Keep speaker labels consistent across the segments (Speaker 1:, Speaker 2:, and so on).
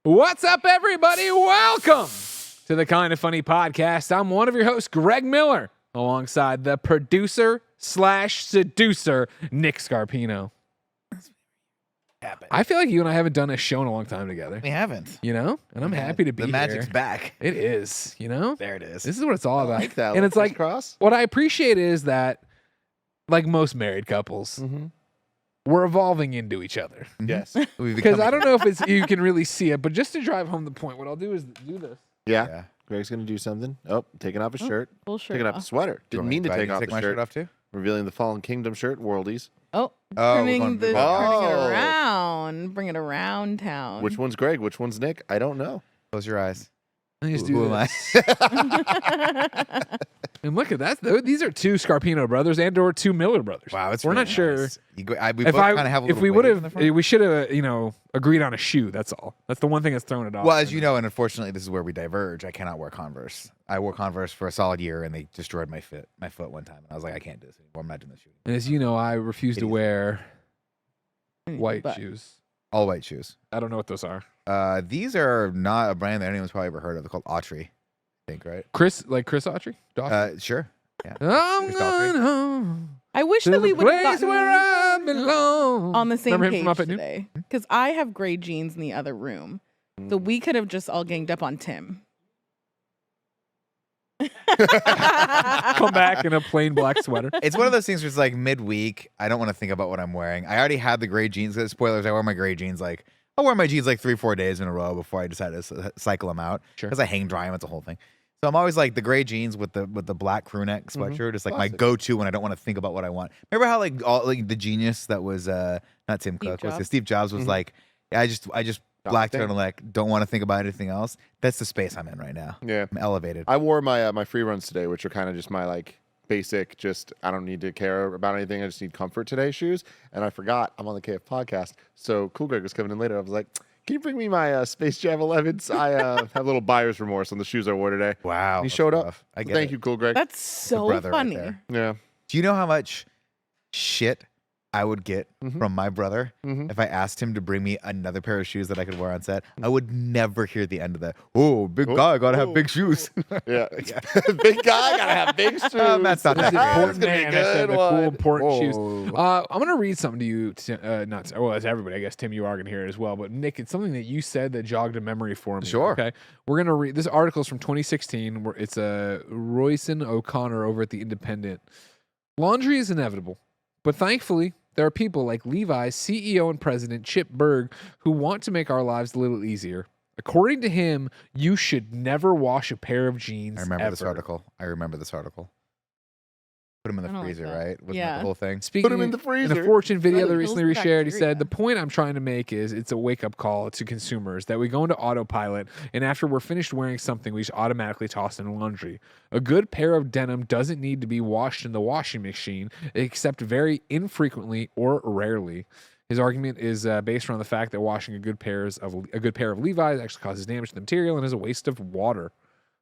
Speaker 1: What's up, everybody? Welcome to the KindaFunny podcast. I'm one of your hosts, Greg Miller, alongside the producer/seducer, Nick Scarpino. I feel like you and I haven't done a show in a long time together.
Speaker 2: We haven't.
Speaker 1: You know? And I'm happy to be here.
Speaker 2: The magic's back.
Speaker 1: It is, you know?
Speaker 2: There it is.
Speaker 1: This is what it's all about.
Speaker 3: I like that.
Speaker 1: And it's like,
Speaker 3: cross.
Speaker 1: what I appreciate is that, like most married couples, we're evolving into each other.
Speaker 3: Yes.
Speaker 1: Because I don't know if you can really see it, but just to drive home the point, what I'll do is do this.
Speaker 3: Yeah. Greg's gonna do something. Oh, taking off his shirt.
Speaker 4: Full shirt.
Speaker 3: Taking off his sweater. Didn't mean to take off the
Speaker 2: my shirt off too.
Speaker 3: Revealing the Fallen Kingdom shirt, Worldies.
Speaker 4: Oh,
Speaker 2: Oh,
Speaker 4: turning
Speaker 2: we're
Speaker 4: turning
Speaker 2: going-
Speaker 4: it
Speaker 3: Oh.
Speaker 4: around. Bring it around town.
Speaker 3: Which one's Greg? Which one's Nick? I don't know.
Speaker 2: Close your eyes.
Speaker 1: I just
Speaker 2: Who
Speaker 1: do
Speaker 2: am I?
Speaker 1: this. And look at that. These are two Scarpino brothers and or two Miller brothers.
Speaker 2: Wow, it's
Speaker 1: We're
Speaker 2: really
Speaker 1: not sure.
Speaker 2: nice. We both kind of have a
Speaker 1: if
Speaker 2: little
Speaker 1: we
Speaker 2: wave
Speaker 1: would
Speaker 2: in the
Speaker 1: have,
Speaker 2: front.
Speaker 1: we should have, agreed on a shoe. That's all. That's the one thing that's thrown it off.
Speaker 2: Well, as you know, and unfortunately, this is where we diverge. I cannot wear Converse. I wore Converse for a solid year, and they destroyed my foot one time. And I was like, I can't do this anymore. I'm not doing this shoe.
Speaker 1: And as you know, I refuse to
Speaker 2: Idiot.
Speaker 1: wear
Speaker 4: Mm,
Speaker 1: white
Speaker 4: but-
Speaker 1: shoes.
Speaker 2: All white shoes.
Speaker 1: I don't know what those are.
Speaker 2: These are not a brand that anyone's probably ever heard of. They're called Autry, I think, right?
Speaker 1: Chris Autry?
Speaker 2: Sure. Yeah.
Speaker 1: I'm
Speaker 2: Chris Autry.
Speaker 1: going home
Speaker 4: I wish
Speaker 1: to
Speaker 4: that we
Speaker 1: the
Speaker 4: would have
Speaker 1: place
Speaker 4: gotten
Speaker 1: where I belong.
Speaker 4: on the same
Speaker 1: Remember him from
Speaker 4: page
Speaker 1: Up at Noon?
Speaker 4: today. Because I have gray jeans in the other room. So we could have just all ganged up on Tim.
Speaker 1: Come back in a plain black sweater.
Speaker 2: It's one of those things where it's like midweek. I don't want to think about what I'm wearing. I already had the gray jeans. Spoilers, I wear my gray jeans I wear my jeans like 3-4 days in a row before I decide to cycle them out.
Speaker 1: Sure.
Speaker 2: Because I hang dry them. It's a whole thing. So I'm always like the gray jeans with the black crew neck sweatshirt is like my
Speaker 3: Classic.
Speaker 2: go-to when I don't want to think about what I want. Remember how like the genius that was not Tim Cook, was it
Speaker 4: Jobs.
Speaker 2: Steve Jobs was like, yeah, I just black
Speaker 3: thing.
Speaker 2: turtleneck, don't want to think about anything else. That's the space I'm in right now.
Speaker 3: Yeah.
Speaker 2: I'm elevated.
Speaker 3: I wore my my free runs today, which are kind of just my like basic, just I don't need to care about anything. I just need comfort today shoes. And I forgot I'm on the KF podcast. So Cool Greg was coming in later. I was like, can you bring me my Space Jam 11s? I have a little buyer's remorse on the shoes I wore today.
Speaker 2: Wow.
Speaker 3: He
Speaker 2: that's
Speaker 3: showed up.
Speaker 2: rough. I get
Speaker 3: Thank
Speaker 2: it.
Speaker 3: you, Cool Greg.
Speaker 4: That's so
Speaker 2: brother right
Speaker 4: funny.
Speaker 2: there.
Speaker 3: Yeah.
Speaker 2: Do you know how much shit I would get
Speaker 3: Mhm.
Speaker 2: from my brother
Speaker 3: Mhm.
Speaker 2: if I asked him to bring me another pair of shoes that I could wear on set? I would never hear the end of that. Oh, big guy, gotta have big shoes.
Speaker 3: Yeah. Big guy, gotta have big shoes.
Speaker 2: Matt's not
Speaker 1: This
Speaker 2: that
Speaker 1: is
Speaker 2: big.
Speaker 1: important
Speaker 3: It's gonna be a
Speaker 1: man. I said
Speaker 3: good
Speaker 1: the cool,
Speaker 3: one.
Speaker 1: important shoes.
Speaker 2: Whoa.
Speaker 1: I'm gonna read something to you. Well, as everybody, I guess Tim, you are gonna hear it as well. But Nick, it's something that you said that jogged a memory for me.
Speaker 2: Sure.
Speaker 1: Okay. We're gonna read this article's from 2016. Where it's Royson O'Connor over at the Independent. Laundry is inevitable, but thankfully there are people like Levi's CEO and president Chip Bergh who want to make our lives a little easier. According to him, you should never wash a pair of jeans.
Speaker 2: I remember this
Speaker 1: ever.
Speaker 2: article. Put them in
Speaker 4: I
Speaker 2: the
Speaker 4: don't like
Speaker 2: freezer,
Speaker 4: that.
Speaker 2: right? Wasn't that
Speaker 4: Yeah.
Speaker 2: the whole thing?
Speaker 1: Speaking
Speaker 3: Put 'em in the
Speaker 1: In
Speaker 3: freezer.
Speaker 1: a Fortune video
Speaker 4: Really
Speaker 1: that
Speaker 4: kills
Speaker 1: recently reshared, he
Speaker 4: bacteria.
Speaker 1: said, the point I'm trying to make is it's a wake-up call to consumers that we go into autopilot, and after we're finished wearing something, we just automatically toss it in laundry. A good pair of denim doesn't need to be washed in the washing machine, except very infrequently or rarely. His argument is based around the fact that washing a good pair of Levi's actually causes damage to the material and is a waste of water.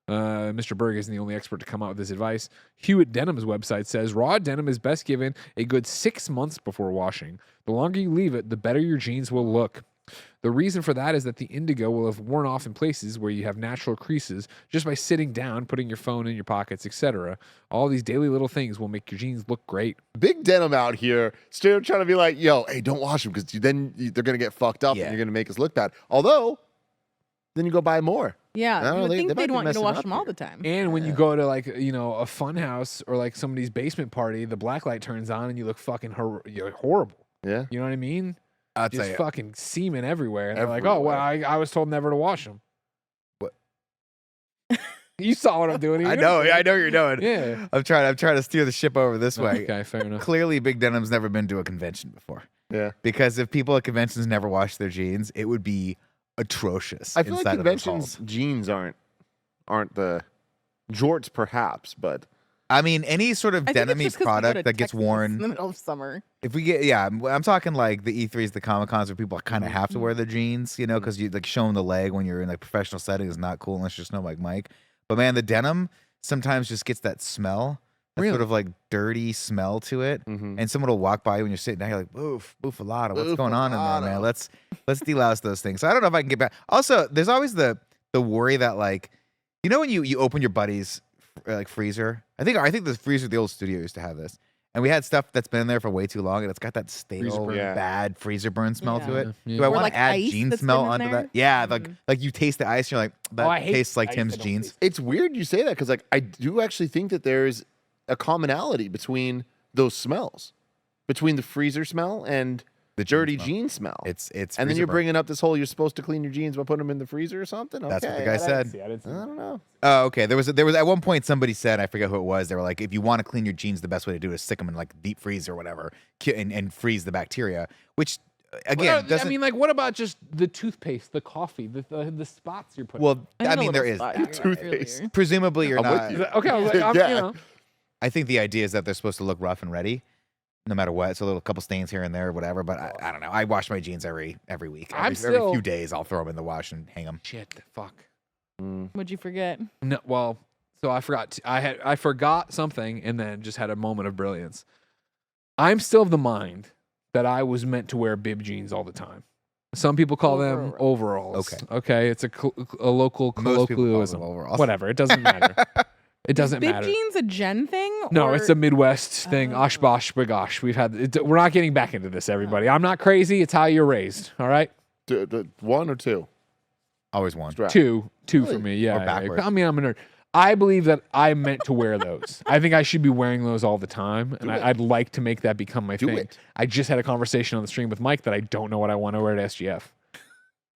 Speaker 1: Mr. Berg isn't the only expert to come out with this advice. Hewitt Denim's website says raw denim is best given a good 6 months before washing. The longer you leave it, the better your jeans will look. The reason for that is that the indigo will have worn off in places where you have natural creases just by sitting down, putting your phone in your pockets, etc. All these daily little things will make your jeans look great.
Speaker 3: Big denim out here, still trying to be like, yo, hey, don't wash them because then they're gonna get fucked up
Speaker 2: Yeah.
Speaker 3: and you're gonna make us look bad. Although, then you go buy more.
Speaker 4: Yeah,
Speaker 3: I don't
Speaker 4: you
Speaker 3: know,
Speaker 4: would
Speaker 3: they
Speaker 4: think
Speaker 3: might
Speaker 4: they'd
Speaker 3: be
Speaker 4: want you to
Speaker 3: messing
Speaker 4: wash
Speaker 3: up
Speaker 4: them all
Speaker 3: here.
Speaker 4: the time.
Speaker 1: And when you go to a fun house or like somebody's basement party, the black light turns on and you look fucking you're horrible.
Speaker 3: Yeah.
Speaker 1: You know what I mean?
Speaker 2: I'll tell
Speaker 1: Just
Speaker 2: you.
Speaker 1: fucking semen everywhere. And they're like, oh, well, I was told never to wash them.
Speaker 2: What?
Speaker 1: You saw what I'm doing.
Speaker 2: I know what you're doing.
Speaker 1: Yeah.
Speaker 2: I'm trying to steer the ship over this way.
Speaker 1: Okay, fair enough.
Speaker 2: Clearly, Big Denim's never been to a convention before.
Speaker 3: Yeah.
Speaker 2: Because if people at conventions never wash their jeans, it would be atrocious.
Speaker 3: I feel like
Speaker 2: inside of those
Speaker 3: conventions
Speaker 2: halls.
Speaker 3: jeans aren't the jorts perhaps, but
Speaker 2: I mean, any sort of
Speaker 4: I think it's
Speaker 2: denim-y
Speaker 4: just 'cause we go to
Speaker 2: product that gets
Speaker 4: Texas in
Speaker 2: worn.
Speaker 4: the middle of summer.
Speaker 2: If we get, yeah, I'm talking like the E3s, the Comic Cons, where people kind of have to wear their jeans, you know, because you like showing the leg when you're in like professional setting is not cool unless you're Snow like Mike. But man, the denim sometimes just gets that smell sort of like dirty smell to it, and someone will walk by when you're sitting down. You're like, boofalada, what's going on in there, man? Let's delouse those things. So I don't know if I can get back. Also, there's always the worry that like, when you open your buddy's like freezer. I think the freezer at the old studio used to have this. And we had stuff that's been in there for way too long, and it's got that stale, bad freezer burn smell to it.
Speaker 1: Yeah.
Speaker 2: Do I
Speaker 4: Or
Speaker 2: want
Speaker 4: like
Speaker 2: to add
Speaker 4: ice
Speaker 2: jean
Speaker 4: that's
Speaker 2: smell
Speaker 4: been in
Speaker 2: onto
Speaker 4: there?
Speaker 2: that? Yeah, like you taste the ice, and you're like, that
Speaker 1: I hate
Speaker 2: tastes like
Speaker 1: ice.
Speaker 2: Tim's
Speaker 1: I don't
Speaker 2: jeans.
Speaker 1: taste
Speaker 3: It's weird you say that because like I do actually think that there's a commonality between those smells, between the freezer smell and
Speaker 2: The
Speaker 3: dirty
Speaker 2: jean
Speaker 3: jean smell.
Speaker 2: It's
Speaker 3: and then
Speaker 2: freezer
Speaker 3: you're
Speaker 2: burn.
Speaker 3: bringing up this whole you're supposed to clean your jeans by putting them in the freezer or something.
Speaker 2: That's what the
Speaker 3: Okay,
Speaker 2: guy
Speaker 3: I
Speaker 2: said.
Speaker 1: I didn't see
Speaker 3: I don't know.
Speaker 2: Oh, okay. There was at one point somebody said, I forget who it was. They were like, if you want to clean your jeans, the best way to do it is stick them in like deep freeze or whatever, and freeze the bacteria. Which again, doesn't.
Speaker 1: I mean, like, what about just the toothpaste, the coffee, the spots you're putting?
Speaker 2: well,
Speaker 4: had
Speaker 2: I
Speaker 4: a
Speaker 2: mean, there
Speaker 4: little
Speaker 2: is.
Speaker 4: spot
Speaker 2: that.
Speaker 4: here
Speaker 3: Toothpaste.
Speaker 4: earlier.
Speaker 2: Presumably, you're
Speaker 3: I'm with
Speaker 2: not.
Speaker 3: you.
Speaker 1: okay, I was like,
Speaker 3: Yeah.
Speaker 2: I think the idea is that they're supposed to look rough and ready, no matter what. So a little couple stains here and there, or whatever. But I don't know. I wash my jeans every week. Every few days, I'll throw them in the wash and hang them.
Speaker 1: shit, fuck.
Speaker 4: What'd you forget?
Speaker 1: No, well, so I forgot. I forgot something, and then just had a moment of brilliance. I'm still of the mind that I was meant to wear bib jeans all the time. Some people call them overalls. Okay, it's a local
Speaker 2: Most people call them
Speaker 1: colloquialism.
Speaker 2: overalls.
Speaker 1: Whatever, it doesn't matter. It doesn't
Speaker 4: Bib
Speaker 1: matter.
Speaker 4: jeans a Gen thing?
Speaker 1: No,
Speaker 4: or-
Speaker 1: it's a Midwest thing.
Speaker 4: Oh.
Speaker 1: Osh bosh bagosh. We've had. We're not getting back into this, everybody. I'm not crazy. It's how you're raised. All right.
Speaker 3: One or two?
Speaker 2: Always one.
Speaker 3: Strap.
Speaker 1: Two for
Speaker 3: Really?
Speaker 1: me. Yeah.
Speaker 2: Or
Speaker 1: yeah.
Speaker 2: backwards.
Speaker 1: I mean, I'm a nerd. I believe that I'm meant to wear those. I think I should be wearing those all the time, and I'd like to make that become my thing.
Speaker 3: it.
Speaker 1: I just had a conversation on the stream with Mike that I don't know what I want to wear at SGF.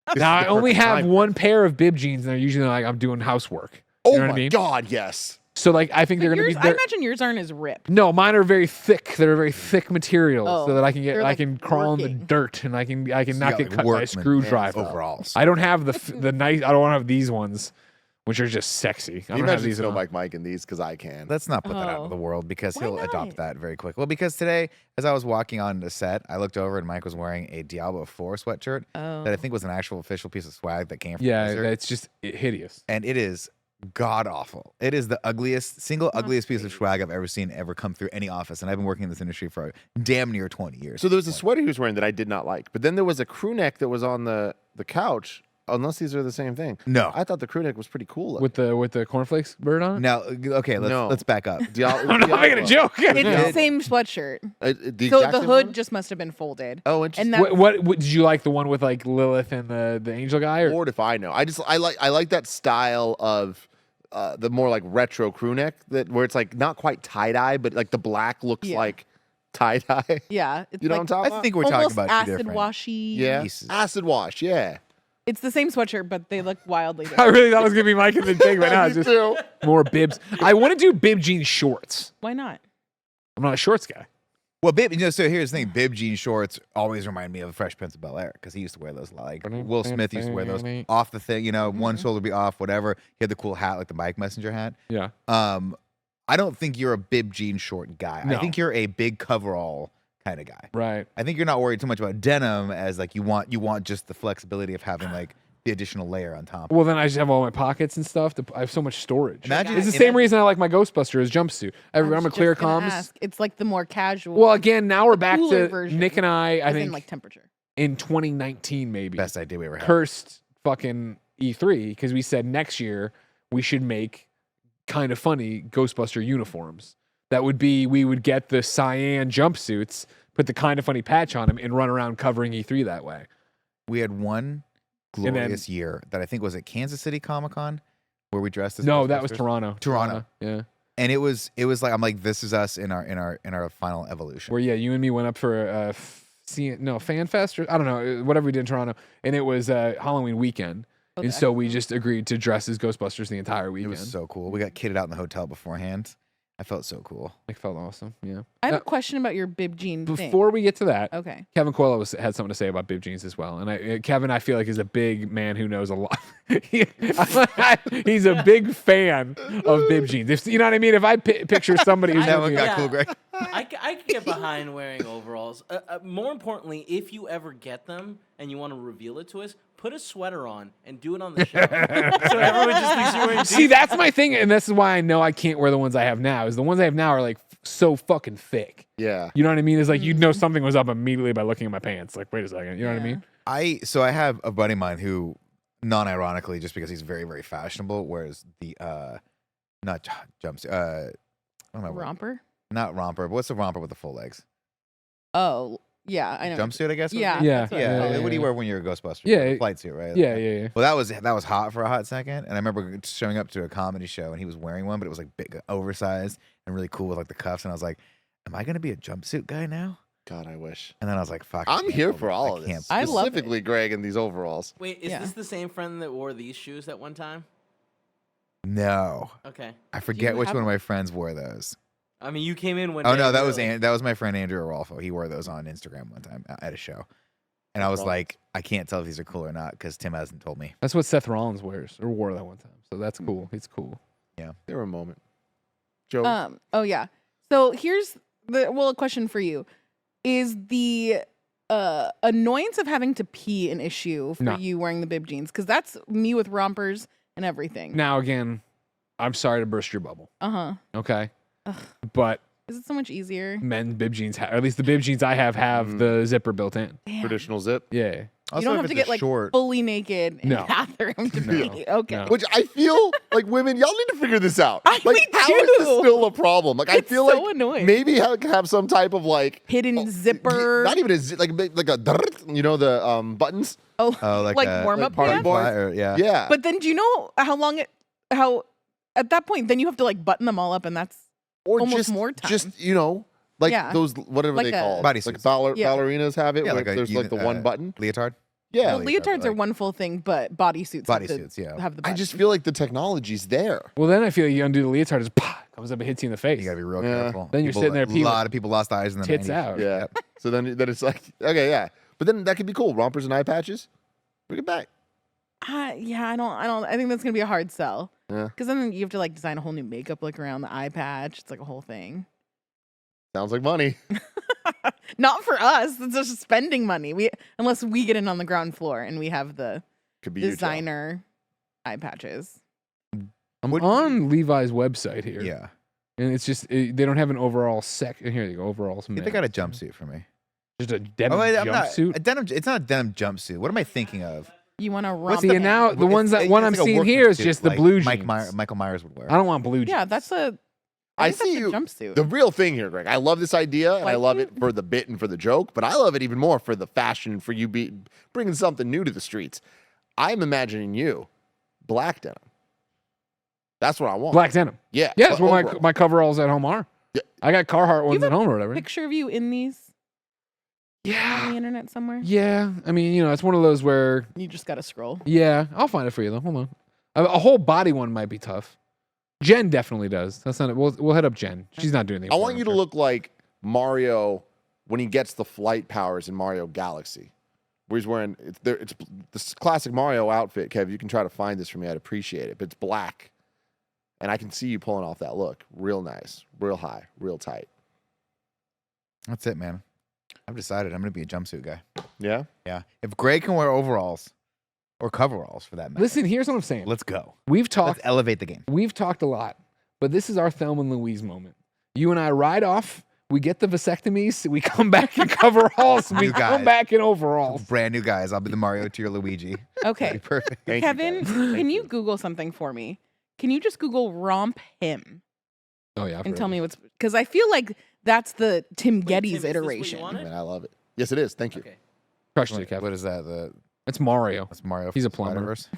Speaker 3: This
Speaker 1: Now
Speaker 3: is
Speaker 1: I
Speaker 3: the
Speaker 1: only
Speaker 3: perfect
Speaker 1: have
Speaker 3: time.
Speaker 1: one pair of bib jeans, and they're usually like I'm doing housework.
Speaker 3: Oh
Speaker 1: You know
Speaker 3: my
Speaker 1: what I mean?
Speaker 3: god, yes.
Speaker 1: So like I think
Speaker 4: But
Speaker 1: they're gonna
Speaker 4: yours,
Speaker 1: be.
Speaker 4: I imagine yours aren't as ripped.
Speaker 1: No, mine are very thick. They're very thick materials, so
Speaker 4: Oh,
Speaker 1: that I can get,
Speaker 4: they're
Speaker 1: I
Speaker 4: like
Speaker 1: can crawl in the
Speaker 4: working.
Speaker 1: dirt, and I can not
Speaker 2: You
Speaker 1: get
Speaker 2: got,
Speaker 1: cut
Speaker 2: like,
Speaker 1: by a
Speaker 2: workman
Speaker 1: screwdriver.
Speaker 2: overalls.
Speaker 1: I don't have the nice. I don't have these ones, which are just sexy. I
Speaker 3: You
Speaker 1: don't have
Speaker 3: imagine
Speaker 1: these at
Speaker 3: Snow
Speaker 1: all.
Speaker 3: Mike in these because I can.
Speaker 2: Let's not put that out
Speaker 4: Oh.
Speaker 2: of the world because
Speaker 4: Why
Speaker 2: he'll
Speaker 4: not?
Speaker 2: adopt that very quick. Well, because today, as I was walking on the set, I looked over and Mike was wearing a Diablo 4 sweatshirt
Speaker 4: Oh.
Speaker 2: that I think was an actual official piece of swag that came from
Speaker 1: Yeah,
Speaker 2: Blizzard.
Speaker 1: it's just hideous.
Speaker 2: And it is god awful. It is the single
Speaker 4: Not
Speaker 2: ugliest piece of
Speaker 4: great.
Speaker 2: swag I've ever seen ever come through any office. And I've been working in this industry for damn near 20 years.
Speaker 3: So there was a sweater he was wearing that I did not like, but then there was a crew neck that was on the couch. Unless these are the same thing.
Speaker 2: No.
Speaker 3: I thought the crew neck was pretty cool.
Speaker 1: With the cornflakes bird on it.
Speaker 2: Now, okay,
Speaker 3: No.
Speaker 2: let's back up.
Speaker 1: I'm not making a joke.
Speaker 4: It's
Speaker 3: Yeah.
Speaker 4: the same sweatshirt.
Speaker 3: The
Speaker 4: So
Speaker 3: exact
Speaker 4: the
Speaker 3: same
Speaker 4: hood
Speaker 3: one?
Speaker 4: just must have been folded.
Speaker 3: Oh, interesting.
Speaker 4: And that
Speaker 1: What did you like? The one with like Lilith and the angel guy, or
Speaker 3: Lord, if I know. I like that style of the more like retro crew neck where it's like not quite tie dye, but like the black looks
Speaker 4: Yeah.
Speaker 3: like tie dye.
Speaker 4: yeah, it's
Speaker 3: You know
Speaker 4: like
Speaker 3: what I'm talking about?
Speaker 2: I think we're talking
Speaker 4: almost
Speaker 2: about two
Speaker 4: acid
Speaker 2: different.
Speaker 4: washy.
Speaker 3: Yeah,
Speaker 2: pieces.
Speaker 3: acid wash. Yeah,
Speaker 4: It's the same sweatshirt, but they look wildly
Speaker 1: I
Speaker 4: different.
Speaker 1: really thought it was gonna be Mike and the thing, but now it's
Speaker 3: Me
Speaker 1: just
Speaker 3: too.
Speaker 1: more bibs. I want to do bib jean shorts.
Speaker 4: Why not?
Speaker 1: I'm not a shorts guy.
Speaker 2: Well, so here's the thing. Bib jean shorts always remind me of Fresh Prince of Bel-Air because he used to wear those a lot. Like Will Smith used to wear those off the thing, one shoulder be off, whatever. He had the cool hat, like the Mike Messenger hat.
Speaker 1: Yeah.
Speaker 2: I don't think you're a bib jean short guy.
Speaker 1: No.
Speaker 2: I think you're a big coverall kind of guy.
Speaker 1: Right.
Speaker 2: I think you're not worried too much about denim as like you want just the flexibility of having like the additional layer on top.
Speaker 1: Well, then I just have all my pockets and stuff. I have so much storage.
Speaker 2: Imagine-
Speaker 1: it's the
Speaker 2: imagine-
Speaker 1: same reason I like my Ghostbusters jumpsuit. I
Speaker 4: was
Speaker 1: remember
Speaker 4: just
Speaker 1: clear
Speaker 4: gonna
Speaker 1: comms.
Speaker 4: ask. It's like the more casual.
Speaker 1: Well, again, now we're back
Speaker 4: cooler
Speaker 1: to
Speaker 4: version,
Speaker 1: Nick and I
Speaker 4: as in
Speaker 1: think
Speaker 4: like temperature.
Speaker 1: in 2019 maybe
Speaker 2: Best idea we ever had.
Speaker 1: cursed fucking E3 because we said next year we should make kind of funny Ghostbuster uniforms. That would be we would get the cyan jumpsuits, put the kind of funny patch on them, and run around covering E3 that way.
Speaker 2: We had one
Speaker 1: And then-
Speaker 2: glorious year that I think was at Kansas City Comic Con where we dressed as
Speaker 1: No, that was
Speaker 2: Ghostbusters.
Speaker 1: Toronto.
Speaker 2: Toronto.
Speaker 1: Yeah.
Speaker 2: And it was like I'm like this is us in our final evolution.
Speaker 1: Where you and me went up for a fan fest or I don't know whatever we did in Toronto, and it was Halloween weekend,
Speaker 4: Okay.
Speaker 1: and so we just agreed to dress as Ghostbusters the entire
Speaker 2: It
Speaker 1: weekend.
Speaker 2: was so cool. We got kitted out in the hotel beforehand. I felt so cool.
Speaker 1: It felt awesome. Yeah.
Speaker 4: I have a question about your bib jean thing.
Speaker 1: Before we get to that,
Speaker 4: Okay.
Speaker 1: Kevin Coelho had something to say about bib jeans as well, and Kevin I feel like is a big man who knows a lot. He's a big fan of bib jeans. If you know what I mean. If I picture somebody who's
Speaker 2: That
Speaker 1: gonna
Speaker 2: one
Speaker 1: be-
Speaker 2: got
Speaker 5: Yeah.
Speaker 2: cool, Greg.
Speaker 5: I can get behind wearing overalls. More importantly, if you ever get them and you want to reveal it to us, put a sweater on and do it on the show. So everyone just thinks you're wearing
Speaker 1: See,
Speaker 5: jeans.
Speaker 1: that's my thing, and this is why I know I can't wear the ones I have now. Is the ones I have now are like so fucking thick.
Speaker 3: Yeah.
Speaker 1: You know what I mean? It's like you'd know something was up immediately by looking at my pants. Like, wait a second. You know what I mean?
Speaker 2: I have a buddy of mine who, non-ironically, just because he's very, very fashionable, wears the not jumpsuit, I don't know,
Speaker 4: Romper?
Speaker 2: not romper, but what's the romper with the full legs?
Speaker 4: Oh, yeah, I know.
Speaker 2: Jumpsuit, I guess.
Speaker 4: Yeah.
Speaker 1: Yeah.
Speaker 4: that's what I
Speaker 2: Yeah.
Speaker 4: call it.
Speaker 2: What do you wear when you're a Ghostbuster?
Speaker 1: Yeah,
Speaker 2: A
Speaker 1: it-
Speaker 2: flight suit, right?
Speaker 1: Yeah, yeah.
Speaker 2: Well, that was hot for a hot second, and I remember showing up to a comedy show, and he was wearing one, but it was like big, oversized, and really cool with like the cuffs, and I was like, "Am I gonna be a jumpsuit guy now?"
Speaker 3: God, I wish.
Speaker 2: And then I was like, "Fuck." I
Speaker 3: I'm
Speaker 2: can't
Speaker 3: here
Speaker 2: pull
Speaker 3: for
Speaker 2: it.
Speaker 3: all
Speaker 2: I
Speaker 3: of
Speaker 2: can't
Speaker 3: this.
Speaker 2: pull
Speaker 4: I
Speaker 2: it.
Speaker 4: love it.
Speaker 3: Specifically, Greg in these overalls.
Speaker 5: Wait, is
Speaker 4: Yeah.
Speaker 5: this the same friend that wore these shoes at one time?
Speaker 2: No,
Speaker 5: Okay.
Speaker 2: I forget
Speaker 4: you
Speaker 2: which
Speaker 4: have-
Speaker 2: one of my friends wore those.
Speaker 5: I mean, you came in one
Speaker 2: Oh
Speaker 5: day.
Speaker 2: no, that was
Speaker 5: really.
Speaker 2: that was my friend Andrew Arolfo. He wore those on Instagram one time at a show, and I was
Speaker 3: Rollins.
Speaker 2: like, I can't tell if these are cool or not because Tim hasn't told me.
Speaker 1: That's what Seth Rollins wears or wore that one time. So that's cool. It's cool.
Speaker 3: There were a moment. Joe.
Speaker 4: Oh yeah. So here's a question for you. Is the annoyance of having to pee an issue for
Speaker 1: No.
Speaker 4: you wearing the bib jeans? Because that's me with rompers and everything.
Speaker 1: Now again, I'm sorry to burst your bubble.
Speaker 4: Uh-huh.
Speaker 1: Okay.
Speaker 4: Ugh.
Speaker 1: But
Speaker 4: Is it so much easier?
Speaker 1: men bib jeans, or at least the bib jeans I have the zipper built in.
Speaker 4: Damn.
Speaker 3: Traditional zip.
Speaker 1: Yeah.
Speaker 2: Also,
Speaker 4: You don't
Speaker 2: if
Speaker 4: have to
Speaker 2: it's a
Speaker 4: get like
Speaker 2: short.
Speaker 4: fully naked in
Speaker 1: No.
Speaker 4: the bathroom to
Speaker 1: No.
Speaker 4: pee. Okay.
Speaker 1: No.
Speaker 3: Which I feel like women, y'all need to figure this out.
Speaker 4: I-
Speaker 3: Like,
Speaker 4: me
Speaker 3: how is this
Speaker 4: too.
Speaker 3: still a problem? Like, I
Speaker 4: It's
Speaker 3: feel
Speaker 4: so
Speaker 3: like
Speaker 4: annoying.
Speaker 3: maybe have some type of like
Speaker 4: Hidden zipper.
Speaker 3: Not even a zip, like a you know the buttons.
Speaker 4: Oh,
Speaker 2: like
Speaker 4: like
Speaker 2: a-
Speaker 4: warm
Speaker 3: like
Speaker 4: up
Speaker 3: party
Speaker 4: pants?
Speaker 3: boy?
Speaker 2: Yeah.
Speaker 3: Yeah.
Speaker 4: But then do you know how at that point then you have to like button them all up and that's
Speaker 3: or
Speaker 4: almost
Speaker 3: just
Speaker 4: more time.
Speaker 3: Just like
Speaker 4: Yeah.
Speaker 3: those whatever
Speaker 4: Like
Speaker 3: they
Speaker 4: a-
Speaker 3: call it.
Speaker 2: Bodysuits.
Speaker 3: Like
Speaker 4: Yeah.
Speaker 3: ballerinas have it.
Speaker 2: Yeah,
Speaker 3: where
Speaker 2: like a
Speaker 3: there's like the one button.
Speaker 2: leotard.
Speaker 3: Yeah.
Speaker 4: well,
Speaker 2: leotard,
Speaker 4: leotards
Speaker 2: but
Speaker 4: are
Speaker 2: like-
Speaker 4: one full thing, but bodysuits
Speaker 2: Bodysuits, yeah.
Speaker 4: have the
Speaker 3: I
Speaker 4: button.
Speaker 3: just feel like the technology's there.
Speaker 1: Well, then I feel like you undo the leotard, just comes up and hits you in the face.
Speaker 2: You gotta be real
Speaker 3: Yeah.
Speaker 2: careful.
Speaker 1: Then you're sitting there
Speaker 2: A
Speaker 1: peeing
Speaker 2: lot of people lost eyes in the
Speaker 1: tits
Speaker 2: 90s.
Speaker 1: out.
Speaker 3: Yeah. So then it's like okay, yeah. But then that could be cool. Rompers and eye patches. Bring it back.
Speaker 4: Yeah, I don't. I think that's gonna be a hard sell.
Speaker 3: Yeah.
Speaker 4: Because then you have to like design a whole new makeup look around the eye patch. It's like a whole thing.
Speaker 3: Sounds like money.
Speaker 4: Not for us. It's just spending money. Unless we get in on the ground floor and we have the
Speaker 3: Could be your job.
Speaker 4: designer eye patches.
Speaker 1: I'm
Speaker 2: What-
Speaker 1: on Levi's website here.
Speaker 2: Yeah.
Speaker 1: And it's just, they don't have an overall Here you go, overalls.
Speaker 2: I think they got a jumpsuit for me.
Speaker 1: Just a denim
Speaker 2: Oh, wait, I'm not,
Speaker 1: jumpsuit.
Speaker 2: a denim. It's not a denim jumpsuit. What am I thinking of?
Speaker 4: You want to
Speaker 2: What's
Speaker 4: romp
Speaker 1: See,
Speaker 4: the
Speaker 1: and now
Speaker 4: pants.
Speaker 1: the ones that one I'm
Speaker 2: It's like a
Speaker 1: seeing
Speaker 2: workman
Speaker 1: here is
Speaker 2: suit,
Speaker 1: just the
Speaker 2: like
Speaker 1: blue
Speaker 2: Michael
Speaker 1: jeans.
Speaker 2: Myers would wear.
Speaker 1: I don't want blue jeans.
Speaker 4: Yeah, that's a.
Speaker 3: I
Speaker 4: think that's
Speaker 3: see
Speaker 4: a
Speaker 3: you.
Speaker 4: jumpsuit.
Speaker 3: The real thing here, Greg. I love this idea, and I
Speaker 4: Like
Speaker 3: love
Speaker 4: you?
Speaker 3: it for the bit and for the joke, but I love it even more for the fashion, for you bringing something new to the streets. I'm imagining you, black denim. That's what I want.
Speaker 1: Black denim.
Speaker 3: Yeah.
Speaker 1: Yeah, that's
Speaker 3: but
Speaker 1: what
Speaker 3: overall.
Speaker 1: my coveralls at home are.
Speaker 3: Yeah.
Speaker 1: I got Carhartt ones
Speaker 4: have
Speaker 1: at home or whatever.
Speaker 4: Picture of you in these on the
Speaker 1: Yeah.
Speaker 4: internet somewhere.
Speaker 1: Yeah. I mean, it's one of those where,
Speaker 4: You just gotta scroll.
Speaker 1: yeah, I'll find it for you though. Hold on. A whole body one might be tough. Jen definitely does. That's not it. We'll hit up Jen. She's not doing anything.
Speaker 3: I
Speaker 1: for
Speaker 3: want
Speaker 1: it,
Speaker 3: you
Speaker 1: I'm
Speaker 3: to
Speaker 1: sure.
Speaker 3: look like Mario when he gets the flight powers in Mario Galaxy, where he's wearing it's this classic Mario outfit. Kev, you can try to find this for me. I'd appreciate it. But it's black, and I can see you pulling off that look. Real nice, real high, real tight.
Speaker 2: That's it, man. I've decided I'm gonna be a jumpsuit guy.
Speaker 3: Yeah.
Speaker 2: Yeah. If Greg can wear overalls or coveralls for that matter,
Speaker 1: Listen, here's what I'm saying.
Speaker 2: let's go.
Speaker 1: We've
Speaker 2: Let's
Speaker 1: talked
Speaker 2: elevate the game.
Speaker 1: We've talked a lot, but this is our Thelma and Louise moment. You and I ride off. We get the vasectomies. We come back in coveralls. We
Speaker 2: You
Speaker 1: come
Speaker 2: guys.
Speaker 1: back in overalls.
Speaker 2: Brand new guys. I'll be the Mario to your Luigi.
Speaker 4: Okay,
Speaker 2: Perfect.
Speaker 3: Thank you,
Speaker 4: Kevin,
Speaker 3: guys.
Speaker 4: can you Google something for me? Can you just Google romp him
Speaker 1: Oh yeah,
Speaker 4: and tell me what's because I feel like that's the Tim
Speaker 5: Wait,
Speaker 4: Gettys
Speaker 5: Tim, is this what you
Speaker 4: iteration.
Speaker 5: wanted?
Speaker 3: Man, I love it. Yes, it is. Thank you.
Speaker 5: Okay.
Speaker 1: crushed it, Kevin.
Speaker 2: What is that?
Speaker 1: It's Mario.
Speaker 2: That's Mario.
Speaker 1: He's a
Speaker 2: from
Speaker 1: plumber.
Speaker 2: Spider-Verse?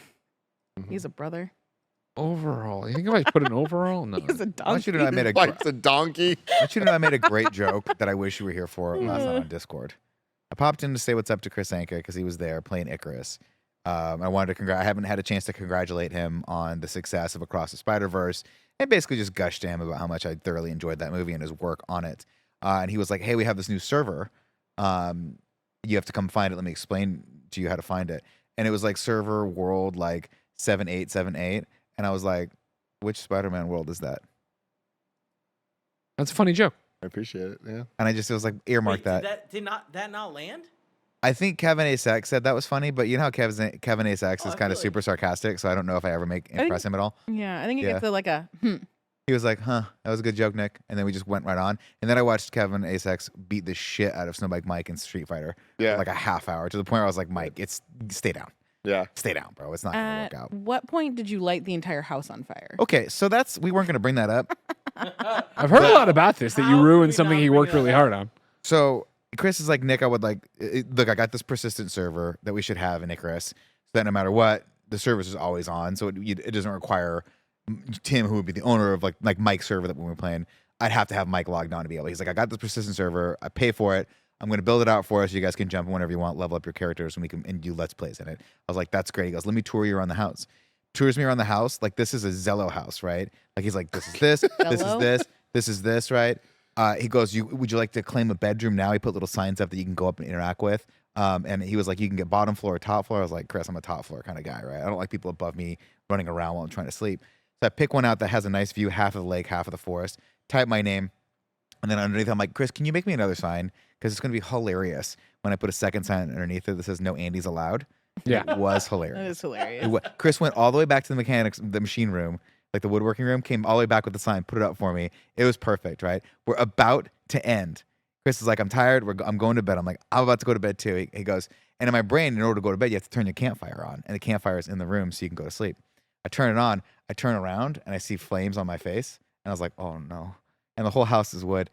Speaker 4: He's a brother.
Speaker 1: Overall. You think if I put an overall? No.
Speaker 4: He's a
Speaker 2: I want you to know I
Speaker 4: donkey.
Speaker 2: made a
Speaker 3: Like the donkey.
Speaker 2: I want you to know I made a great joke that I wish you were here for last night on Discord. I popped in to say what's up to Chris Anka because he was there playing Icarus. I wanted to I haven't had a chance to congratulate him on the success of Across the Spider-Verse and basically just gushed to him about how much I thoroughly enjoyed that movie and his work on it. And he was like, "Hey, we have this new server. You have to come find it. Let me explain to you how to find it." And it was like server world like 7878, and I was like, "Which Spider-Man world is that?"
Speaker 1: That's a funny joke.
Speaker 3: I appreciate it. Yeah.
Speaker 2: And I just it was like earmark
Speaker 5: Wait,
Speaker 2: that.
Speaker 5: Did that not land?
Speaker 2: I think Kevin A. Sex said that was funny, but you know how Kevin A. Sex is
Speaker 5: I
Speaker 2: kind of
Speaker 5: feel
Speaker 2: super sarcastic, so I don't know if I ever impress him at all.
Speaker 4: Yeah, I think it
Speaker 2: Yeah.
Speaker 4: gets to like a
Speaker 2: He was like, "Huh, that was a good joke, Nick," and then we just went right on. And then I watched Kevin A. Sex beat the shit out of Snowbike Mike in Street Fighter,
Speaker 3: Yeah.
Speaker 2: for like a half hour, to the point where I was like, "Mike, stay down,
Speaker 3: Yeah.
Speaker 2: stay down, bro. It's not gonna
Speaker 4: At
Speaker 2: work out."
Speaker 4: what point did you light the entire house on fire?
Speaker 2: Okay, so we weren't gonna bring that up.
Speaker 1: I've heard a lot about this, that
Speaker 5: How
Speaker 1: you
Speaker 5: could we
Speaker 1: ruined something
Speaker 5: not
Speaker 1: he
Speaker 5: bring
Speaker 1: worked
Speaker 5: that
Speaker 1: really
Speaker 5: up?
Speaker 1: hard on.
Speaker 2: So Chris is like, Nick, I would like, look, I got this persistent server that we should have in Icarus, so that no matter what, the service is always on. So it doesn't require Tim, who would be the owner of like Mike's server that when we're playing, I'd have to have Mike logged on to be able. He's like, I got this persistent server, I pay for it. I'm going to build it out for us. So you guys can jump in whenever you want, level up your characters, and we can and do let's plays in it. I was like, that's great. He goes, let me tour you around the house. Tours me around the house like this is a Zello house, right? Like he's like, this is this, this is
Speaker 4: Zello?
Speaker 2: this is this, right? He goes, would you like to claim a bedroom now? He put little signs up that you can go up and interact with. And he was like, you can get bottom floor or top floor. I was like, Chris, I'm a top floor kind of guy, right? I don't like people above me running around while I'm trying to sleep. So I pick one out that has a nice view, half of the lake, half of the forest, type my name. And then underneath, I'm like, Chris, can you make me another sign? Because it's going to be hilarious when I put a second sign underneath it that says no Andy's allowed.
Speaker 1: Yeah.
Speaker 2: It was
Speaker 4: That
Speaker 2: hilarious.
Speaker 4: is hilarious.
Speaker 2: Chris went all the way back to the machine room, like the woodworking room, came all the way back with the sign, put it up for me. It was perfect, right? We're about to end. Chris is like, I'm tired. I'm going to bed. I'm like, I'm about to go to bed too. He goes, and in my brain, in order to go to bed, you have to turn your campfire on. And the campfire is in the room so you can go to sleep. I turn it on. I turn around and I see flames on my face. And I was like, oh no. And the whole house is wood.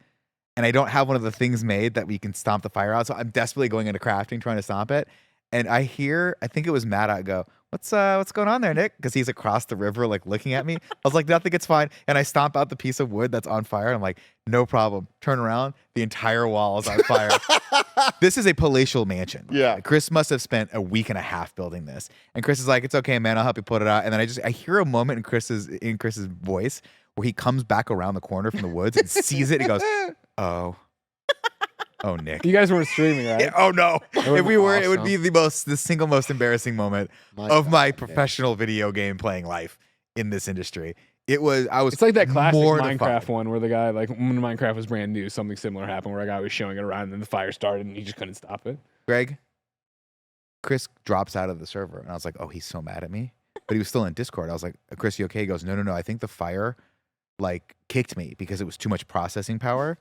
Speaker 2: And I don't have one of the things made that we can stomp the fire out. So I'm desperately going into crafting, trying to stomp it. And I think it was Matt, I go, what's going on there, Nick? Because he's across the river, like looking at me. I was like, nothing, it's fine. And I stomp out the piece of wood that's on fire. I'm like, no problem. Turn around, the entire wall is on fire. This is a palatial mansion.
Speaker 3: Yeah.
Speaker 2: Chris must have spent a week and a half building this. And Chris is like, it's okay, man. I'll help you put it out. And then I hear a moment in Chris's voice where he comes back around the corner from the woods and sees it. And he goes, oh, Nick.
Speaker 1: You guys weren't streaming, right?
Speaker 2: Yeah, oh no!
Speaker 1: would've
Speaker 2: If we
Speaker 1: been
Speaker 2: were, it would
Speaker 1: awesome.
Speaker 2: be the single most embarrassing moment of my professional video game playing life in this industry. I was.
Speaker 1: It's like that classic
Speaker 2: mortified.
Speaker 1: Minecraft one where the guy, like when Minecraft was brand new, something similar happened where a guy was showing it around and then the fire started and he just couldn't stop it.
Speaker 2: Greg, Chris drops out of the server, and I was like, oh, he's so mad at me. But he was still in Discord. I was like, Chris, you okay? He goes, no. I think the fire like kicked me because it was too much processing power,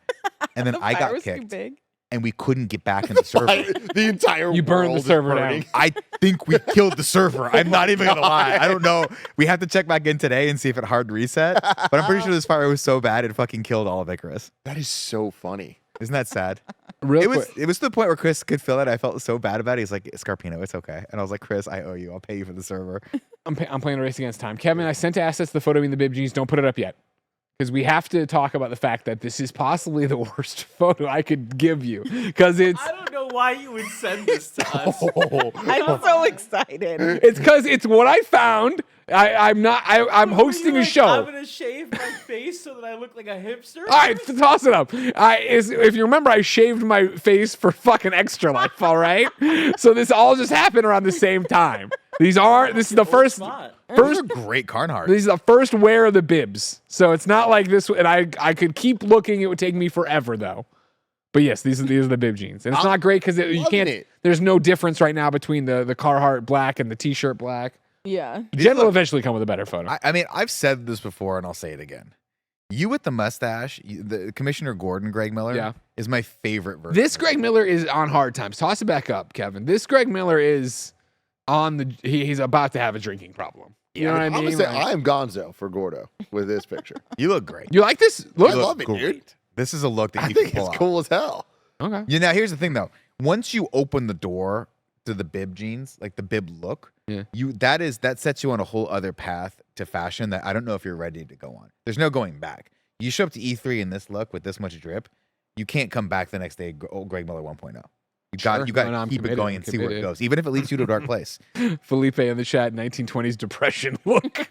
Speaker 2: and then
Speaker 4: The
Speaker 2: I
Speaker 4: fire
Speaker 2: got
Speaker 4: was too
Speaker 2: kicked,
Speaker 4: big.
Speaker 2: and we couldn't get back in the server.
Speaker 3: The entire
Speaker 1: You burned the
Speaker 3: world is
Speaker 1: server
Speaker 3: burning.
Speaker 1: down.
Speaker 2: I think we killed the server. I'm not even gonna lie. I don't know. We have to check back in today and see if it hard reset. But I'm pretty sure this fire was so bad it fucking killed all of Icarus.
Speaker 3: That is so funny.
Speaker 2: Isn't that sad?
Speaker 1: Real
Speaker 2: It was.
Speaker 1: quick.
Speaker 2: It was to the point where Chris could feel it. I felt so bad about it. He's like, Scarpino, it's okay. And I was like, Chris, I owe you. I'll pay you for the server.
Speaker 1: I'm playing a race against time. Kevin, I sent to assets the photo in the Bib Jeans. Don't put it up yet. Because we have to talk about the fact that this is possibly the worst photo I could give you. Because it's
Speaker 5: I don't know why you would send this to us.
Speaker 4: I'm so excited.
Speaker 1: it's because it's what I found. I'm hosting a show.
Speaker 5: I'm gonna shave my face so that I look like a hipster.
Speaker 1: All right, toss it up. If you remember, I shaved my face for fucking Extra Life. All right, so this all just happened around the same time. This is the first.
Speaker 5: Spot.
Speaker 2: Those are great Carnhartt.
Speaker 1: This is the first wear of the bibs, so it's not like this. And I could keep looking. It would take me forever though. But yes, these are the Bib Jeans, and it's not great because you
Speaker 3: loving
Speaker 1: can't.
Speaker 3: it.
Speaker 1: There's no difference right now between the Carhartt black and the T-shirt black.
Speaker 4: Yeah.
Speaker 1: Jen will eventually come with a better photo.
Speaker 2: I mean, I've said this before, and I'll say it again. You with the mustache, the Commissioner Gordon, Greg Miller,
Speaker 1: Yeah.
Speaker 2: is my favorite version.
Speaker 1: This Greg Miller is on hard times. Toss it back up, Kevin. This Greg Miller is on the. He's about to have a drinking problem. You know what I
Speaker 3: I'm
Speaker 1: mean?
Speaker 3: gonna say
Speaker 1: Like-
Speaker 3: I am Gonzo for Gordo with this picture.
Speaker 2: You look great.
Speaker 1: you like this look?
Speaker 3: I love it,
Speaker 2: great.
Speaker 3: dude.
Speaker 2: This is a look that
Speaker 3: I
Speaker 2: you
Speaker 3: think
Speaker 2: can pull
Speaker 3: it's
Speaker 2: off.
Speaker 3: cool as hell.
Speaker 1: Okay.
Speaker 2: You know, here's the thing though. Once you open the door to the Bib Jeans, like the Bib look,
Speaker 1: Yeah.
Speaker 2: that sets you on a whole other path to fashion that I don't know if you're ready to go on. There's no going back. You show up to E3 in this look with this much drip, you can't come back the next day. Greg Miller 1.0. You got
Speaker 1: Sure.
Speaker 2: you got
Speaker 1: No,
Speaker 2: to
Speaker 1: I'm
Speaker 2: keep
Speaker 1: committed,
Speaker 2: it going
Speaker 1: I'm
Speaker 2: and see where it
Speaker 1: committed.
Speaker 2: goes, even if it leads you to a dark place.
Speaker 1: Felipe in the chat, 1920s depression look.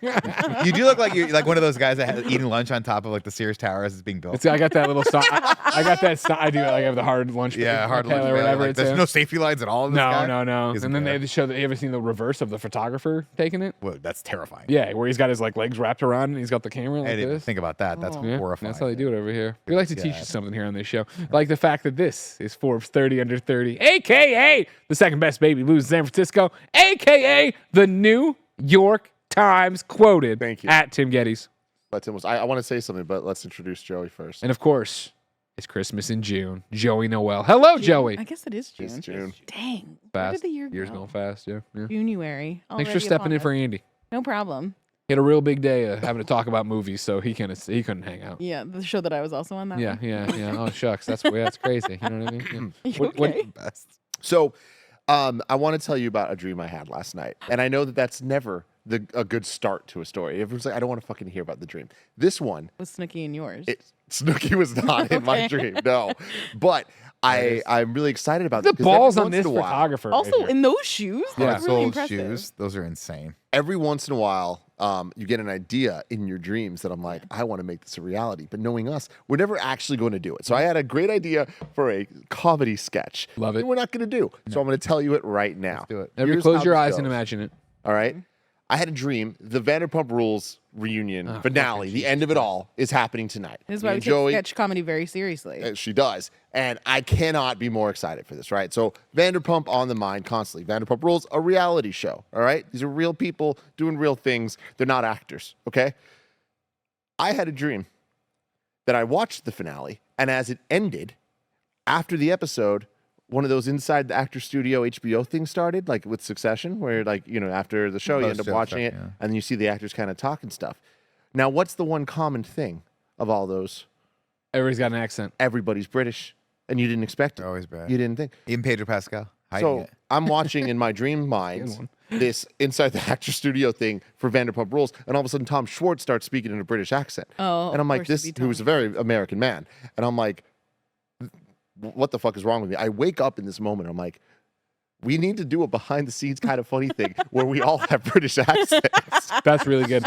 Speaker 2: You do look like you're like one of those guys that has eating lunch on top of like the Sears Tower as it's being built.
Speaker 1: I got that little sign. I got that sign. I do like I have the hard lunch.
Speaker 2: Yeah, hard
Speaker 1: pail
Speaker 2: lunch.
Speaker 1: or whatever.
Speaker 2: Like,
Speaker 1: it's
Speaker 2: there's
Speaker 1: a-
Speaker 2: no safety lines at all. In this guy?
Speaker 1: no.
Speaker 2: Isn't
Speaker 1: And then
Speaker 2: there?
Speaker 1: they show that. You ever seen the reverse of the photographer taking it?
Speaker 2: Whoa, that's terrifying.
Speaker 1: Yeah, where he's got his like legs wrapped around and he's got the camera
Speaker 2: I
Speaker 1: like
Speaker 2: didn't even
Speaker 1: this.
Speaker 2: think about that. That's
Speaker 1: Yeah,
Speaker 2: horrifying.
Speaker 1: that's how they do it over here. We like to teach
Speaker 2: God.
Speaker 1: you something here on this show, like the fact that this is Forbes 30 under 30 3, a.k.a. the second best baby blues in San Francisco, a.k.a. the New York Times quoted
Speaker 3: Thank you.
Speaker 1: at Tim Gettys.
Speaker 3: I want to say something, but let's introduce Joey first.
Speaker 1: And of course, it's Christmas in June. Joey Noel. Hello, Joey.
Speaker 4: I guess it is June.
Speaker 3: It's June.
Speaker 4: Dang. Where
Speaker 1: Fast.
Speaker 4: did the year
Speaker 1: Year's
Speaker 4: go?
Speaker 1: going fast, yeah.
Speaker 4: January.
Speaker 1: Thanks for
Speaker 4: Already
Speaker 1: stepping
Speaker 4: upon
Speaker 1: in for
Speaker 4: us.
Speaker 1: Andy.
Speaker 4: No problem.
Speaker 1: He had a real big day having to talk about movies, so he couldn't hang out.
Speaker 4: Yeah, the show that I was also on that.
Speaker 1: Yeah,
Speaker 4: one.
Speaker 1: yeah. Oh shucks, that's crazy. You know what I mean? Yeah.
Speaker 4: You okay?
Speaker 2: Best.
Speaker 3: So, I want to tell you about a dream I had last night, and I know that that's never a good start to a story. Everyone's like, I don't want to fucking hear about the dream. This one,
Speaker 4: Was Snooki in yours?
Speaker 3: Snooki was not in my dream, no. But I'm really excited about
Speaker 1: The
Speaker 3: it, 'cause
Speaker 1: balls
Speaker 3: every
Speaker 1: on
Speaker 3: once
Speaker 1: this
Speaker 3: in a while-
Speaker 1: photographer.
Speaker 4: also,
Speaker 1: right here.
Speaker 4: in those shoes?
Speaker 1: Yeah.
Speaker 4: That's really
Speaker 2: Sold
Speaker 4: impressive.
Speaker 2: shoes. Those are insane.
Speaker 3: Every once in a while, you get an idea in your dreams that I'm like, I want to make this a reality. But knowing us, we're never actually going to do it. So I had a great idea for a comedy sketch.
Speaker 1: Love it.
Speaker 3: that we're not going to do. So I'm going to tell you it right now.
Speaker 2: do it.
Speaker 1: Everybody
Speaker 3: Here's
Speaker 1: close
Speaker 3: how
Speaker 1: your
Speaker 3: this
Speaker 1: eyes and
Speaker 3: goes.
Speaker 1: imagine it.
Speaker 3: All right. I had a dream. The Vanderpump Rules reunion
Speaker 1: Oh,
Speaker 3: finale,
Speaker 1: fucking
Speaker 3: the end of it all, is happening tonight.
Speaker 4: This is
Speaker 3: Me
Speaker 4: why we
Speaker 3: and
Speaker 4: take
Speaker 3: Joey,
Speaker 4: sketch comedy very seriously.
Speaker 3: she does. And I cannot be more excited for this, right? So Vanderpump on the mind constantly. Vanderpump Rules, a reality show, all right? These are real people doing real things. They're not actors, okay? I had a dream that I watched the finale, and as it ended, after the episode, one of those inside the actor studio HBO things started, like with Succession, where like, after the show, you end up
Speaker 2: Post-show
Speaker 3: watching
Speaker 2: stuff,
Speaker 3: it,
Speaker 2: yeah.
Speaker 3: and then you see the actors kind of talking stuff. Now, what's the one common thing of all those?
Speaker 1: Everybody's got an accent.
Speaker 3: Everybody's British, and you didn't expect it.
Speaker 2: They're always bad.
Speaker 3: You didn't think.
Speaker 2: Even Pedro Pascal hiding
Speaker 3: So
Speaker 2: it.
Speaker 3: I'm watching in my dream mind
Speaker 1: one.
Speaker 3: this inside the actor studio thing for Vanderpump Rules, and all of a sudden Tom Schwartz starts speaking in a British accent.
Speaker 4: Oh,
Speaker 3: and I'm
Speaker 4: of
Speaker 3: like,
Speaker 4: course
Speaker 3: this,
Speaker 4: it'd be
Speaker 3: who was a very American man, and I'm like, what the fuck is wrong with me? I wake up in this moment. I'm like, we need to do a behind the scenes kind of funny thing where we all have British accents.
Speaker 1: That's really good.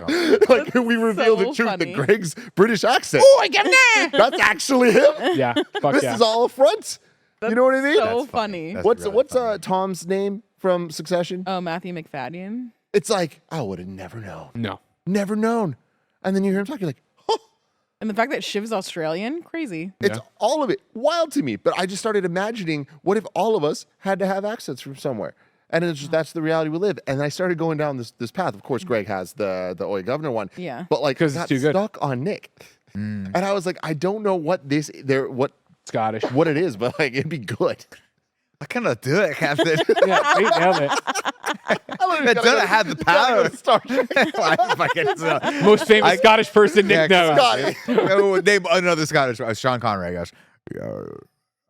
Speaker 3: Like we reveal the
Speaker 4: so
Speaker 3: truth
Speaker 4: funny.
Speaker 3: that Greg's British accent.
Speaker 1: Oh, I get it.
Speaker 3: That's actually him.
Speaker 1: Yeah, fuck
Speaker 3: This
Speaker 1: yeah.
Speaker 3: is all a front. You know what I mean?
Speaker 4: So
Speaker 2: That's
Speaker 4: funny.
Speaker 2: That's
Speaker 3: What's
Speaker 2: really funny.
Speaker 3: Tom's name from Succession?
Speaker 4: Oh, Matthew McFadden.
Speaker 3: It's like I would have never known,
Speaker 1: No.
Speaker 3: never known. And then you hear him talking like, huh,
Speaker 4: And the fact that Shiv's Australian, crazy.
Speaker 3: it's
Speaker 1: Yeah.
Speaker 3: all of it wild to me. But I just started imagining, what if all of us had to have accents from somewhere? And it's just, that's the reality we live. And I started going down this path. Of course, Greg has the Oi Governor one.
Speaker 4: Yeah.
Speaker 3: But like,
Speaker 1: 'Cause it's
Speaker 3: got
Speaker 1: too good.
Speaker 3: stuck on Nick. And I was like, I don't know what
Speaker 1: Scottish.
Speaker 3: what it is, but like, it'd be good.
Speaker 2: I cannot do it, Captain.
Speaker 1: Yeah, see, nailed it.
Speaker 2: I don't have the power.
Speaker 1: Most famous Scottish person Nick knows.
Speaker 3: Scotty.
Speaker 2: Name another Scottish. Sean Connery, I guess. Yeah,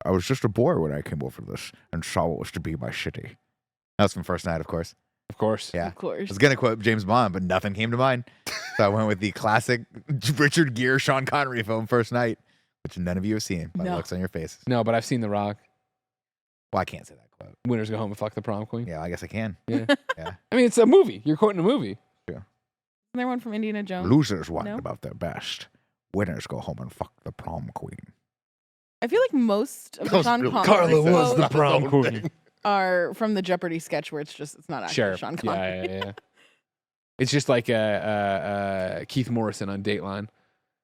Speaker 2: I was just a boy when I came over this and saw what was to be my city. That was from First Night, of course.
Speaker 1: Of course.
Speaker 2: Yeah.
Speaker 4: Of course.
Speaker 2: I was going to quote James Bond, but nothing came to mind. So I went with the classic Richard Gere, Sean Connery film, First Night, which none of you have seen by the
Speaker 4: No.
Speaker 2: looks on your faces.
Speaker 1: No, but I've seen The Rock.
Speaker 2: Well, I can't say that quote.
Speaker 1: Winners go home and fuck the prom queen.
Speaker 2: Yeah, I guess I can.
Speaker 1: Yeah.
Speaker 2: Yeah.
Speaker 1: I mean, it's a movie. You're quoting a movie.
Speaker 4: Isn't there one from Indiana Jones?
Speaker 2: Losers whine
Speaker 4: No?
Speaker 2: about their best. Winners go home and fuck the prom queen.
Speaker 4: I feel like most of
Speaker 3: That
Speaker 4: the
Speaker 3: was
Speaker 4: Sean
Speaker 3: really-
Speaker 4: Connery
Speaker 1: Carla was
Speaker 4: quotes
Speaker 1: the
Speaker 3: That's
Speaker 1: prom
Speaker 3: his own
Speaker 1: queen.
Speaker 3: thing.
Speaker 4: are from the Jeopardy sketch where it's not actually
Speaker 1: Sure.
Speaker 4: Sean Connery.
Speaker 1: Yeah. It's just like Keith Morrison on Dateline,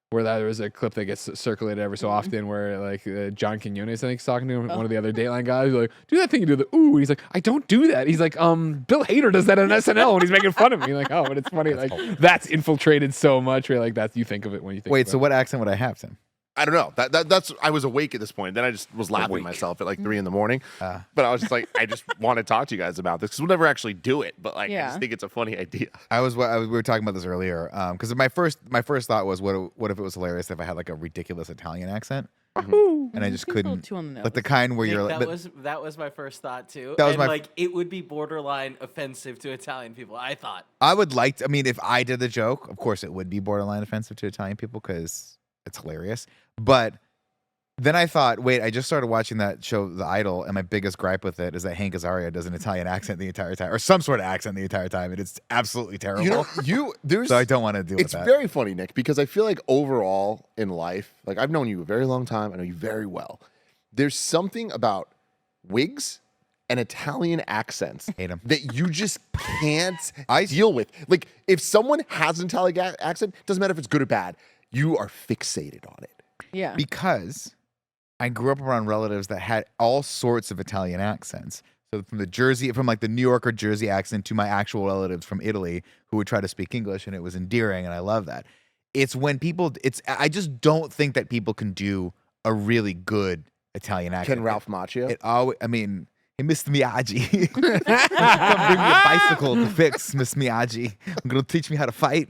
Speaker 1: where there was a clip that gets circulated every so often where like John Quinones, I think, is talking to him, one of the other Dateline guys. He's like, do that thing you do, the ooh. And he's like, I don't do that. He's like, Bill Hader does that on SNL when he's making fun of me. Like, oh, but it's funny. Like, that's infiltrated so much where like that's, you think of it when you think
Speaker 2: Wait,
Speaker 1: about
Speaker 2: so
Speaker 1: it.
Speaker 2: what accent would I have, Tim?
Speaker 3: I don't know. That's I was awake at this point. Then I just was laughing
Speaker 2: Awake.
Speaker 3: at myself at like 3 a.m.
Speaker 2: Ah.
Speaker 3: But I was just like, I just want to talk to you guys about this because we'll never actually do it. But like, I
Speaker 4: Yeah.
Speaker 3: just think it's a funny idea.
Speaker 2: We were talking about this earlier because my first thought was what if it was hilarious if I had like a ridiculous Italian accent and I just
Speaker 4: Seems a little
Speaker 2: couldn't,
Speaker 4: too on the nose.
Speaker 2: like the kind where
Speaker 5: Nick,
Speaker 2: you're
Speaker 5: that
Speaker 2: like,
Speaker 5: that was my first thought too.
Speaker 2: That was
Speaker 5: and
Speaker 2: my-
Speaker 5: like it would be borderline offensive to Italian people. I thought.
Speaker 2: I would like to, I mean, if I did the joke, of course it would be borderline offensive to Italian people because it's hilarious. But then I thought, wait, I just started watching that show, The Idol, and my biggest gripe with it is that Hank Azaria does an Italian accent the entire time, or some sort of accent the entire time, and it's absolutely terrible.
Speaker 3: There's
Speaker 2: So I don't want to deal with
Speaker 3: it's
Speaker 2: that.
Speaker 3: very funny, Nick, because I feel like overall in life, like I've known you a very long time. I know you very well. There's something about wigs and Italian accents
Speaker 2: Hate 'em.
Speaker 3: that you just can't deal with. Like if someone has an Italian accent, doesn't matter if it's good or bad, you are fixated on it.
Speaker 4: yeah.
Speaker 2: Because I grew up around relatives that had all sorts of Italian accents. So from like the New York or Jersey accent to my actual relatives from Italy who would try to speak English, and it was endearing, and I love that. It's when I just don't think that people can do a really good Italian accent.
Speaker 3: Can Ralph Macchio?
Speaker 2: I mean, hey, Miss Miyagi. Come bring me a bicycle to fix, Miss Miyagi. I'm going to teach me how to fight.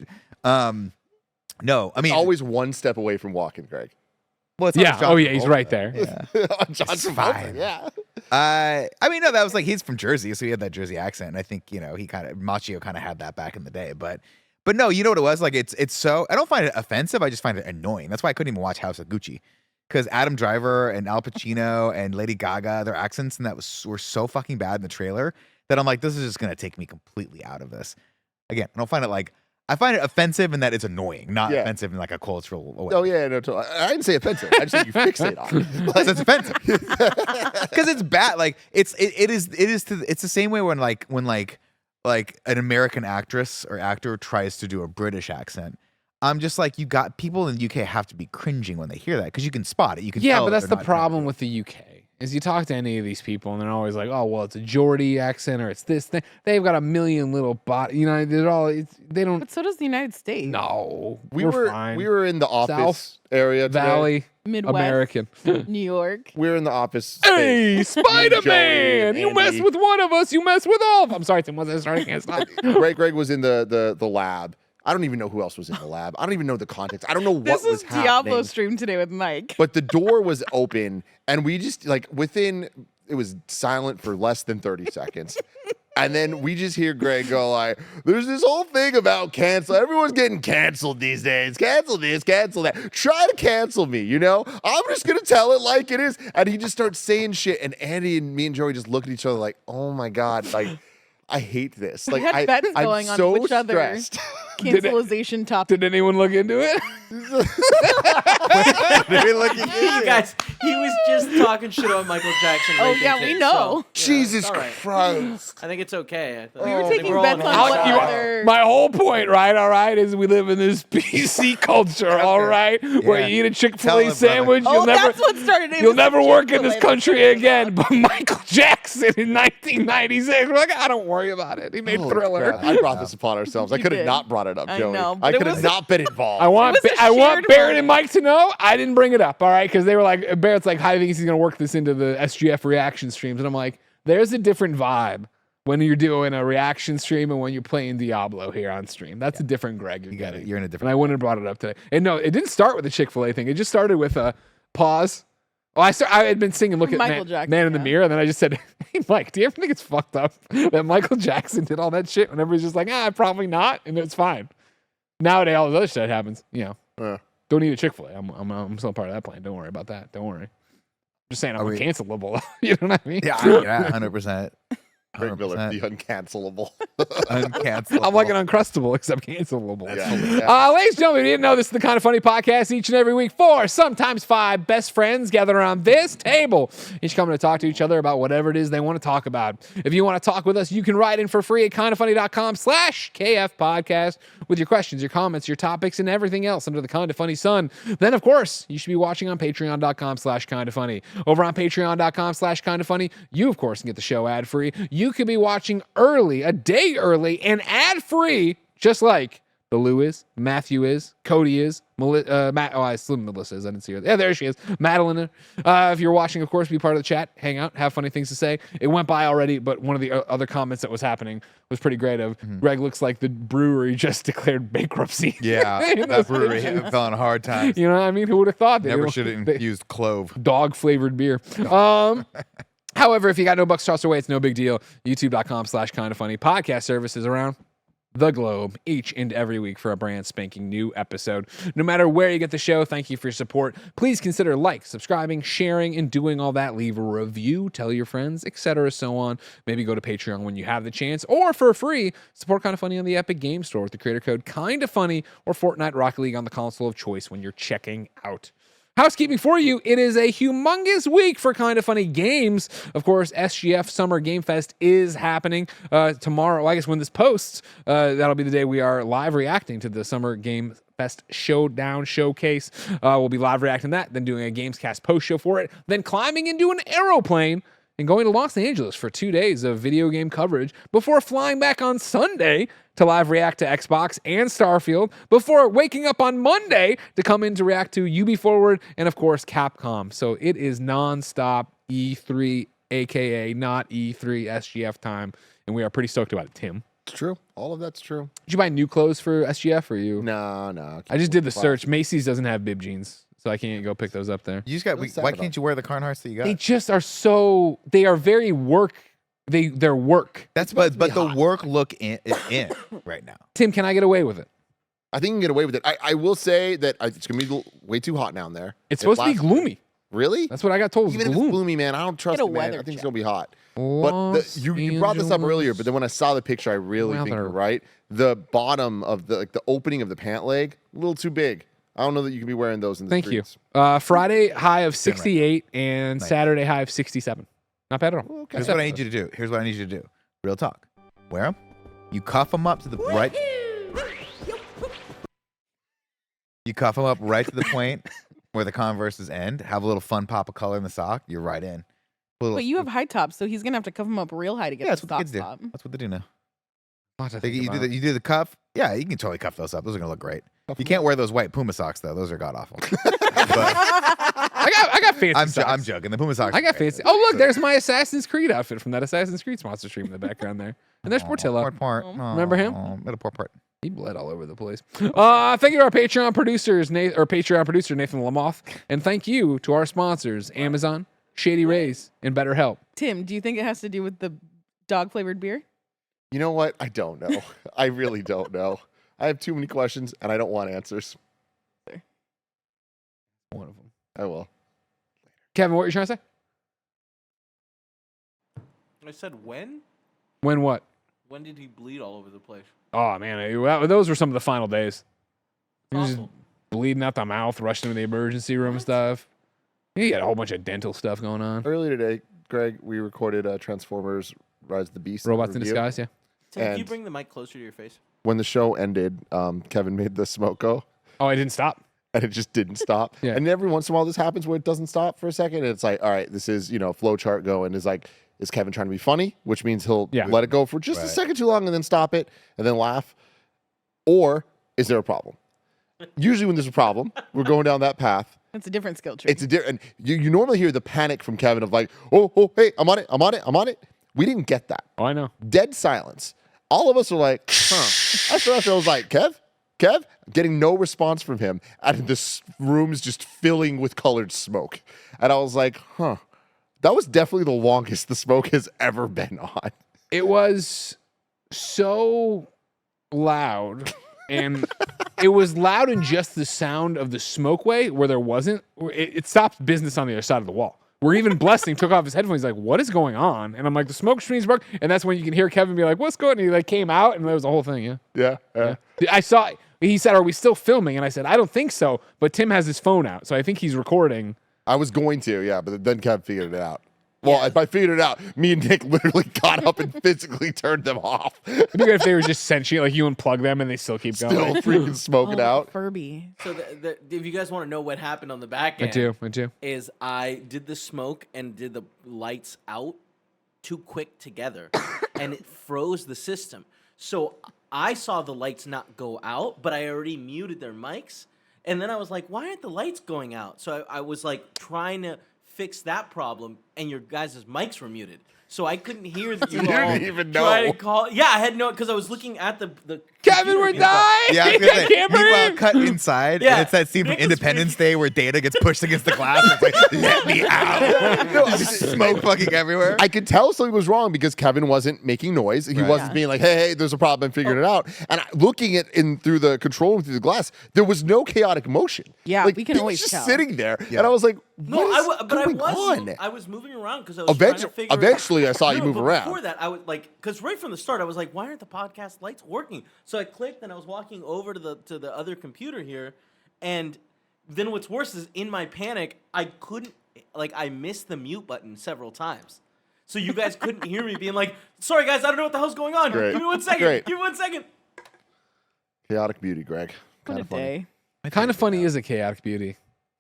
Speaker 2: No, I mean.
Speaker 3: Always one step away from walking, Greg.
Speaker 2: Well, it's
Speaker 1: Yeah.
Speaker 2: always John
Speaker 1: Oh, yeah. He's
Speaker 2: Travolta.
Speaker 1: right there.
Speaker 2: Yeah.
Speaker 3: John
Speaker 2: It's
Speaker 3: Travolta,
Speaker 2: fine.
Speaker 3: yeah.
Speaker 2: I mean, no, that was like, he's from Jersey, so he had that Jersey accent. And I think, Macchio kind of had that back in the day. But no, you know what it was? Like, it's so, I don't find it offensive. I just find it annoying. That's why I couldn't even watch House of Gucci. Because Adam Driver and Al Pacino and Lady Gaga, their accents and that were so fucking bad in the trailer that I'm like, this is just going to take me completely out of this. Again, I don't find it I find it offensive in that it's annoying, not offensive in like a cultural way.
Speaker 3: Oh, yeah, no, totally. I didn't say offensive. I just said you fixate on it.
Speaker 2: Because it's offensive. Because it's bad. Like it's the same way when an American actress or actor tries to do a British accent. I'm just like, you got people in the UK have to be cringing when they hear that because you can spot it. You can
Speaker 1: Yeah,
Speaker 2: tell
Speaker 1: but
Speaker 2: that
Speaker 1: that's
Speaker 2: they're
Speaker 1: the
Speaker 2: not
Speaker 1: problem with the UK. Is you talk to any of these people and they're always like, oh, well, it's a Geordie accent or it's this thing. They've got a million little they don't.
Speaker 4: But so does the United States.
Speaker 1: No,
Speaker 3: We
Speaker 1: we're
Speaker 3: were
Speaker 1: fine.
Speaker 3: we were in the office
Speaker 1: South
Speaker 3: area today.
Speaker 1: Valley,
Speaker 4: Midwest,
Speaker 1: American.
Speaker 4: New York.
Speaker 3: We were in the office.
Speaker 1: Hey,
Speaker 3: space.
Speaker 1: Spider-Man!
Speaker 3: Joey,
Speaker 1: You mess
Speaker 3: Andy.
Speaker 1: with one of us, you mess with all of them. I'm sorry, Tim. Was I starting? I can't stop.
Speaker 3: Greg was in the lab. I don't even know who else was in the lab. I don't even know the context. I don't know what
Speaker 4: This
Speaker 3: was
Speaker 4: is Diablo
Speaker 3: happening.
Speaker 4: stream today with Mike.
Speaker 3: But the door was open, and we just it was silent for less than 30 seconds. And then we just hear Greg go like, there's this whole thing about cancel. Everyone's getting canceled these days. Cancel this, cancel that. Try to cancel me, you know? I'm just going to tell it like it is. And he just starts saying shit. And Andy and me and Joey just look at each other like, oh my God, like, I hate this. Like,
Speaker 4: had bets
Speaker 3: I'm
Speaker 4: going on
Speaker 3: so
Speaker 4: which other
Speaker 3: stressed.
Speaker 4: Cancelization topic.
Speaker 1: Did anyone look into it?
Speaker 5: You guys, he was just talking shit about Michael Jackson.
Speaker 4: Oh,
Speaker 5: raping
Speaker 4: yeah, we
Speaker 5: kids,
Speaker 4: know.
Speaker 5: so, yeah,
Speaker 3: Jesus
Speaker 5: it's all right.
Speaker 3: Christ.
Speaker 5: I think it's okay.
Speaker 4: We were
Speaker 5: I think
Speaker 4: taking
Speaker 5: we're all
Speaker 4: bets
Speaker 5: on
Speaker 4: on
Speaker 5: his
Speaker 4: what
Speaker 5: side.
Speaker 4: other.
Speaker 1: My whole point, right? All right, is we live in this PC culture, all right, where
Speaker 2: Yeah.
Speaker 1: you eat a
Speaker 2: Tell
Speaker 1: Chick-fil-A
Speaker 2: him, brother.
Speaker 1: sandwich,
Speaker 4: Oh, that's what started it.
Speaker 1: you'll
Speaker 4: was
Speaker 1: never work in this
Speaker 4: Chick-fil-A.
Speaker 1: country again. But Michael Jackson in 1996, we're like, I don't worry about it. He made
Speaker 3: Holy
Speaker 1: Thriller.
Speaker 3: crap. I brought this upon ourselves. I
Speaker 4: You
Speaker 3: could have
Speaker 4: did.
Speaker 3: not brought it up,
Speaker 4: I
Speaker 3: Joey.
Speaker 4: know,
Speaker 3: I
Speaker 4: but it
Speaker 3: could have
Speaker 4: was-
Speaker 3: not been involved.
Speaker 1: I want
Speaker 4: was a
Speaker 1: I want
Speaker 4: shared
Speaker 1: Barrett and
Speaker 4: moment.
Speaker 1: Mike to know I didn't bring it up, all right? Because they were like, Barrett's like, how do you think he's going to work this into the SGF reaction streams? And I'm like, there's a different vibe when you're doing a reaction stream and when you're playing Diablo here on stream. That's a different Greg you're
Speaker 2: You got it.
Speaker 1: getting.
Speaker 2: You're in a
Speaker 1: And
Speaker 2: different.
Speaker 1: I wouldn't have brought it up today. And no, it didn't start with the Chick-fil-A thing. It just started with a pause. Oh, I had been singing "Look at
Speaker 4: Michael Jackson,
Speaker 1: Man in the
Speaker 4: yeah.
Speaker 1: Mirror," and then I just said, "Hey, Mike, do you ever think it's fucked up that Michael Jackson did all that shit?" And everybody's just like, probably not," and it's fine. Nowadays, all this other shit happens. Don't eat a Chick-fil-A. I'm still part of that plan. Don't worry about that. Don't worry. I'm just saying I'm
Speaker 2: Are we-
Speaker 1: uncancelable. You know what I mean?
Speaker 2: Yeah, 100%.
Speaker 3: Greg Miller,
Speaker 2: 100%.
Speaker 3: the uncancelable.
Speaker 2: Uncancelable.
Speaker 1: I'm like an Uncrustable, except cancelable.
Speaker 3: Yeah.
Speaker 1: Ladies and gentlemen, you didn't know this is the Kind of Funny podcast each and every week. 4, sometimes 5 best friends gather around this table, each coming to talk to each other about whatever it is they want to talk about. If you want to talk with us, you can write in for free at kindafunny.com/KF podcast with your questions, your comments, your topics, and everything else under the Kind of Funny sun. Then, of course, you should be watching on patreon.com/kindafunny. Over on patreon.com/kindafunny, you, of course, can get the show ad free. You could be watching early, a day early, and ad-free, just like the Lou is, Matthew is, Cody is, I assume Melissa is. I didn't see her. Yeah, there she is. Madeline. If you're watching, of course, be part of the chat. Hang out. Have funny things to say. It went by already, but one of the other comments that was happening was pretty great of Greg looks like the brewery just declared bankruptcy.
Speaker 2: Yeah,
Speaker 1: You know,
Speaker 2: that brewery fell on hard times.
Speaker 1: You know what I mean? Who would have thought that?
Speaker 2: Never should have infused clove.
Speaker 1: Dog flavored beer. However, if you got no bucks tossed away, it's no big deal. YouTube.com/kindafunny. Podcast services around the globe each and every week for a brand spanking new episode. No matter where you get the show, thank you for your support. Please consider subscribing, sharing, and doing all that. Leave a review, tell your friends, etc., so on. Maybe go to Patreon when you have the chance, or for free, support Kinda Funny on the Epic Game Store with the creator code KindaFunny or Fortnite Rocket League on the console of choice when you're checking out. Housekeeping for you. It is a humongous week for KindaFunny games. Of course, SGF Summer Game Fest is happening tomorrow. Well, I guess when this posts, that'll be the day we are live reacting to the Summer Game Fest Showdown Showcase. We'll be live reacting to that, then doing a Gamescast post show for it, then climbing into an aeroplane and going to Los Angeles for 2 days of video game coverage before flying back on Sunday to live react to Xbox and Starfield before waking up on Monday to come in to react to UB Forward and, of course, Capcom. So it is nonstop E3, aka not E3 SGF time, and we are pretty stoked about it, Tim.
Speaker 3: It's true. All of that's true.
Speaker 1: Did you buy new clothes for SGF or you?
Speaker 3: No.
Speaker 1: I just did the search. Macy's doesn't have Bib Jeans, so I can't go pick those up there.
Speaker 2: You just got. Why can't you wear the Carhartts that you got?
Speaker 1: They just are so. They are very work. They're work.
Speaker 2: That's but the work look is in right now.
Speaker 1: Tim, can I get away with it?
Speaker 3: I think you can get away with it. I will say that it's gonna be way too hot down there.
Speaker 1: It's supposed to be
Speaker 3: lasts-
Speaker 1: gloomy.
Speaker 3: Really?
Speaker 1: That's what I got told.
Speaker 3: Even if it's gloomy, man, I don't trust
Speaker 4: Get a
Speaker 3: it, man. I
Speaker 4: weather
Speaker 3: think it's
Speaker 4: check.
Speaker 3: gonna be hot. But you brought this up earlier, but then when I saw the picture, I really think you're right. The bottom of the opening of the pant leg, a little too big. I don't know that you can be wearing those in the
Speaker 1: Thank
Speaker 3: streets.
Speaker 1: you. Friday high of 68 and Saturday high of 67. Not bad at all.
Speaker 3: Okay.
Speaker 2: Here's what I need you to do. Here's what I need you to do. Real talk. Wear them. You cuff them up to the right. You cuff them up right to the point where the Converses end. Have a little fun pop of color in the sock. You're right in.
Speaker 4: But you have high tops, so he's gonna have to cuff him up real high to get
Speaker 2: Yeah, that's
Speaker 4: the
Speaker 2: what the kids do.
Speaker 4: top.
Speaker 2: That's what they do now.
Speaker 1: Lot to
Speaker 2: Like,
Speaker 1: think
Speaker 2: you
Speaker 1: about.
Speaker 2: do the cuff. Yeah, you can totally cuff those up. Those are gonna look great. You can't wear those white Puma socks though. Those are god awful.
Speaker 1: I got fancy socks.
Speaker 2: I'm joking. The Puma socks.
Speaker 1: I
Speaker 2: are
Speaker 1: got
Speaker 2: great.
Speaker 1: fancy. Oh, look, there's my Assassin's Creed outfit from that Assassin's Creed sponsor stream in the background there. And there's Portillo.
Speaker 2: Part.
Speaker 1: Remember him?
Speaker 2: Little part.
Speaker 1: He bled all over the place. Thank you to our Patreon producers, Patreon producer Nathan Lamoth, and thank you to our sponsors, Amazon, Shady Rays, and BetterHelp.
Speaker 4: Tim, do you think it has to do with the dog flavored beer?
Speaker 3: You know what? I don't know. I really don't know. I have too many questions, and I don't want answers.
Speaker 1: One of them.
Speaker 3: I will.
Speaker 1: Kevin, what are you trying to say?
Speaker 5: I said when?
Speaker 1: When what?
Speaker 5: When did he bleed all over the place?
Speaker 1: Oh, man. Those were some of the final days. He was just
Speaker 5: Awful.
Speaker 1: bleeding out the mouth, rushed into the emergency room and stuff. He had a whole bunch of dental stuff going on.
Speaker 3: Earlier today, Greg, we recorded Transformers Rise of the Beast.
Speaker 1: Robots in
Speaker 3: review.
Speaker 1: disguise, yeah.
Speaker 5: Tim, can you
Speaker 3: And-
Speaker 5: bring the mic closer to your face?
Speaker 3: When the show ended, Kevin made the smoke go,
Speaker 1: Oh, I didn't stop.
Speaker 3: and it just didn't stop.
Speaker 1: Yeah.
Speaker 3: And every once in a while, this happens where it doesn't stop for a second, and it's like, all right, this is flow chart going. Is Kevin trying to be funny, which means he'll let it go for just a
Speaker 2: Right.
Speaker 3: second too long and then stop it and then laugh, or is there a problem? Usually, when there's a problem, we're going down that path.
Speaker 4: It's a different skill tree.
Speaker 3: It's a different. You normally hear the panic from Kevin of like, oh, hey, I'm on it. We didn't get that.
Speaker 1: Oh, I know.
Speaker 3: Dead silence. All of us are like, huh. After that, I was like, Kev, getting no response from him, and this room's just filling with colored smoke. And I was like, huh, that was definitely the longest the smoke has ever been on.
Speaker 1: It was so loud, and it was loud in just the sound of the smoke way where there wasn't. It stopped business on the other side of the wall. Where even Blessing took off his headphones. He's like, what is going on? And I'm like, the smoke screen's broke. And that's when you can hear Kevin be like, what's going on? And he like came out, and there was a whole thing, yeah.
Speaker 3: Yeah.
Speaker 1: I saw, he said, are we still filming? And I said, I don't think so. But Tim has his phone out, so I think he's recording.
Speaker 3: I was going to, yeah, but then Kev figured it out. Well, if I figured it out, me and Nick literally got up and physically turned them off.
Speaker 1: It'd be good if they were just sentient, like you unplug them and they still keep
Speaker 3: Still
Speaker 1: going.
Speaker 3: freaking smoking out.
Speaker 4: Furby.
Speaker 5: So if you guys want to know what happened on the back
Speaker 1: I
Speaker 5: end,
Speaker 1: do.
Speaker 5: is I did the smoke and did the lights out too quick together, and it froze the system. So I saw the lights not go out, but I already muted their mics, and then I was like, why aren't the lights going out? So I was like trying to fix that problem, and your guys' mics were muted. So I couldn't hear that you all
Speaker 3: didn't even
Speaker 5: trying
Speaker 3: know.
Speaker 5: to call. Yeah, I had no, because I was looking at the
Speaker 1: Kevin,
Speaker 5: computer
Speaker 1: we're
Speaker 5: being
Speaker 1: dying!
Speaker 2: Yeah, I was
Speaker 1: I
Speaker 2: gonna say,
Speaker 1: can't
Speaker 2: meanwhile,
Speaker 1: breathe!
Speaker 2: cut inside,
Speaker 5: Yeah.
Speaker 2: and it's that scene from
Speaker 5: Nick was
Speaker 2: Independence
Speaker 5: freaking-
Speaker 2: Day where Data gets pushed against the glass. And it's like, let me out. Just smoke fucking everywhere.
Speaker 3: I could tell something was wrong because Kevin wasn't making noise. He wasn't being like, hey, there's a problem, I'm figuring it out. And looking at through the control room through the glass, there was no chaotic motion.
Speaker 4: Yeah,
Speaker 3: like,
Speaker 4: we can
Speaker 3: he
Speaker 4: always
Speaker 3: was just
Speaker 4: tell.
Speaker 3: sitting there,
Speaker 2: Yeah.
Speaker 3: and I was like,
Speaker 5: No,
Speaker 3: what is
Speaker 5: but
Speaker 3: going on?
Speaker 5: I was moving around because I was trying to figure.
Speaker 3: Eventually, I saw you move
Speaker 5: but
Speaker 3: around.
Speaker 5: Before that, I was like, because right from the start, I was like, why aren't the podcast lights working? So I clicked, and I was walking over to the other computer here, and then what's worse is in my panic, I couldn't, like, I missed the mute button several times. So you guys couldn't hear me being like, sorry guys, I don't know what the hell's going on.
Speaker 3: Great.
Speaker 5: Give me 1 second.
Speaker 3: Great.
Speaker 5: Give me 1 second.
Speaker 3: Chaotic beauty, Greg.
Speaker 4: What
Speaker 3: Kind
Speaker 4: a
Speaker 3: of funny.
Speaker 4: day.
Speaker 1: Kind of Funny is a chaotic beauty.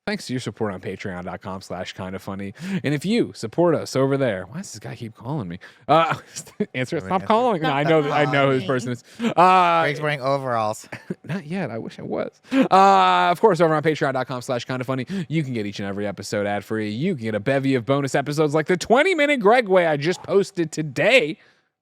Speaker 1: Thanks to your support on patreon.com/kindafunny. And if you support us over there, why does this guy keep calling me? Answer it. Stop calling. No, I know who this person is.
Speaker 2: Greg's wearing overalls.
Speaker 1: Not yet. I wish I was. Of course, over on patreon.com/kindafunny, you can get each and every episode ad free. You can get a bevy of bonus episodes like the 20-minute Greg Way I just posted today.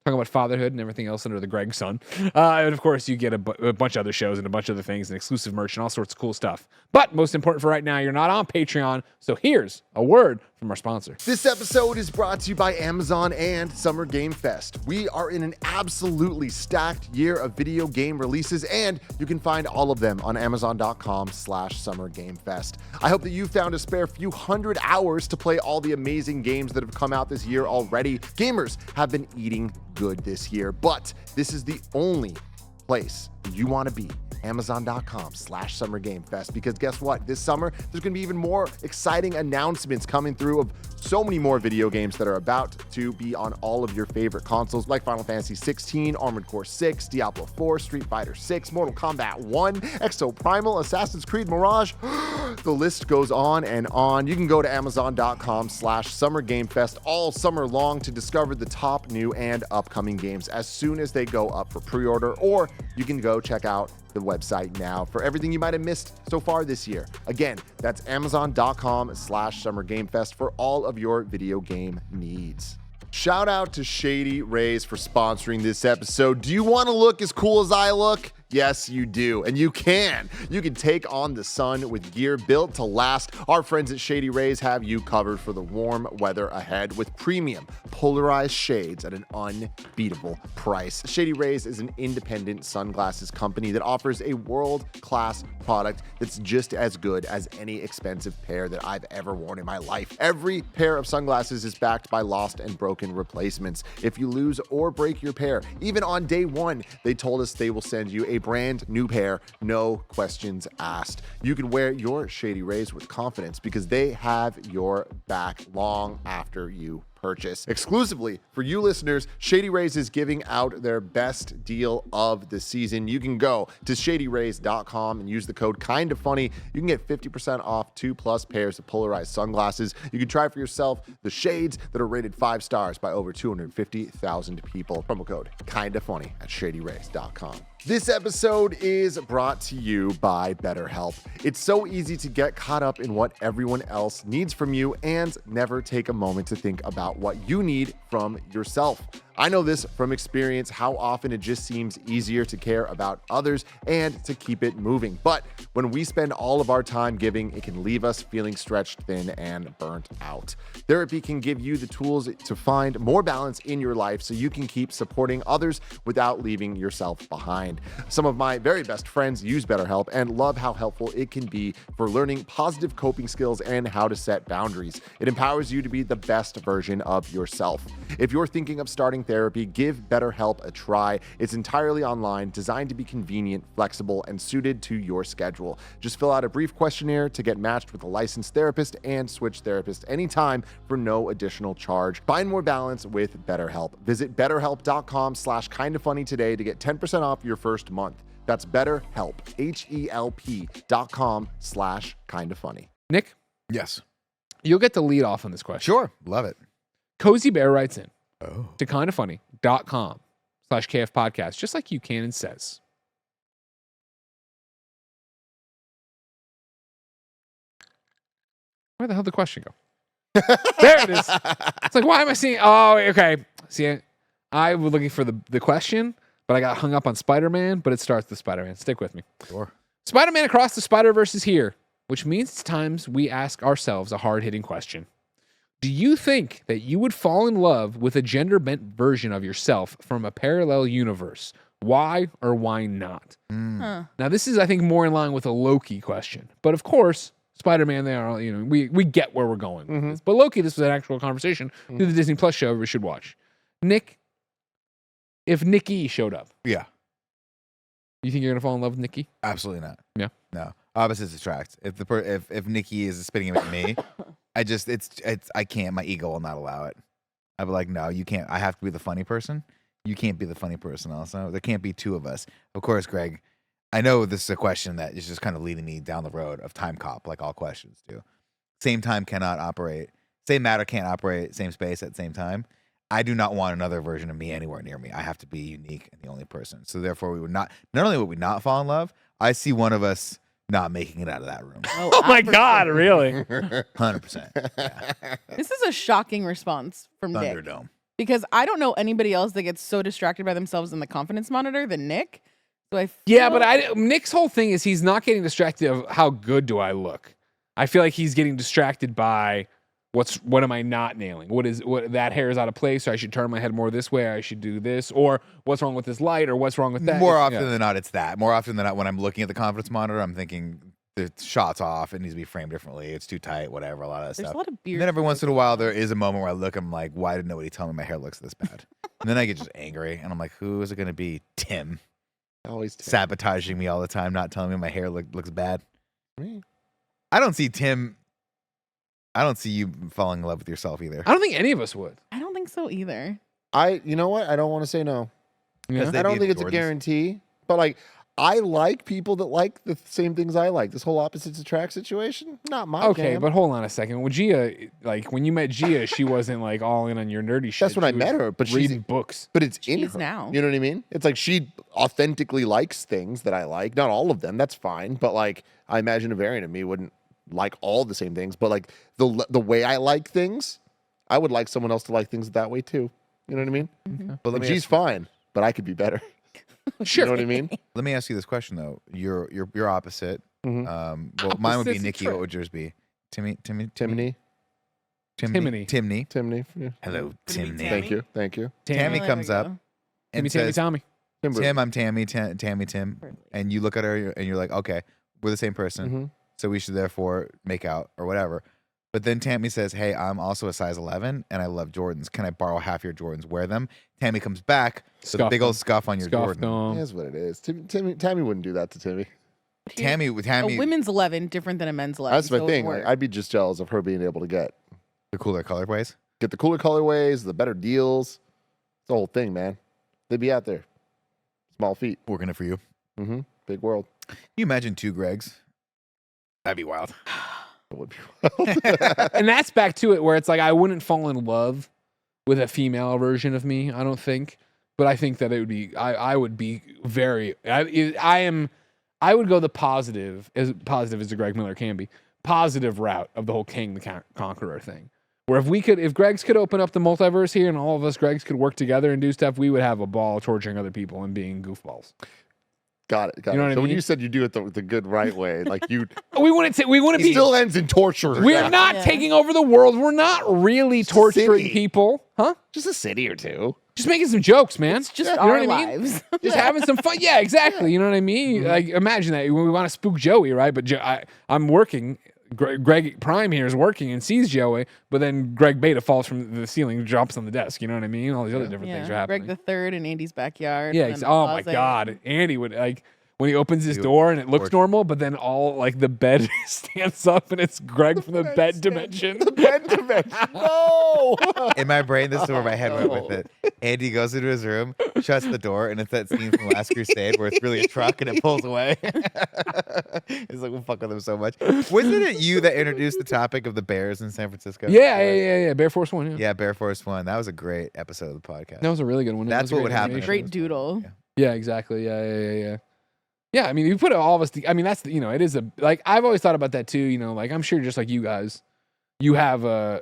Speaker 1: Talking about fatherhood and everything else under the Greg sun. And of course, you get a bunch of other shows and a bunch of other things and exclusive merch and all sorts of cool stuff. But most important for right now, you're not on Patreon. So here's a word from our sponsor.
Speaker 3: This episode is brought to you by Amazon and Summer Game Fest. We are in an absolutely stacked year of video game releases, and you can find all of them on Amazon.com/SummerGameFest. I hope that you found a spare few hundred hours to play all the amazing games that have come out this year already. Gamers have been eating good this year, but this is the only place you want to be. Amazon.com/SummerGameFest, because guess what? This summer, there's going to be even more exciting announcements coming through of so many more video games that are about to be on all of your favorite consoles, like Final Fantasy 16, Armored Core 6, Diablo 4, Street Fighter 6, Mortal Kombat 1, Exo Primal, Assassin's Creed Mirage. The list goes on and on. You can go to Amazon.com/SummerGameFest all summer long to discover the top new and upcoming games as soon as they go up for pre-order, or you can go check out the website now for everything you might have missed so far this year. Again, that's Amazon.com/SummerGameFest for all of your video game needs. Shout out to Shady Rays for sponsoring this episode. Do you want to look as cool as I look? Yes, you do. And you can. You can take on the sun with gear built to last. Our friends at Shady Rays have you covered for the warm weather ahead with premium polarized shades at an unbeatable price. Shady Rays is an independent sunglasses company that offers a world-class product that's just as good as any expensive pair that I've ever worn in my life. Every pair of sunglasses is backed by lost and broken replacements. If you lose or break your pair, even on day one, they told us they will send you a brand new pair, no questions asked. You can wear your Shady Rays with confidence because they have your back long after you purchase. Exclusively for you listeners, Shady Rays is giving out their best deal of the season. You can go to shadyrays.com and use the code KindaFunny. You can get 50% off 2+ pairs of polarized sunglasses. You can try for yourself the shades that are rated 5 stars by over 250,000 people. Promo code KindaFunny at shadyrays.com. This episode is brought to you by BetterHelp. It's so easy to get caught up in what everyone else needs from you and never take a moment to think about what you need from yourself. I know this from experience, how often it just seems easier to care about others and to keep it moving. But when we spend all of our time giving, it can leave us feeling stretched thin and burnt out. Therapy can give you the tools to find more balance in your life so you can keep supporting others without leaving yourself behind. Some of my very best friends use BetterHelp and love how helpful it can be for learning positive coping skills and how to set boundaries. It empowers you to be the best version of yourself. If you're thinking of starting therapy, give BetterHelp a try. It's entirely online, designed to be convenient, flexible, and suited to your schedule. Just fill out a brief questionnaire to get matched with a licensed therapist and switch therapists anytime for no additional charge. Find more balance with BetterHelp. Visit betterhelp.com/kindafunny today to get 10% off your first month. That's BetterHelp, HELP.com/kindafunny.
Speaker 1: Nick,
Speaker 2: Yes.
Speaker 1: you'll get to lead off on this question.
Speaker 2: Sure. Love it.
Speaker 1: Cozy Bear writes in
Speaker 2: Oh.
Speaker 1: to kindafunny.com/KF podcast, just like you can, and says, where the hell did the question go? There it is. It's like, why am I seeing? Oh, okay. See, I was looking for the question, but I got hung up on Spider-Man, but it starts with Spider-Man. Stick with me.
Speaker 2: Sure.
Speaker 1: Spider-Man Across the Spider-Verse is here, which means it's times we ask ourselves a hard-hitting question. Do you think that you would fall in love with a gender-bent version of yourself from a parallel universe? Why or why not?
Speaker 4: Huh.
Speaker 1: Now, this is, I think, more in line with a Loki question. But of course, Spider-Man, they are, we get where we're going with this. But Loki, this was an actual conversation through the Disney Plus show we should watch. Nick, if Nikki showed up,
Speaker 2: Yeah.
Speaker 1: you think you're going to fall in love with Nikki?
Speaker 2: Absolutely not.
Speaker 1: Yeah.
Speaker 2: No. Opposites attract. If Nikki is spitting at me, I can't. My ego will not allow it. I'd be like, no, you can't. I have to be the funny person. You can't be the funny person. Also, there can't be two of us. Of course, Greg. I know this is a question that is just kind of leading me down the road of time cop, like all questions do. Same time cannot operate. Same matter can't operate. Same space at the same time. I do not want another version of me anywhere near me. I have to be unique and the only person. So therefore, we would not. Not only would we not fall in love, I see one of us not making it out of that room.
Speaker 1: Oh my God, really?
Speaker 2: 100%. Yeah.
Speaker 4: This is a shocking response from Nick.
Speaker 2: Thunderdome.
Speaker 4: Because I don't know anybody else that gets so distracted by themselves in the confidence monitor than Nick. So I
Speaker 1: Yeah, but Nick's whole thing is he's not getting distracted of how good do I look. I feel like he's getting distracted by what am I not nailing? What that hair is out of place, or I should turn my head more this way, or I should do this, or what's wrong with this light, or what's wrong with that.
Speaker 2: More often than not, it's that. More often than not, when I'm looking at the confidence monitor, I'm thinking the shot's off. It needs to be framed differently. It's too tight. Whatever. A lot of that
Speaker 4: There's
Speaker 2: stuff.
Speaker 4: a lot of beard.
Speaker 2: And then every once in a while, there is a moment where I look. I'm like, why did nobody tell me my hair looks this bad? And then I get just angry, and I'm like, who is it going to be? Tim.
Speaker 3: Always
Speaker 2: Sabotaging me all the time, not telling me my hair looks bad.
Speaker 3: Me.
Speaker 2: I don't see Tim. I don't see you falling in love with yourself either.
Speaker 1: I don't think any of us would.
Speaker 4: I don't think so either.
Speaker 3: You know what? I don't want to say no.
Speaker 1: Yeah.
Speaker 2: They
Speaker 3: I don't
Speaker 2: be
Speaker 3: think
Speaker 2: the
Speaker 3: it's a
Speaker 2: Jordans.
Speaker 3: guarantee, but like I like people that like the same things I like. This whole opposites attract situation, not my
Speaker 1: Okay,
Speaker 3: jam.
Speaker 1: but hold on a second. When Gia, like when you met Gia, she wasn't like all in on your nerdy shit.
Speaker 3: That's when I
Speaker 1: She
Speaker 3: met
Speaker 1: was
Speaker 3: her, but she's
Speaker 1: reading books.
Speaker 3: but it's in
Speaker 4: She is
Speaker 3: her.
Speaker 4: now.
Speaker 3: You know what I mean? It's like she authentically likes things that I like. Not all of them. That's fine. But like I imagine a variant of me wouldn't like all the same things. But like the way I like things, I would like someone else to like things that way too. You know what I mean?
Speaker 2: But
Speaker 3: Like she's fine, but I could be better.
Speaker 1: Sure.
Speaker 3: You know what I mean?
Speaker 2: Let me ask you this question though. You're opposite.
Speaker 3: Mhm.
Speaker 2: Well, mine would be
Speaker 1: Opposites
Speaker 2: Nikki.
Speaker 1: attract.
Speaker 2: What would yours be? Timmy.
Speaker 3: Timony.
Speaker 1: Timony.
Speaker 3: Timony. Yeah.
Speaker 2: Hello,
Speaker 4: Would it be
Speaker 2: Timmy.
Speaker 4: Tammy?
Speaker 3: Thank you. Thank you.
Speaker 2: Tammy
Speaker 4: Oh, there
Speaker 2: comes
Speaker 4: we
Speaker 2: up
Speaker 4: go.
Speaker 2: and
Speaker 1: Timmy,
Speaker 2: says,
Speaker 1: Tommy.
Speaker 3: Timber.
Speaker 2: Tim, I'm Tammy, Tammy, Tim.
Speaker 4: Perfect.
Speaker 2: And you look at her and you're like, okay, we're the same person.
Speaker 3: Mhm.
Speaker 2: So we should therefore make out or whatever. But then Tammy says, hey, I'm also a size 11 and I love Jordans. Can I borrow half your Jordans? Wear them. Tammy comes back with a
Speaker 1: Scuff
Speaker 2: big old
Speaker 1: them.
Speaker 2: scuff on your
Speaker 1: Scuffed
Speaker 2: Jordan.
Speaker 1: them.
Speaker 3: That's what it is. Tammy wouldn't do that to Timmy.
Speaker 2: Tammy,
Speaker 4: A women's 11 different than a men's 11.
Speaker 3: That's my
Speaker 4: so it
Speaker 3: thing.
Speaker 4: works.
Speaker 3: Like, I'd be just jealous of her being able to get
Speaker 2: the cooler colorways.
Speaker 3: the cooler colorways, the better deals. It's the whole thing, man. They'd be out there. Small feet.
Speaker 2: Working it for you.
Speaker 3: Mm-hmm. Big world.
Speaker 2: Can you imagine two Greggs? That'd be wild.
Speaker 3: It would be wild.
Speaker 1: And that's back to it where it's like I wouldn't fall in love with a female version of me, I don't think. But I think that it would be I would be very I would go the positive as a Greg Miller can be, positive route of the whole King the Conqueror thing. Where if Greggs could open up the multiverse here and all of us Greggs could work together and do stuff, we would have a ball torturing other people and being goofballs.
Speaker 3: Got it. Got
Speaker 1: You know
Speaker 3: it.
Speaker 1: what I
Speaker 3: So when
Speaker 1: mean?
Speaker 3: you said you do it the good right way, like you,
Speaker 1: We wouldn't
Speaker 3: it
Speaker 1: be
Speaker 3: still ends in torture.
Speaker 1: we're not
Speaker 4: Yeah.
Speaker 1: taking over the world. We're not really torturing
Speaker 3: City.
Speaker 1: people. Huh?
Speaker 3: Just a city or two.
Speaker 1: Just making some jokes, man.
Speaker 4: It's just
Speaker 1: You know
Speaker 4: our
Speaker 1: what I mean?
Speaker 4: lives.
Speaker 1: Just having some fun. Yeah, exactly. You know what I mean? Like, imagine that. We want to spook Joey, right? But I'm working. Greg Prime here is working and sees Joey, but then Greg Beta falls from the ceiling, and drops on the desk. You know what I mean? All these other different things are happening.
Speaker 4: Greg the Third in Andy's backyard.
Speaker 1: Yeah.
Speaker 4: and then
Speaker 1: Oh my
Speaker 4: closet.
Speaker 1: God. Andy would like when he opens his
Speaker 2: He would
Speaker 1: door and it looks
Speaker 2: torch-
Speaker 1: normal, but then all like the bed stands up and it's Greg from the bed dimension.
Speaker 3: Bed dimension. No.
Speaker 2: In my brain, this is where my head went with it. Andy goes into his room, shuts the door, and it's that scene from Last Crusade where it's really a truck and it pulls away. It's like, we'll fuck with him so much. Wasn't it you that introduced the topic of the bears in San Francisco?
Speaker 1: Yeah. Bear Force One. Yeah.
Speaker 2: Yeah, Bear Force One. That was a great episode of the podcast.
Speaker 1: That was a really good one. It
Speaker 2: That's
Speaker 1: was a
Speaker 2: what
Speaker 1: great
Speaker 2: would happen.
Speaker 1: animation.
Speaker 4: Great doodle.
Speaker 1: Yeah, exactly. Yeah. Yeah, I mean, you put all of us. I mean, that's it is a like I've always thought about that too. You know, like I'm sure just like you guys, you have a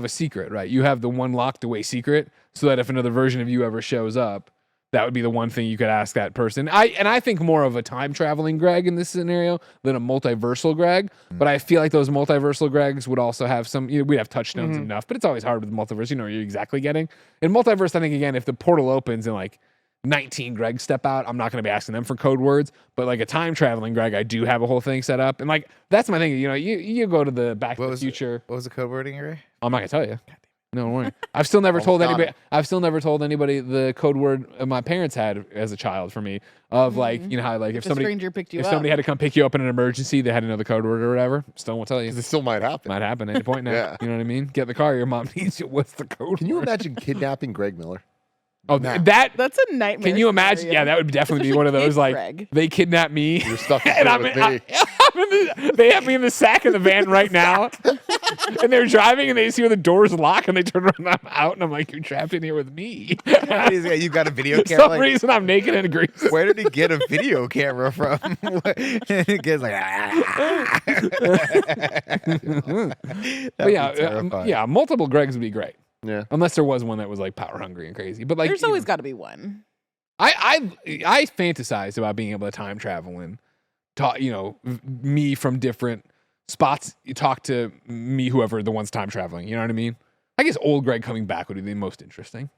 Speaker 1: secret, right? You have the one locked away secret, so that if another version of you ever shows up, that would be the one thing you could ask that person. I think more of a time traveling Greg in this scenario than a multiversal Greg. But I feel like those multiversal Gregs would also have some. We'd have touchstones enough, but it's always hard with the multiverse. You know what you're exactly getting in multiverse. I think again, if the portal opens and like 19 Greg step out, I'm not going to be asking them for code words, but like a time traveling Greg, I do have a whole thing set up. And like, that's my thing. You know, you go to the Back to the Future.
Speaker 2: What was the code wording, Ray?
Speaker 1: I'm not going to tell you. No, don't worry. I've still never told
Speaker 3: Almost got
Speaker 1: anybody. I've still never told anybody the code word my parents had as a child for me of like, you know how like if
Speaker 4: a
Speaker 1: somebody
Speaker 4: stranger picked you
Speaker 1: if
Speaker 4: up.
Speaker 1: somebody had to come pick you up in an emergency, they had to know the code word or whatever. Still won't tell you.
Speaker 3: 'Cause it still might happen.
Speaker 1: Might happen at any point now.
Speaker 3: Yeah.
Speaker 1: You know what I mean? Get in the car. Your mom needs you. What's the code?
Speaker 3: Can you
Speaker 1: word?
Speaker 3: imagine kidnapping Greg Miller?
Speaker 1: Oh,
Speaker 3: Nah.
Speaker 1: that.
Speaker 4: That's a nightmare.
Speaker 1: Can you imagine?
Speaker 4: scenario.
Speaker 1: Yeah, that would definitely be
Speaker 4: Especially
Speaker 1: one of those
Speaker 4: kid
Speaker 1: like
Speaker 4: Greg.
Speaker 1: they kidnap me.
Speaker 3: You're stuck in
Speaker 1: and
Speaker 3: there
Speaker 1: I'm
Speaker 3: with
Speaker 1: in,
Speaker 3: me.
Speaker 1: they have me in the sack of the van right now, and they're driving, and they see where the doors lock, and they turn around, and I'm out, and I'm like, "You're trapped in here with me."
Speaker 2: You got a video
Speaker 1: For
Speaker 2: camera.
Speaker 1: some
Speaker 2: Like,
Speaker 1: reason, I'm naked and greasy.
Speaker 2: where did he get a video camera from? The kid's like,
Speaker 1: But yeah, multiple Gregs would be great,
Speaker 3: Yeah.
Speaker 1: unless there was one that was like power hungry and crazy. But like,
Speaker 4: There's
Speaker 1: you
Speaker 4: always
Speaker 1: know,
Speaker 4: got to be one.
Speaker 1: I fantasize about being able to time travel and talk, me from different spots. You talk to me, whoever the one's time traveling. You know what I mean? I guess old Greg coming back would be the most interesting.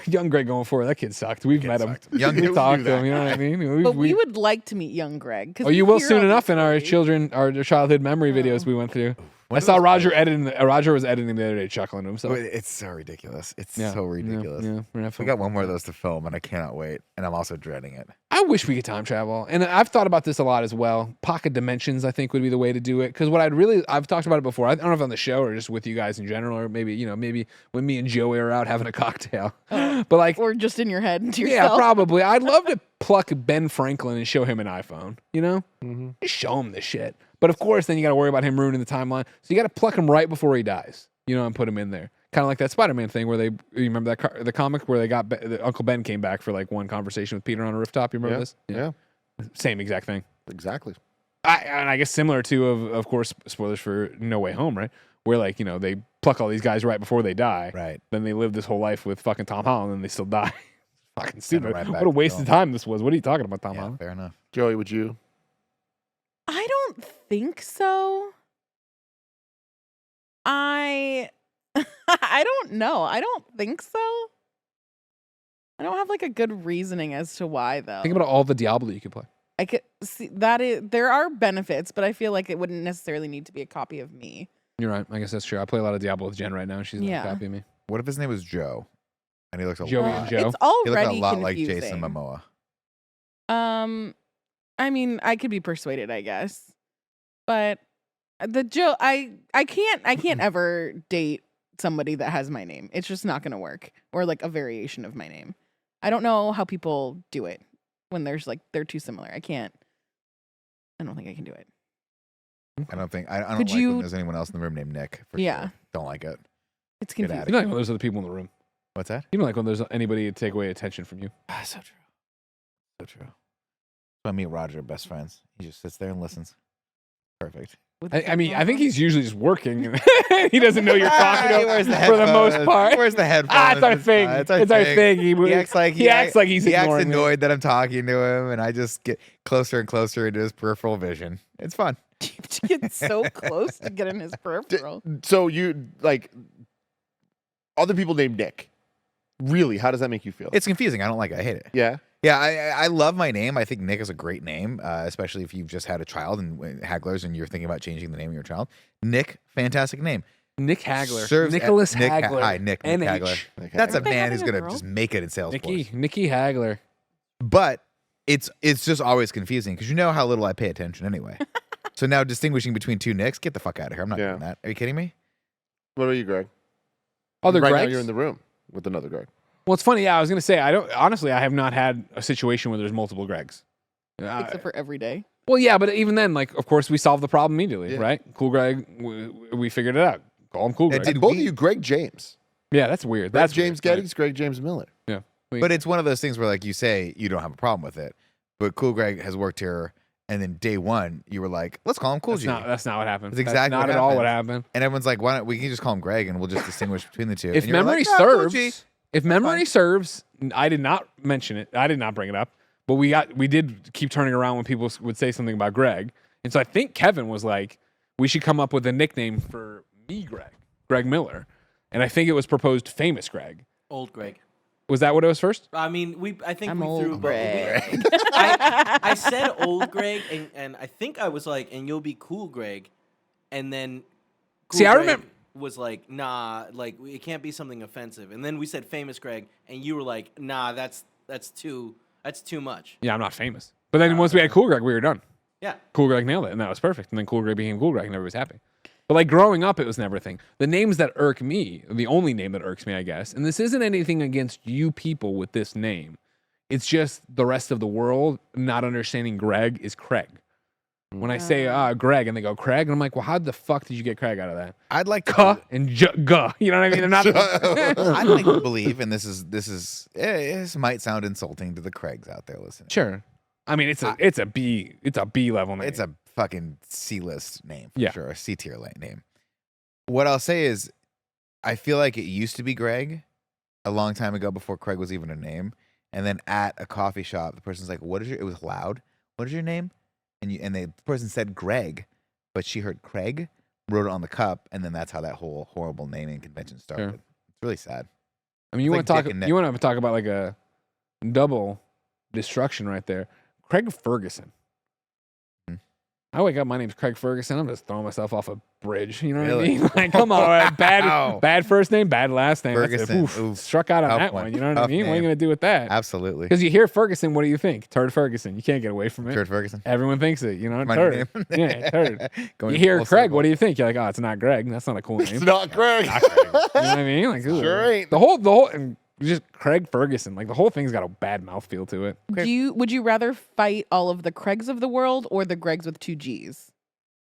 Speaker 1: Young Greg going forward. That kid sucked. We've met him.
Speaker 2: Young
Speaker 1: We
Speaker 2: kid
Speaker 1: talked
Speaker 3: knew
Speaker 1: to him.
Speaker 3: that
Speaker 1: You know what I mean?
Speaker 4: But we would like to meet young Greg. 'cause
Speaker 1: Oh,
Speaker 4: we
Speaker 1: you will
Speaker 4: hear
Speaker 1: soon
Speaker 4: all these
Speaker 1: enough in our
Speaker 4: stories.
Speaker 1: our childhood memory videos we went through. I saw Roger editing. Roger was editing the other day, chuckling to himself.
Speaker 2: It's so ridiculous. It's
Speaker 1: Yeah,
Speaker 2: so ridiculous.
Speaker 1: Yeah, we're gonna have
Speaker 2: We
Speaker 1: fun.
Speaker 2: got one more of those to film, and I cannot wait. And I'm also dreading it.
Speaker 1: I wish we could time travel, and I've thought about this a lot as well. Pocket dimensions, I think, would be the way to do it. Because what I've talked about it before. I don't know if on the show or just with you guys in general, or maybe when me and Joey are out having a cocktail. But like,
Speaker 4: Or just in your head to
Speaker 1: yeah,
Speaker 4: yourself.
Speaker 1: probably. I'd love to pluck Ben Franklin and show him an iPhone.
Speaker 3: Mm-hmm.
Speaker 1: Just show him this shit. But of course, then you got to worry about him ruining the timeline. So you got to pluck him right before he dies. And put him in there. Kind of like that Spider-Man thing where you remember the comic where they got Uncle Ben came back for like one conversation with Peter on a rooftop. You remember this?
Speaker 3: Yeah.
Speaker 1: Same exact thing.
Speaker 3: Exactly.
Speaker 1: And I guess similar to of course spoilers for No Way Home, right? Where they pluck all these guys right before they die.
Speaker 2: Right.
Speaker 1: Then they live this whole life with fucking Tom Holland and they still die. Fucking stupid.
Speaker 2: right back
Speaker 1: What a
Speaker 2: to
Speaker 1: waste of
Speaker 2: film.
Speaker 1: time this was. What are you talking about, Tom
Speaker 2: Yeah,
Speaker 1: Holland?
Speaker 2: fair enough.
Speaker 3: Joey, would you?
Speaker 4: I don't think so. I don't know. I don't think so. I don't have like a good reasoning as to why though.
Speaker 1: Think about all the Diablo you could play.
Speaker 4: I could see there are benefits, but I feel like it wouldn't necessarily need to be a copy of me.
Speaker 1: You're right. I guess that's true. I play a lot of Diablo with Jen right now, and she's not
Speaker 4: Yeah.
Speaker 1: copying me.
Speaker 2: What if his name was Joe? And he looks a
Speaker 1: Joey
Speaker 2: lot.
Speaker 1: and Joe?
Speaker 4: It's
Speaker 2: He looked
Speaker 4: already
Speaker 2: a lot like
Speaker 4: confusing.
Speaker 2: Jason Momoa.
Speaker 4: I mean, I could be persuaded, I guess, but the Joe, I can't ever date somebody that has my name. It's just not gonna work, or like a variation of my name. I don't know how people do it when they're too similar. I don't think I can do it.
Speaker 2: I don't think I don't
Speaker 4: Could
Speaker 2: like when
Speaker 4: you-
Speaker 2: there's anyone else in the room named Nick. For
Speaker 4: Yeah.
Speaker 2: sure. Don't like it.
Speaker 4: It's
Speaker 2: Get
Speaker 4: confusing.
Speaker 2: outta
Speaker 1: You don't like when there's other people in the room.
Speaker 2: What's that?
Speaker 1: You don't like when there's anybody to take away attention from you.
Speaker 2: So true. So true. So me and Roger are best friends. He just sits there and listens. Perfect.
Speaker 4: With
Speaker 1: I mean, I think
Speaker 4: headphones
Speaker 1: he's usually just working. He doesn't know you're talking to
Speaker 2: He
Speaker 1: him
Speaker 2: wears the
Speaker 1: for the most
Speaker 2: headphones.
Speaker 1: part.
Speaker 2: He wears the headphones.
Speaker 1: Ah, it's our thing.
Speaker 2: fine.
Speaker 1: It's our thing.
Speaker 2: He acts like
Speaker 1: he acts like he's
Speaker 2: he acts
Speaker 1: ignoring me.
Speaker 2: annoyed that I'm talking to him, and I just get closer and closer into his peripheral vision. It's fun.
Speaker 4: to get so close to get in his peripheral.
Speaker 3: So you like other people named Nick. Really? How does that make you feel?
Speaker 2: It's confusing. I don't like it. I hate it.
Speaker 3: yeah.
Speaker 2: Yeah, I love my name. I think Nick is a great name, especially if you've just had a child and hagglers and you're thinking about changing the name of your child. Nick, fantastic name.
Speaker 1: Nick Hagler.
Speaker 2: Serves
Speaker 1: Nicholas
Speaker 2: Nick Ha-
Speaker 1: Hagler.
Speaker 2: Hi, Nick
Speaker 1: NH.
Speaker 2: Hagler.
Speaker 3: Okay.
Speaker 2: That's a
Speaker 4: Aren't they
Speaker 2: man who's
Speaker 4: having a
Speaker 2: gonna
Speaker 4: girl?
Speaker 2: just make it in Salesforce.
Speaker 1: Nicky Hagler.
Speaker 2: But it's just always confusing because you know how little I pay attention anyway. So now distinguishing between two Nicks, get the fuck out of here. I'm not
Speaker 3: Yeah.
Speaker 2: doing that. Are you kidding me?
Speaker 3: What about you, Greg?
Speaker 1: Other
Speaker 3: right
Speaker 1: Gregs?
Speaker 3: now you're in the room with another Greg.
Speaker 1: Well, it's funny. Yeah, I was gonna say I have not had a situation where there's multiple Gregs.
Speaker 4: Except for every day.
Speaker 1: Well, yeah, but even then, like, of course, we solved the problem immediately,
Speaker 3: Yeah.
Speaker 1: right? Cool Greg, we figured it out. Call him Cool
Speaker 2: And
Speaker 1: Greg.
Speaker 2: did
Speaker 3: And both
Speaker 2: we-
Speaker 3: of you, Greg James.
Speaker 1: Yeah, that's weird.
Speaker 3: Greg
Speaker 1: That's
Speaker 3: James
Speaker 1: weird.
Speaker 3: Gettys, Greg James Miller.
Speaker 1: Yeah.
Speaker 2: But it's one of those things where, like you say, you don't have a problem with it. But Cool Greg has worked here, and then day one, you were like, let's call him Cool
Speaker 1: That's
Speaker 2: G.
Speaker 1: that's not what happened.
Speaker 2: That's exactly
Speaker 1: not
Speaker 2: what
Speaker 1: at all what
Speaker 2: happened.
Speaker 1: happened.
Speaker 2: And everyone's like, why don't we can just call him Greg, and we'll just distinguish between the two.
Speaker 1: If
Speaker 2: And you were
Speaker 1: memory
Speaker 2: like, "Ah, Cool
Speaker 1: serves,
Speaker 2: G."
Speaker 1: if memory serves, I did not mention it. I did not bring it up. But we did keep turning around when people would say something about Greg. And so I think Kevin was like, we should come up with a nickname for me, Greg Miller. And I think it was proposed Famous Greg.
Speaker 5: Old Greg.
Speaker 1: Was that what it was first?
Speaker 5: I mean, I think
Speaker 4: I'm
Speaker 5: we
Speaker 4: old
Speaker 5: threw
Speaker 4: Greg.
Speaker 5: I said old Greg, and I think I was like, and you'll be cool, Greg, and then. Cool
Speaker 1: See, I
Speaker 5: Greg
Speaker 1: remember.
Speaker 5: was like, nah, like it can't be something offensive. And then we said famous Greg, and you were like, nah, that's too much.
Speaker 1: Yeah, I'm not famous. But then once we had Cool Greg, we were done.
Speaker 5: Yeah.
Speaker 1: Cool Greg nailed it, and that was perfect. And then Cool Greg became Cool Greg, and everybody was happy. But like growing up, it was never a thing. The names that irk me, the only name that irks me, I guess, and this isn't anything against you people with this name. It's just the rest of the world not understanding Greg is Craig. When I say Greg and they go Craig, and I'm like, well, how the fuck did you get Craig out of that?
Speaker 2: I'd like to
Speaker 1: Cuh and guh. You know what I mean? They're not.
Speaker 2: I'd like to believe, and this might sound insulting to the Craigs out there listening.
Speaker 1: Sure. I mean, it's a B level name.
Speaker 2: It's a fucking C-list name for
Speaker 1: Yeah.
Speaker 2: sure, a C-tier name. What I'll say is, I feel like it used to be Greg a long time ago before Craig was even a name, and then at a coffee shop, the person's like, "What is your?" It was loud. "What is your name?" And the person said Greg, but she heard Craig, wrote it on the cup, and then that's how that whole horrible naming convention started.
Speaker 1: Sure.
Speaker 2: It's really sad.
Speaker 1: I mean, you
Speaker 2: It's
Speaker 1: want
Speaker 2: like
Speaker 1: to
Speaker 2: Dick and
Speaker 1: talk?
Speaker 2: Nick.
Speaker 1: You want to talk about like a double destruction right there. Craig Ferguson. I wake up, my name's Craig Ferguson. I'm just throwing myself off a bridge. You know what I
Speaker 2: Really?
Speaker 1: mean? Like, come on,
Speaker 2: Wow.
Speaker 1: bad first name, bad last name. That's it.
Speaker 2: Ferguson.
Speaker 1: Oof,
Speaker 2: Oof.
Speaker 1: struck out on
Speaker 2: Tough
Speaker 1: that
Speaker 2: one.
Speaker 1: one. You know what I
Speaker 2: Tough
Speaker 1: mean? What are you
Speaker 2: name.
Speaker 1: gonna do with that?
Speaker 2: Absolutely.
Speaker 1: Because you hear Ferguson, what do you think? Turd Ferguson. You can't get away from it.
Speaker 2: Turd Ferguson.
Speaker 1: Everyone thinks it. You know,
Speaker 2: My
Speaker 1: turd.
Speaker 2: name.
Speaker 1: Yeah, turd.
Speaker 2: Going
Speaker 1: You hear
Speaker 2: full
Speaker 1: Craig,
Speaker 2: circle.
Speaker 1: what do you think? You're like, oh, it's not Greg. That's not a cool name.
Speaker 3: It's not Greg.
Speaker 1: You know what I mean? Like, ooh.
Speaker 3: Sure ain't.
Speaker 1: The whole, and just Craig Ferguson. Like the whole thing's got a bad mouthfeel to it.
Speaker 4: Would you rather fight all of the Craigs of the world or the Gregs with 2 G's?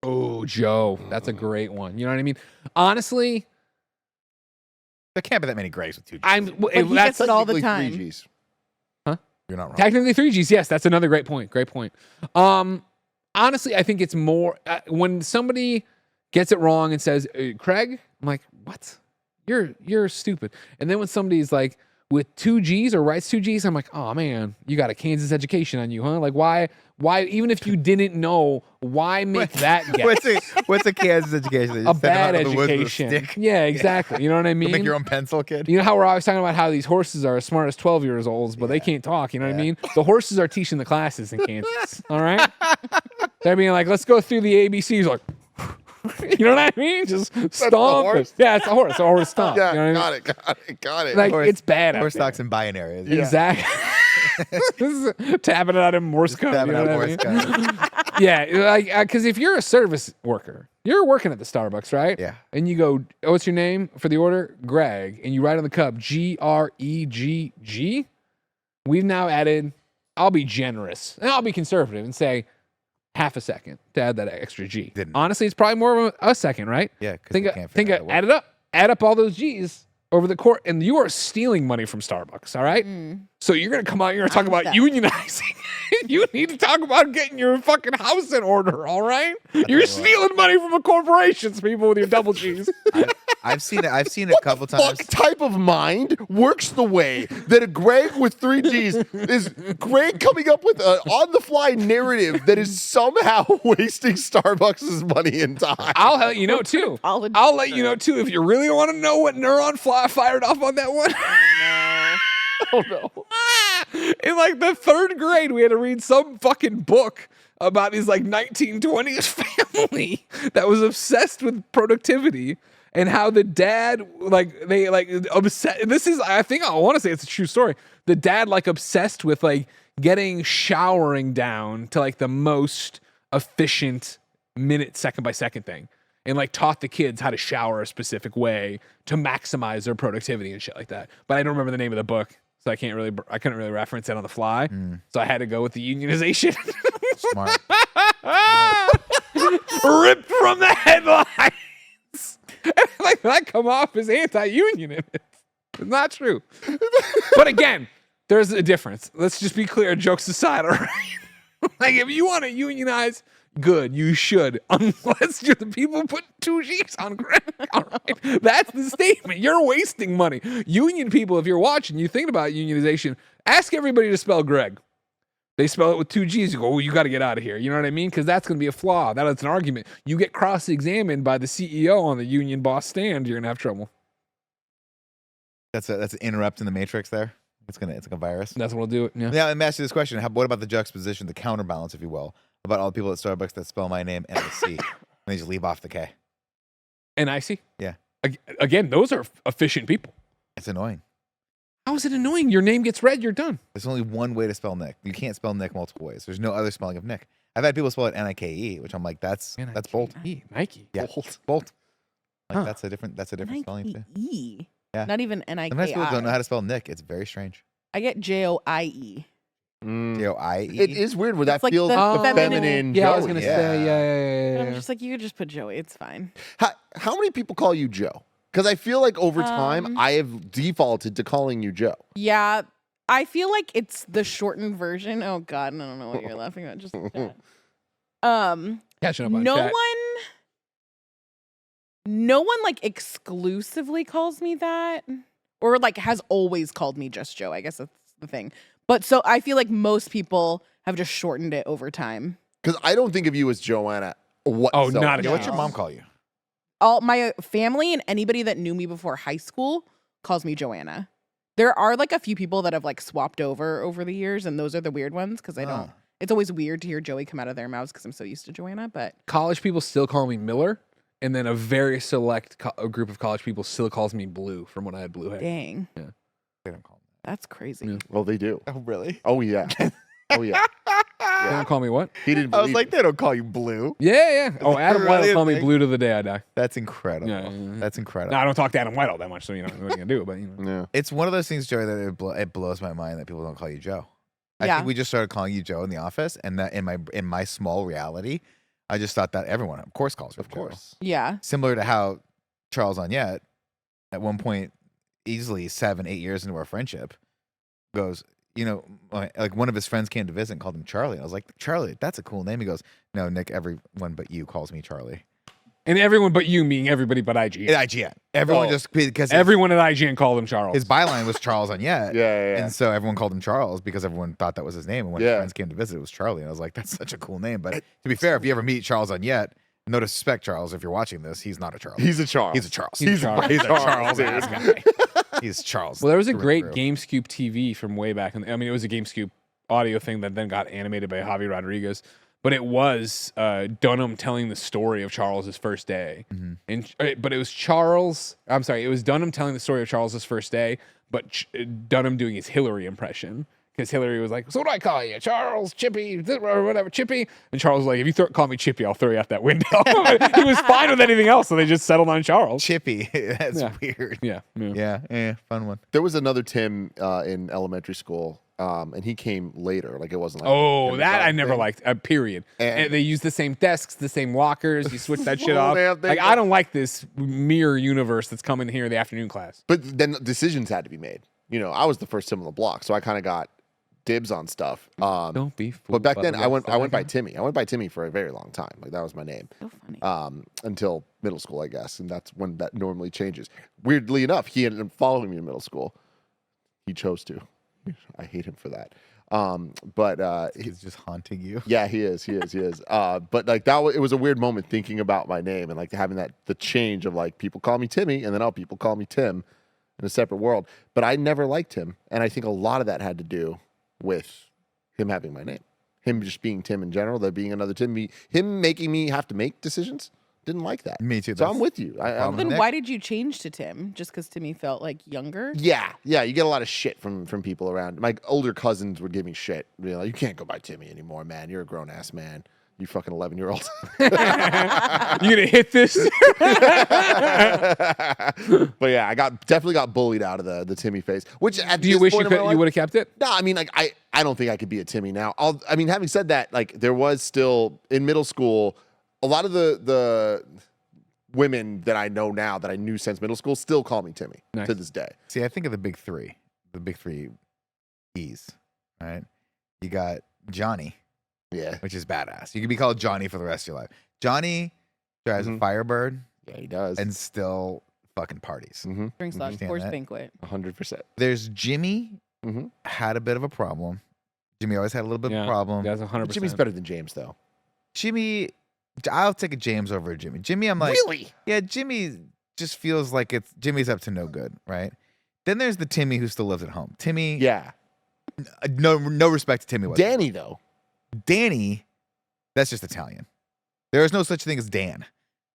Speaker 1: Oh, Joe, that's a great one. You know what I mean? Honestly,
Speaker 2: There can't be that many Gregs with 2 G's.
Speaker 4: But he gets it all the
Speaker 3: Technically
Speaker 4: time.
Speaker 3: 3Gs.
Speaker 2: You're not wrong.
Speaker 1: technically 3Gs. Yes, that's another great point. Great point. Honestly, I think it's more when somebody gets it wrong and says Craig. I'm like, what? You're stupid. And then when somebody's like with 2 G's or writes 2 G's, I'm like, oh man, you got a Kansas education on you, huh? Like why? Even if you didn't know, why make that guess?
Speaker 2: What's a Kansas education? You
Speaker 1: A
Speaker 2: send them
Speaker 1: bad
Speaker 2: out in the woods with a
Speaker 1: education.
Speaker 2: stick?
Speaker 1: Yeah, exactly. You know what I mean?
Speaker 2: Make your own pencil, kid.
Speaker 1: You know how we're always talking about how these horses are as smart as 12 years olds, but they can't talk. You know what I mean? The horses are teaching the classes in Kansas. All right? They're being like, let's go through the ABCs. Like, you know what I mean? Just stomp.
Speaker 3: horse?
Speaker 1: Yeah, it's a horse. It's a horse stomp.
Speaker 3: Yeah,
Speaker 1: You know what I mean?
Speaker 3: got it.
Speaker 1: Like,
Speaker 2: Horse-
Speaker 1: it's bad out
Speaker 2: Horse
Speaker 1: there.
Speaker 2: stocks and binary.
Speaker 1: Exactly. This is tapping it out in Morse code.
Speaker 2: Tapping
Speaker 1: you know
Speaker 2: out
Speaker 1: what I
Speaker 2: Morse
Speaker 1: mean?
Speaker 2: code.
Speaker 1: Yeah, like because if you're a service worker, you're working at the Starbucks, right?
Speaker 2: Yeah.
Speaker 1: And you go, oh, what's your name for the order? Greg. And you write on the cup GREGG. We've now added. I'll be generous and I'll be conservative and say half a second to add that extra G.
Speaker 2: Didn't.
Speaker 1: Honestly, it's probably more of a second, right?
Speaker 2: Yeah, because
Speaker 1: Add it up. Add up all those G's over the court, and you are stealing money from Starbucks. All right. So you're gonna come out. You're gonna talk about unionizing. You need to talk about getting your fucking house in order. All right. You're stealing money from the corporations, people, with your double G's.
Speaker 2: I've seen it. I've seen it a couple times.
Speaker 3: What type of mind works the way that a Greg with 3 Gs is Greg coming up with an on-the-fly narrative that is somehow wasting Starbucks' money and time?
Speaker 1: I'll let you know too. I'll let you know too if you really want to know what neuron fired off on that one.
Speaker 3: Oh no.
Speaker 1: In like the 3rd grade, we had to read some fucking book about his like 1920s family that was obsessed with productivity and how the dad they obsessed. This is I want to say it's a true story. The dad like obsessed with like getting showering down to like the most efficient minute second by second thing. And like taught the kids how to shower a specific way to maximize their productivity and shit like that. But I don't remember the name of the book, so I couldn't really reference it on the fly. So I had to go with the unionization.
Speaker 2: Smart.
Speaker 1: Ripped from the headlines. Like that come off as anti-union. It's not true. But again, there's a difference. Let's just be clear. Jokes aside, all right? Like if you want to unionize, good, you should. Unless you're the people put 2 G's on Greg. All right. That's the statement. You're wasting money. Union people, if you're watching, you think about unionization, ask everybody to spell Greg. They spell it with 2 G's. You go, oh, you got to get out of here. You know what I mean? Because that's going to be a flaw. That's an argument. You get cross-examined by the CEO on the union boss stand, you're going to have trouble.
Speaker 2: That's an interrupt in the matrix there. It's like a virus.
Speaker 1: That's what will do it. Yeah.
Speaker 2: Now, let me ask you this question. What about the juxtaposition, the counterbalance, if you will, about all the people at Starbucks that spell my name NIC and they just leave off the K?
Speaker 1: NIC?
Speaker 2: Yeah.
Speaker 1: Again, those are efficient people.
Speaker 2: It's annoying.
Speaker 1: How is it annoying? Your name gets read, you're done.
Speaker 2: There's only one way to spell Nick. You can't spell Nick multiple ways. There's no other spelling of Nick. I've had people spell it Nike, which I'm like, that's bold.
Speaker 1: Nike.
Speaker 2: Yeah, bold. Like that's a different spelling too.
Speaker 4: Nike.
Speaker 2: Yeah.
Speaker 4: Not even Nike.
Speaker 2: Sometimes people don't know how to spell Nick. It's very strange.
Speaker 4: I get Joie.
Speaker 2: Joie.
Speaker 3: It is weird where
Speaker 4: It's
Speaker 3: that
Speaker 4: like
Speaker 3: feels
Speaker 4: the
Speaker 3: feminine.
Speaker 1: Yeah, I was gonna
Speaker 3: Joey.
Speaker 1: say, yeah.
Speaker 4: I'm just like, you could just put Joey. It's fine.
Speaker 3: How many people call you Joe? Because I feel like over time I have defaulted to calling you Joe.
Speaker 4: Yeah, I feel like it's the shortened version. Oh God, I don't know what you're laughing at. Just like that.
Speaker 1: Catching up on
Speaker 4: no
Speaker 1: chat.
Speaker 4: one like exclusively calls me that, or like has always called me just Joe. I guess that's the thing. But so I feel like most people have just shortened it over time.
Speaker 3: Because I don't think of you as Joanna whatsoever.
Speaker 1: not at
Speaker 2: Yeah, what's your
Speaker 4: No.
Speaker 2: mom call you?
Speaker 4: All my family and anybody that knew me before high school calls me Joanna. There are like a few people that have like swapped over the years, and those are the weird ones because I don't. It's always weird to hear Joey come out of their mouths because I'm so used to Joanna. But
Speaker 1: College people still call me Miller, and then a very select group of college people still calls me Blue from when I had blue hair.
Speaker 4: dang,
Speaker 2: They don't call me.
Speaker 4: that's crazy.
Speaker 1: Yeah.
Speaker 3: Oh, they do.
Speaker 2: Oh, really?
Speaker 3: Oh, yeah. Oh, yeah.
Speaker 1: They don't call me what?
Speaker 3: He didn't
Speaker 2: I was
Speaker 3: believe
Speaker 2: like,
Speaker 3: it.
Speaker 2: they don't call you Blue.
Speaker 1: Yeah. Oh, Adam White
Speaker 2: really
Speaker 1: will
Speaker 2: a
Speaker 1: call me
Speaker 2: thing?
Speaker 1: Blue to the day I die.
Speaker 2: That's incredible.
Speaker 1: Yeah.
Speaker 2: That's incredible.
Speaker 1: No, I don't talk to Adam White all that much, so what are you gonna do? But
Speaker 3: Yeah.
Speaker 2: It's one of those things, Joey, that it blows my mind that people don't call you Joe. I
Speaker 4: Yeah.
Speaker 2: think we just started calling you Joe in the office, and that in my small reality, I just thought that everyone, of course, calls you
Speaker 3: Of
Speaker 2: Joe.
Speaker 3: course.
Speaker 4: Yeah,
Speaker 2: Similar to how Charles Onyett, at one point, easily 7-8 years into our friendship, goes, like one of his friends came to visit and called him Charlie. I was like, Charlie, that's a cool name. He goes, no, Nick, everyone but you calls me Charlie.
Speaker 1: and everyone but you, meaning everybody but IGN.
Speaker 2: At IGN. Everyone
Speaker 3: Oh.
Speaker 2: just, because
Speaker 1: Everyone at IGN called him Charles.
Speaker 2: his byline was Charles Onyett.
Speaker 3: Yeah.
Speaker 2: And so everyone called him Charles because everyone thought that was his name. And when his
Speaker 3: Yeah.
Speaker 2: friends came to visit, it was Charlie. And I was like, that's such a cool name. But to be fair, if you ever meet Charles Onyett, no disrespect, Charles, if you're watching this, he's not a Charles.
Speaker 3: He's a Charles.
Speaker 2: He's a Charles.
Speaker 1: He's a Charles.
Speaker 2: He's a
Speaker 3: Charles,
Speaker 2: Charles
Speaker 3: dude.
Speaker 2: ass guy. He's Charles.
Speaker 1: Well, there was a
Speaker 2: through and
Speaker 1: great
Speaker 2: through.
Speaker 1: GameScoop TV from way back. I mean, it was a GameScoop audio thing that then got animated by Javi Rodriguez. But it was Dunham telling the story of Charles's first day. But it was it was Dunham telling the story of Charles's first day, but Dunham doing his Hillary impression. Because Hillary was like, so what do I call you? Charles, Chippy, or whatever, Chippy? And Charles was like, if you call me Chippy, I'll throw you out that window. He was fine with anything else, so they just settled on Charles.
Speaker 2: Chippy. That's
Speaker 1: Yeah.
Speaker 2: weird.
Speaker 1: Yeah.
Speaker 2: Yeah, fun one.
Speaker 3: There was another Tim in elementary school, and he came later. Like, it wasn't like
Speaker 1: Oh,
Speaker 3: a
Speaker 1: that I
Speaker 3: thing.
Speaker 1: never liked. Period.
Speaker 3: And-
Speaker 1: And they use the same desks, the same lockers. You switch that shit
Speaker 3: Whole
Speaker 1: off.
Speaker 3: damn thing.
Speaker 1: Like, I don't like this mirror universe that's coming here in the afternoon class.
Speaker 3: But then decisions had to be made. I was the first Tim on the block, so I kind of got dibs on stuff.
Speaker 1: Don't be fooled.
Speaker 3: But back
Speaker 1: by
Speaker 3: then,
Speaker 1: the
Speaker 3: I went
Speaker 1: rest of
Speaker 3: by
Speaker 1: it.
Speaker 3: Timmy. I went by Timmy for a very long time. Like, that was my name.
Speaker 4: so funny.
Speaker 3: Until middle school, I guess, and that's when that normally changes. Weirdly enough, he ended up following me in middle school. He chose to. I hate him for that. But
Speaker 2: He's just haunting you.
Speaker 3: yeah, he is. But like it was a weird moment thinking about my name and like having the change of like people call me Timmy and then people call me Tim in a separate world. But I never liked him, and I think a lot of that had to do with him having my name, him just being Tim in general, there being another Tim, him making me have to make decisions. Didn't like that.
Speaker 2: Me too.
Speaker 3: So I'm with you.
Speaker 2: problem.
Speaker 4: Then
Speaker 2: Nick?
Speaker 4: why did you change to Tim? Just because Timmy felt like younger?
Speaker 3: Yeah. You get a lot of shit from people around. My older cousins would give me shit. You can't go by Timmy anymore, man. You're a grown ass man. You fucking 11-year-old.
Speaker 1: You gonna hit this?
Speaker 3: But yeah, I definitely got bullied out of the Timmy phase. Which at
Speaker 1: Do you
Speaker 3: this
Speaker 1: wish you
Speaker 3: point in my
Speaker 1: could?
Speaker 3: life-
Speaker 1: You would have kept it?
Speaker 3: No, I mean, like I don't think I could be a Timmy now. Having said that, like there was still in middle school a lot of the women that I know now that I knew since middle school still call me Timmy
Speaker 1: Nice.
Speaker 3: to this day.
Speaker 2: See, I think of the big three E's, right? You got Johnny,
Speaker 3: Yeah,
Speaker 2: which is badass. You can be called Johnny for the rest of your life. Johnny drives a
Speaker 3: Mhm.
Speaker 2: Firebird
Speaker 3: yeah, he does.
Speaker 2: and still fucking parties.
Speaker 4: During Slash
Speaker 2: Understand
Speaker 4: Force
Speaker 2: that.
Speaker 4: Banquet.
Speaker 3: 100%.
Speaker 2: There's Jimmy,
Speaker 3: Mm-hmm.
Speaker 2: had a bit of a problem. Jimmy always had a little bit of a problem.
Speaker 1: That's 100%.
Speaker 3: Jimmy's better than James though.
Speaker 2: Jimmy, I'll take a James over a Jimmy. Jimmy, I'm like,
Speaker 3: Really?
Speaker 2: yeah, Jimmy just feels like Jimmy's up to no good, right? Then there's the Timmy who still lives at home. Timmy,
Speaker 3: Yeah.
Speaker 2: no respect to Timmy. whatsoever.
Speaker 3: Danny though.
Speaker 2: Danny, that's just Italian. There is no such thing as Dan.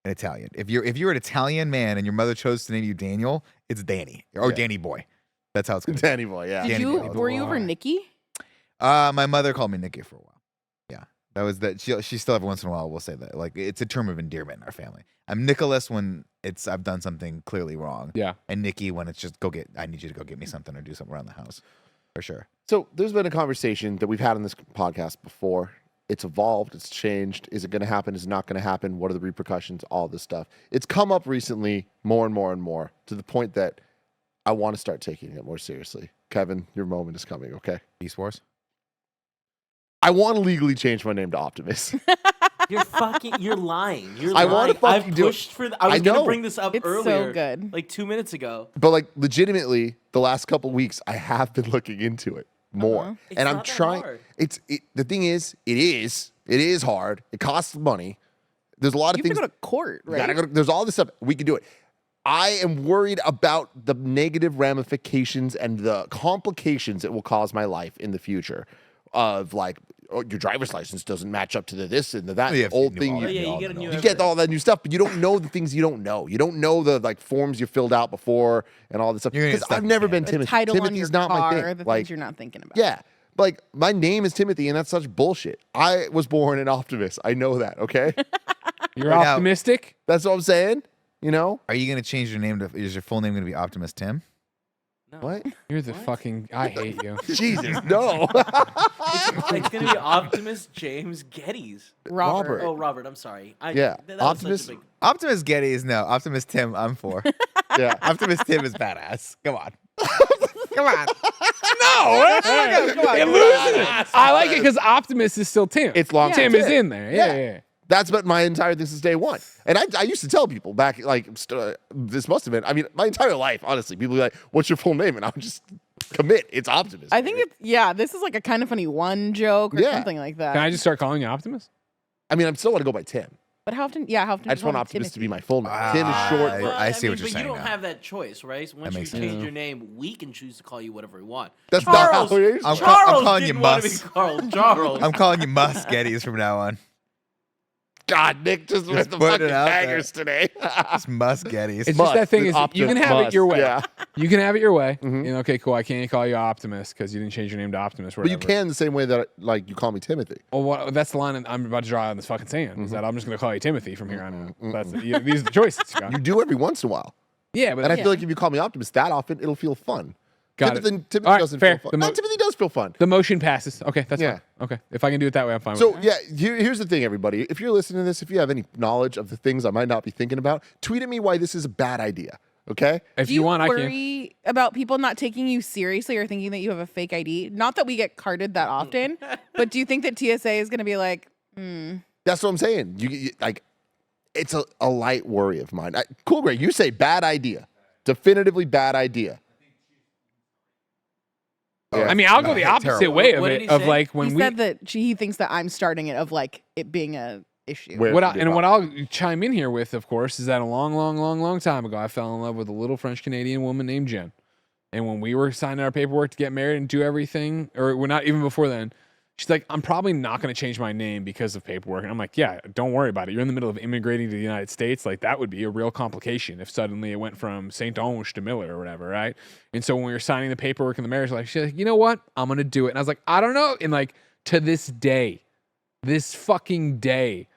Speaker 2: an Italian. If you're an Italian man and your mother chose to name you Daniel, it's Danny or Danny Boy. That's how it's going to be.
Speaker 3: Danny Boy, yeah.
Speaker 4: Did
Speaker 2: Danny
Speaker 4: you?
Speaker 2: Boy.
Speaker 4: Were you over Nikki?
Speaker 2: My mother called me Nikki for a while. Yeah, that was that. She still every once in a while will say that. Like it's a term of endearment in our family. I'm Nicholas when I've done something clearly wrong.
Speaker 1: Yeah.
Speaker 2: And Nikki when it's just I need you to go get me something or do something around the house, for sure.
Speaker 3: So there's been a conversation that we've had on this podcast before. It's evolved. It's changed. Is it going to happen? Is it not going to happen? What are the repercussions? All this stuff. It's come up recently more and more and more to the point that I want to start taking it more seriously. Kevin, your moment is coming, okay?
Speaker 2: Beast Wars.
Speaker 3: I want to legally change my name to Optimus.
Speaker 5: You're lying. You're
Speaker 3: I
Speaker 5: lying.
Speaker 3: wanna fucking
Speaker 5: I've
Speaker 3: do it.
Speaker 5: pushed for I was
Speaker 3: I
Speaker 5: going to
Speaker 3: know.
Speaker 5: bring this up
Speaker 4: It's
Speaker 5: earlier.
Speaker 4: so good.
Speaker 5: Like 2 minutes ago.
Speaker 3: But like legitimately, the last couple weeks, I have been looking into it more,
Speaker 5: It's
Speaker 3: and I'm
Speaker 5: not that
Speaker 3: trying.
Speaker 5: hard.
Speaker 3: The thing is, it is hard. It costs money. There's a lot of
Speaker 4: You have
Speaker 3: things.
Speaker 4: to go to court,
Speaker 3: You gotta
Speaker 4: right?
Speaker 3: there's all this stuff. We can do it. I am worried about the negative ramifications and the complications it will cause my life in the future. Of like, your driver's license doesn't match up to this and that
Speaker 2: You have to
Speaker 3: old
Speaker 2: do
Speaker 3: thing.
Speaker 2: all
Speaker 5: Oh,
Speaker 2: that.
Speaker 5: yeah,
Speaker 2: all
Speaker 5: you get
Speaker 2: the
Speaker 5: a new
Speaker 3: You
Speaker 5: everything.
Speaker 3: get all that new stuff, but you don't know the things you don't know. You don't know the like forms you filled out before and all this stuff.
Speaker 2: You're gonna get
Speaker 3: Because
Speaker 2: stuck
Speaker 3: I've
Speaker 2: in
Speaker 3: never
Speaker 2: the
Speaker 3: been
Speaker 2: end.
Speaker 4: The
Speaker 3: Timothy.
Speaker 4: title on
Speaker 3: Timothy's
Speaker 4: your
Speaker 3: not
Speaker 4: car,
Speaker 3: my
Speaker 4: the
Speaker 3: thing. Like,
Speaker 4: things you're not thinking about.
Speaker 3: yeah. Like my name is Timothy, and that's such bullshit. I was born an Optimus. I know that. Okay,
Speaker 1: You're
Speaker 2: Right now-
Speaker 1: optimistic.
Speaker 3: that's what I'm saying. You know
Speaker 2: Are you gonna change your name to? Is your full name gonna be Optimus Tim?
Speaker 5: No.
Speaker 3: what?
Speaker 1: You're the fucking. I hate you.
Speaker 3: Jesus, no.
Speaker 5: It's going to be Optimus James Gettys.
Speaker 3: Robert.
Speaker 5: Oh, Robert, I'm sorry.
Speaker 3: Yeah,
Speaker 5: that was
Speaker 3: Optimus-
Speaker 5: such a big...
Speaker 2: Optimus Gettys, no. Optimus Tim, I'm for.
Speaker 3: Yeah.
Speaker 2: Optimus Tim is badass. Come on. Come on.
Speaker 1: No,
Speaker 2: Come on.
Speaker 1: it loses. I like it because Optimus is still Tim.
Speaker 3: It's long
Speaker 1: Tim
Speaker 3: term.
Speaker 1: is in there. Yeah,
Speaker 3: Yeah.
Speaker 1: yeah.
Speaker 3: That's been my entire thing since day one. And I used to tell people back, like, this must have been, I mean, my entire life, honestly. People be like, what's your full name? And I would just commit. It's Optimus.
Speaker 4: I think
Speaker 3: baby.
Speaker 4: this is like a kind of funny one joke or
Speaker 3: Yeah.
Speaker 4: something like that.
Speaker 1: Can I just start calling you Optimus?
Speaker 3: I mean, I still want to go by Tim.
Speaker 4: But how often? Yeah, how often?
Speaker 3: I just want Optimus to be my full name. Tim is short for.
Speaker 2: I see what
Speaker 5: but
Speaker 2: you're saying
Speaker 5: you don't
Speaker 2: now.
Speaker 5: have that choice, right? Once you
Speaker 2: makes
Speaker 5: change
Speaker 1: sense.
Speaker 5: your name, we can choose to call you whatever we want.
Speaker 3: That's not
Speaker 5: Charles,
Speaker 3: how it is.
Speaker 2: I'm
Speaker 5: Charles
Speaker 2: calling you
Speaker 5: didn't want to be
Speaker 2: Mus.
Speaker 5: Carl Charles.
Speaker 2: I'm calling you Mus Gettys from now on.
Speaker 3: God, Nick just with the
Speaker 2: putting it
Speaker 3: fucking
Speaker 2: out there.
Speaker 3: bangers today.
Speaker 2: It's Mus Gettys.
Speaker 1: It's
Speaker 3: Must,
Speaker 1: just that thing
Speaker 3: with
Speaker 1: is you can
Speaker 3: Optimus
Speaker 1: have it
Speaker 3: must,
Speaker 1: your way.
Speaker 3: yeah.
Speaker 1: You can have it your way.
Speaker 3: Mhm.
Speaker 1: You know, okay, cool. I can't call you Optimus because you didn't change your name to Optimus.
Speaker 3: But you
Speaker 1: whatever.
Speaker 3: can the same way that, like, you call me Timothy.
Speaker 1: Well, that's the line I'm about to draw on this fucking sand.
Speaker 3: Mm-hmm.
Speaker 1: Is that I'm just going to call you Timothy from here on out. That's these are the choices. Scott.
Speaker 3: You do every once in a while.
Speaker 1: Yeah, but
Speaker 3: And I feel like if you call me Optimus that often, it'll feel fun.
Speaker 1: Got it.
Speaker 3: Timothy
Speaker 1: All right,
Speaker 3: doesn't
Speaker 1: fair.
Speaker 3: feel
Speaker 1: The
Speaker 3: fun.
Speaker 1: mo-
Speaker 3: No, Timothy does feel fun.
Speaker 1: the motion passes. Okay, that's
Speaker 3: Yeah.
Speaker 1: fine. Okay, if I can do it that way, I'm fine.
Speaker 3: So
Speaker 1: with it.
Speaker 3: yeah, here's the thing, everybody. If you're listening to this, if you have any knowledge of the things I might not be thinking about, tweet at me why this is a bad idea. Okay?
Speaker 1: If
Speaker 4: Do
Speaker 1: you want, I can.
Speaker 4: worry about people not taking you seriously or thinking that you have a fake ID? Not that we get carded that often, but do you think that TSA is going to be like,
Speaker 3: That's what I'm saying. You like, it's a light worry of mine. Cool, Greg. You say bad idea, definitively bad idea. Yeah.
Speaker 1: I mean, I'll go the
Speaker 2: Terrible.
Speaker 1: opposite way of
Speaker 5: What
Speaker 1: it.
Speaker 5: did he
Speaker 1: Of
Speaker 5: say?
Speaker 1: like
Speaker 4: he
Speaker 1: when we
Speaker 4: said that he thinks that I'm starting it of like it being a issue.
Speaker 3: Where-
Speaker 1: what I'll chime in here with, of course, is that a long time ago, I fell in love with a little French Canadian woman named Jen. And when we were signing our paperwork to get married and do everything, or we're not even before then, she's like, I'm probably not going to change my name because of paperwork. And I'm like, yeah, don't worry about it. You're in the middle of immigrating to the United States. Like, that would be a real complication if suddenly it went from St. Ange to Miller or whatever, right? And so when we were signing the paperwork in the marriage life, she's like, you know what? I'm going to do it. And I was like, I don't know. And like, to this day, this fucking day,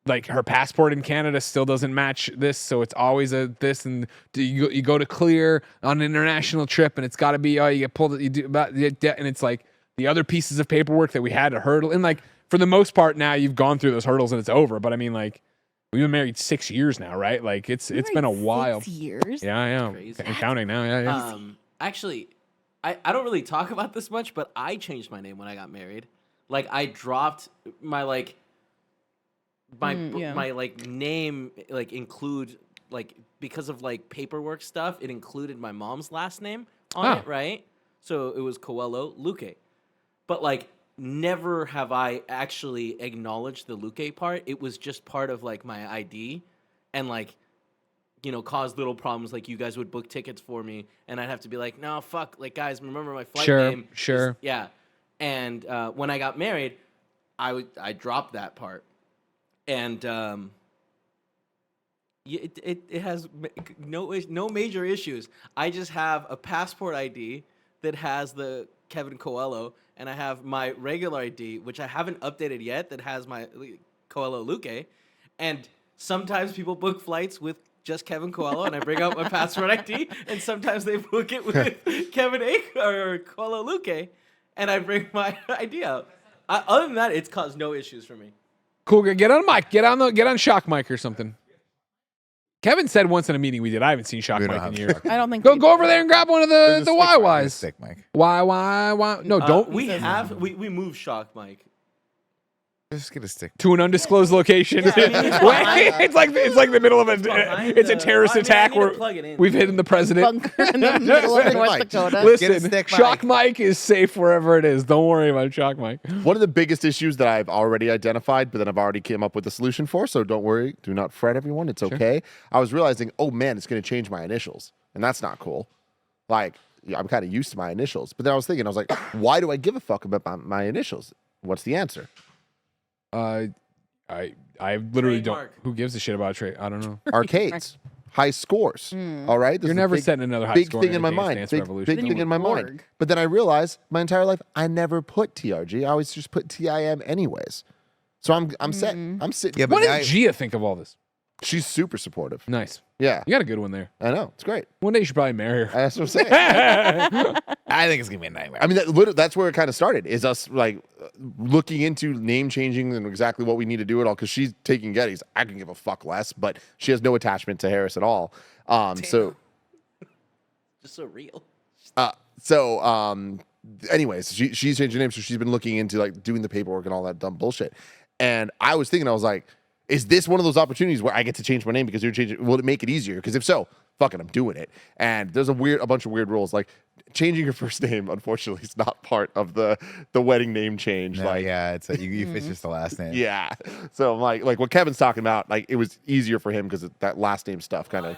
Speaker 1: like her passport in Canada still doesn't match this, so it's always a this, and you go to clear on an international trip, and it's got to be you get pulled, you do about and it's like the other pieces of paperwork that we had to hurdle, and like for the most part now you've gone through those hurdles and it's over. But I mean, like we've been married 6 years now, right? Like it's been a while.
Speaker 4: 6 years.
Speaker 1: Yeah, I am.
Speaker 5: Crazy.
Speaker 1: And counting now. Yeah.
Speaker 5: Actually, I don't really talk about this much, but I changed my name when I got married. Like I dropped my like
Speaker 4: yeah.
Speaker 5: my like name like include like because of like paperwork stuff, it included my mom's last name on it, right? So it was Coelho Luque. But like never have I actually acknowledged the Luque part. It was just part of like my ID and like you know, caused little problems. Like you guys would book tickets for me, and I'd have to be like, "No, fuck, like guys, remember my flight name."
Speaker 1: Sure.
Speaker 5: Yeah. And when I got married, I dropped that part, and It has no major issues. I just have a passport ID that has the Kevin Coelho, and I have my regular ID, which I haven't updated yet, that has my Coelho Luque. And sometimes people book flights with just Kevin Coelho, and I bring out my passport ID, and sometimes they book it with Kevin or Coelho Luque, and I bring my ID out. Other than that, it's caused no issues for me.
Speaker 1: Cool. Get on mic. Get on shock mic or something. Kevin said once in a meeting we did. I haven't seen shock
Speaker 2: We
Speaker 1: mic
Speaker 2: don't
Speaker 1: in
Speaker 2: have
Speaker 1: years.
Speaker 2: shock
Speaker 4: I don't think.
Speaker 1: Go over there and grab one of the
Speaker 2: Stick
Speaker 1: YYs.
Speaker 2: Stick, Mike.
Speaker 1: Why? No, don't.
Speaker 5: We moved Shock Mike.
Speaker 2: Just get a stick.
Speaker 1: To an undisclosed location.
Speaker 5: Yeah, I mean, it's behind-
Speaker 1: it's like the middle of
Speaker 5: behind
Speaker 1: it's a
Speaker 5: the-
Speaker 1: terrorist
Speaker 5: I mean, I
Speaker 1: attack
Speaker 5: need to
Speaker 1: where
Speaker 5: plug it in.
Speaker 1: we've hidden the president.
Speaker 4: bunker in the middle of North
Speaker 3: Mike.
Speaker 4: Dakota.
Speaker 2: Get a
Speaker 1: Listen,
Speaker 2: stick,
Speaker 1: Shock
Speaker 2: Mike.
Speaker 1: Mike is safe wherever it is. Don't worry about Shock Mike.
Speaker 3: One of the biggest issues that I've already identified, but then I've already came up with a solution for, so don't worry. Do not fret, everyone. It's okay. I was realizing, oh, man, it's going to change my initials, and that's not cool. Like, yeah, I'm kind of used to my initials. But then I was thinking, I was like, why do I give a fuck about my initials? What's the answer?
Speaker 1: I literally don't.
Speaker 5: Trademark.
Speaker 1: Who gives a shit about trade? I don't know.
Speaker 3: Arcades. High scores. All right? This
Speaker 1: You're
Speaker 3: is a
Speaker 1: never
Speaker 3: big-
Speaker 1: setting another high
Speaker 3: big
Speaker 1: score
Speaker 3: thing
Speaker 1: in
Speaker 3: in my
Speaker 1: a Dance
Speaker 3: mind.
Speaker 1: Dance
Speaker 3: Big
Speaker 1: Revolution.
Speaker 3: thing
Speaker 4: you
Speaker 3: in my
Speaker 4: were
Speaker 3: mind.
Speaker 4: Borg.
Speaker 3: But then I realized my entire life I never put TRG. I always just put TIM anyways. So I'm set. I'm sitting.
Speaker 2: Yeah, but
Speaker 1: What
Speaker 2: I-
Speaker 1: does Gia think of all this?
Speaker 3: She's super supportive.
Speaker 1: Nice.
Speaker 3: Yeah,
Speaker 1: You got a good one there.
Speaker 3: I know. It's great.
Speaker 1: One day you should probably marry her.
Speaker 3: That's what I'm saying.
Speaker 2: I think it's gonna be a nightmare.
Speaker 3: I mean, that's where it kind of started. Is us like looking into name changing and exactly what we need to do it all. Because she's taking Gettys. I can give a fuck less, but she has no attachment to Harris at all. So
Speaker 5: Just so real.
Speaker 3: anyways, she's changed her name, so she's been looking into like doing the paperwork and all that dumb bullshit. And I was thinking, I was like, is this one of those opportunities where I get to change my name because you're changing? Will it make it easier? Because if so, fuck it, I'm doing it. And there's a bunch of weird rules, like changing your first name. Unfortunately, is not part of the wedding name change.
Speaker 2: No,
Speaker 3: like,
Speaker 2: yeah, it's it's just the last name.
Speaker 3: yeah. So I'm like what Kevin's talking about, like it was easier for him because that last name stuff kind of.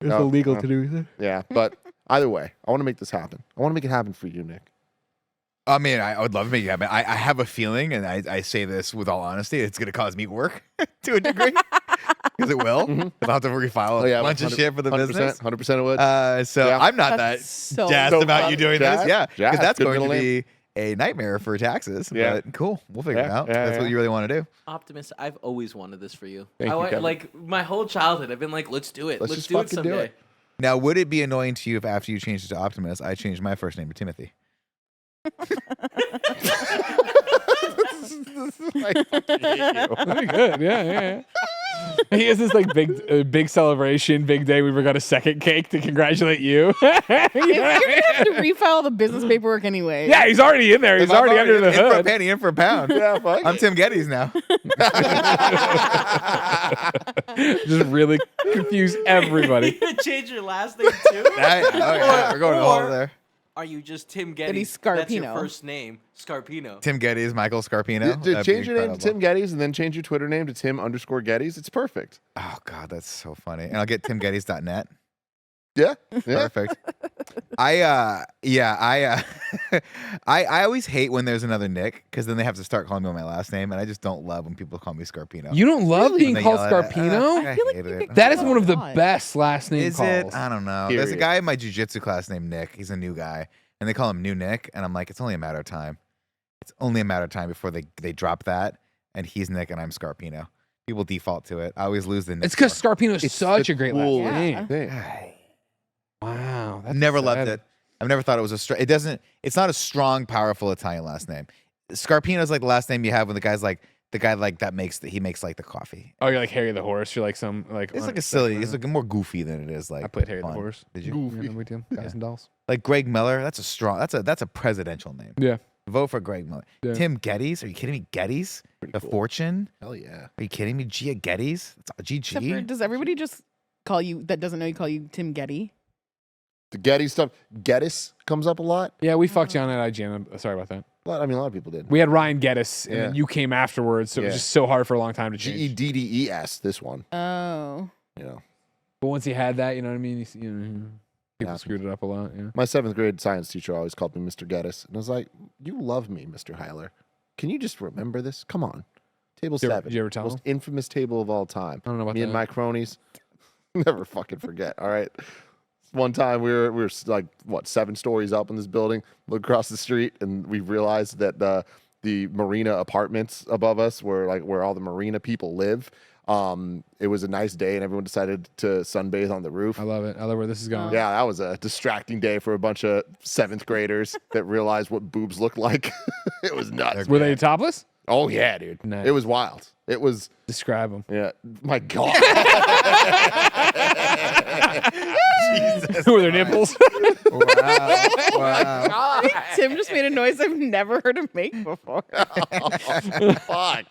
Speaker 1: It's
Speaker 3: No,
Speaker 1: illegal
Speaker 3: no.
Speaker 1: to do that.
Speaker 3: Yeah, but either way, I want to make this happen. I want to make it happen for you, Nick.
Speaker 2: I mean, I would love to make it happen. I have a feeling, and I say this with all honesty, it's going to cause me work to a degree. Because it will. I'll have to refile a bunch of shit for the business.
Speaker 3: 100% it would.
Speaker 2: So
Speaker 3: Yeah.
Speaker 2: I'm not
Speaker 4: That's
Speaker 2: that
Speaker 4: so
Speaker 2: jazzed
Speaker 3: So
Speaker 2: about
Speaker 3: fun.
Speaker 2: you doing
Speaker 3: Jazz?
Speaker 2: this. Yeah,
Speaker 3: Jazz.
Speaker 2: because that's
Speaker 3: Good
Speaker 2: going to
Speaker 3: middle
Speaker 2: be a nightmare for taxes.
Speaker 3: Yeah.
Speaker 2: But cool. We'll figure it
Speaker 3: Yeah,
Speaker 2: out.
Speaker 3: yeah,
Speaker 2: That's
Speaker 3: yeah.
Speaker 2: what you really want to do.
Speaker 5: Optimus, I've always wanted this for you.
Speaker 3: Thank you, Kevin.
Speaker 5: Like my whole childhood, I've been like, let's do it.
Speaker 3: Let's
Speaker 5: Let's
Speaker 3: just
Speaker 5: do it
Speaker 3: fucking do
Speaker 5: someday.
Speaker 3: it.
Speaker 2: Now, would it be annoying to you if after you changed it to Optimus, I changed my first name to Timothy?
Speaker 1: Pretty good. Yeah. He has this like big celebration, big day. We got a second cake to congratulate you.
Speaker 4: You're gonna have to refile the business paperwork anyway.
Speaker 1: Yeah, he's already in there. He's
Speaker 2: If I'm
Speaker 1: already under the
Speaker 2: in for a
Speaker 1: hood.
Speaker 2: penny, in for a pound.
Speaker 3: Yeah, fuck
Speaker 2: I'm
Speaker 3: it.
Speaker 2: Tim Gettys now.
Speaker 1: Just really confuse everybody.
Speaker 5: You change your last name too?
Speaker 2: We're going to hold there.
Speaker 5: Are you just Tim
Speaker 4: Getty
Speaker 5: Gettys? That's your
Speaker 4: Scarpino.
Speaker 5: first name, Scarpino.
Speaker 2: Tim Gettys, Michael Scarpino.
Speaker 3: Dude,
Speaker 2: That'd be
Speaker 3: change your name to
Speaker 2: incredible.
Speaker 3: Tim Gettys and then change your Twitter name to Tim_Gettys. It's perfect.
Speaker 2: Oh God, that's so funny. And I'll get timgettys.net.
Speaker 3: Yeah. Yeah.
Speaker 2: Perfect. I always hate when there's another Nick because then they have to start calling me by my last name, and I just don't love when people call me Scarpino.
Speaker 1: You don't love being
Speaker 2: When they
Speaker 1: called
Speaker 2: yell at it.
Speaker 1: Scarpino?
Speaker 2: I
Speaker 4: feel like
Speaker 2: hate
Speaker 4: you
Speaker 2: it.
Speaker 4: get
Speaker 1: That is one of the
Speaker 4: God.
Speaker 1: best last name
Speaker 2: Is
Speaker 1: calls.
Speaker 2: it? I don't know. There's a
Speaker 3: Period.
Speaker 2: guy in my jujitsu class named Nick. He's a new guy, and they call him New Nick, and I'm like, it's only a matter of time. It's only a matter of time before they drop that, and he's Nick and I'm Scarpino. People default to it. I always lose the Nick.
Speaker 1: It's because
Speaker 2: part.
Speaker 1: Scarpino is
Speaker 3: It's
Speaker 1: such
Speaker 3: the
Speaker 1: a great last
Speaker 3: coolest
Speaker 1: name.
Speaker 3: thing.
Speaker 1: Wow.
Speaker 2: I
Speaker 1: That's
Speaker 2: never loved
Speaker 1: sad.
Speaker 2: it. I've never thought it was a. It doesn't. It's not a strong, powerful Italian last name. Scarpino is like the last name you have when the guy like that makes he makes like the coffee.
Speaker 1: Oh, you're like Harry the Horse. You're like some like.
Speaker 2: It's like a silly. It's like more goofy than it is like.
Speaker 1: I played Harry
Speaker 2: fun.
Speaker 1: the Horse.
Speaker 2: Did you?
Speaker 3: Goofy.
Speaker 1: Yeah, we did. Guys and dolls.
Speaker 2: Like Greg Miller. That's a strong. That's a presidential name.
Speaker 1: Yeah.
Speaker 2: Vote for Greg Miller.
Speaker 1: Yeah.
Speaker 2: Tim Gettys. Are you kidding me? Gettys.
Speaker 3: Pretty
Speaker 2: The
Speaker 3: cool.
Speaker 2: Fortune.
Speaker 3: Hell yeah.
Speaker 2: Are you kidding me? Gia Gettys. It's
Speaker 4: Except for,
Speaker 2: GG.
Speaker 4: does everybody just call you that doesn't know you call you Tim Getty?
Speaker 3: The Getty stuff. Gettys comes up a lot.
Speaker 1: Yeah, we fucked you on at IGN. I'm sorry about that.
Speaker 3: A lot of people did.
Speaker 1: We had Ryan Gettys, and then
Speaker 3: Yeah.
Speaker 1: you came afterwards, so it was
Speaker 3: Yeah.
Speaker 1: just so hard for a long time to change.
Speaker 3: GEDDES. This one.
Speaker 4: Oh.
Speaker 3: You know.
Speaker 1: But once he had that, you know what I mean? People
Speaker 3: Happens.
Speaker 1: screwed it up a lot. Yeah.
Speaker 3: My 7th grade science teacher always called me Mr. Gettys. And I was like, you love me, Mr. Heiler. Can you just remember this? Come on. Table
Speaker 1: Did you ever-
Speaker 3: 7.
Speaker 1: did you ever tell
Speaker 3: Most
Speaker 1: him?
Speaker 3: infamous table of all time.
Speaker 1: I don't know about
Speaker 3: Me and
Speaker 1: that.
Speaker 3: my cronies. Never fucking forget. All right. One time we were like, what, 7 stories up in this building, look across the street, and we realized that the marina apartments above us were like where all the marina people live. It was a nice day, and everyone decided to sunbathe on the roof.
Speaker 1: I love it. I love where this is going.
Speaker 3: Yeah, that was a distracting day for a bunch of 7th graders that realized what boobs look like. It was nuts.
Speaker 1: Were they topless?
Speaker 3: Oh yeah, dude.
Speaker 1: Nice.
Speaker 3: It was wild. It was.
Speaker 1: Describe them.
Speaker 3: Yeah. My God.
Speaker 1: Were their nipples?
Speaker 2: Wow.
Speaker 4: Tim just made a noise I've never heard him make before.
Speaker 3: Fuck.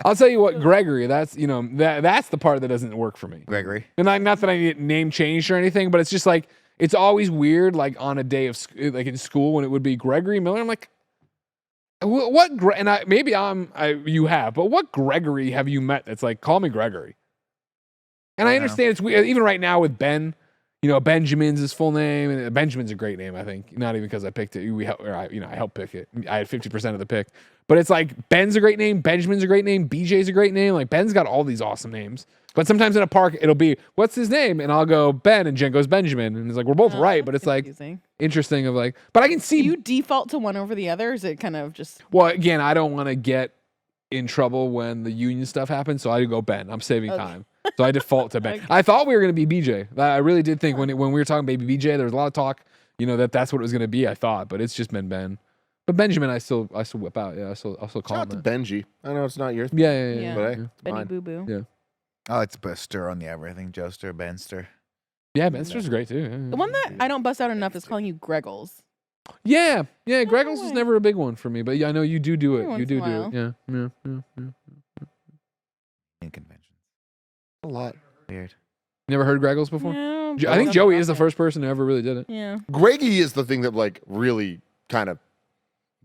Speaker 1: I'll tell you what, Gregory. That's that's the part that doesn't work for me.
Speaker 2: Gregory.
Speaker 1: And not that I need name changed or anything, but it's just like it's always weird. Like on a day of like in school when it would be Gregory Miller, I'm like, what? And you have, but what Gregory have you met that's like call me Gregory? And I understand it's weird. Even right now with Ben, Benjamin's his full name, and Benjamin's a great name. I think not even because I picked it. I helped pick it. I had 50% of the pick, but it's like Ben's a great name, Benjamin's a great name, BJ's a great name. Like Ben's got all these awesome names. But sometimes in a park it'll be what's his name, and I'll go Ben, and Jen goes Benjamin, and it's like we're both right, but it's like
Speaker 4: confusing.
Speaker 1: interesting of like. But I can see
Speaker 4: Do you default to one over the other? Or is it kind of just
Speaker 1: Well, again, I don't want to get in trouble when the union stuff happens, so I go Ben. I'm saving time. So I default to Ben.
Speaker 4: Okay.
Speaker 1: I thought we were going to be BJ. I really did think when we were talking baby BJ, there was a lot of talk, that's what it was going to be, I thought, but it's just been Ben. But Benjamin, I still whip out. Yeah, I still call
Speaker 3: Shout out
Speaker 1: him
Speaker 3: to
Speaker 1: that.
Speaker 3: Benji. I know it's not your thing,
Speaker 1: Yeah.
Speaker 3: but hey, it's
Speaker 4: Benny
Speaker 3: mine.
Speaker 4: Boo Boo?
Speaker 1: Yeah.
Speaker 2: Oh, it's a stir on the everything. Joester, Benster.
Speaker 1: Yeah, Benster's great too. Yeah.
Speaker 4: The one that I don't bust out enough is calling you Greggles.
Speaker 1: Yeah, Greggles was
Speaker 4: way.
Speaker 1: never a big one for me, but yeah, I know you do
Speaker 4: Every
Speaker 1: it.
Speaker 4: once
Speaker 1: You
Speaker 4: in
Speaker 1: do
Speaker 4: a
Speaker 1: do
Speaker 4: while.
Speaker 1: it. Yeah.
Speaker 2: In conventions.
Speaker 3: A lot.
Speaker 2: Weird.
Speaker 1: Never heard Greggles before?
Speaker 4: Yeah,
Speaker 1: I think
Speaker 4: but-
Speaker 1: Joey is the first person who ever really did it.
Speaker 4: Yeah.
Speaker 3: Greggy is the thing that like really kind of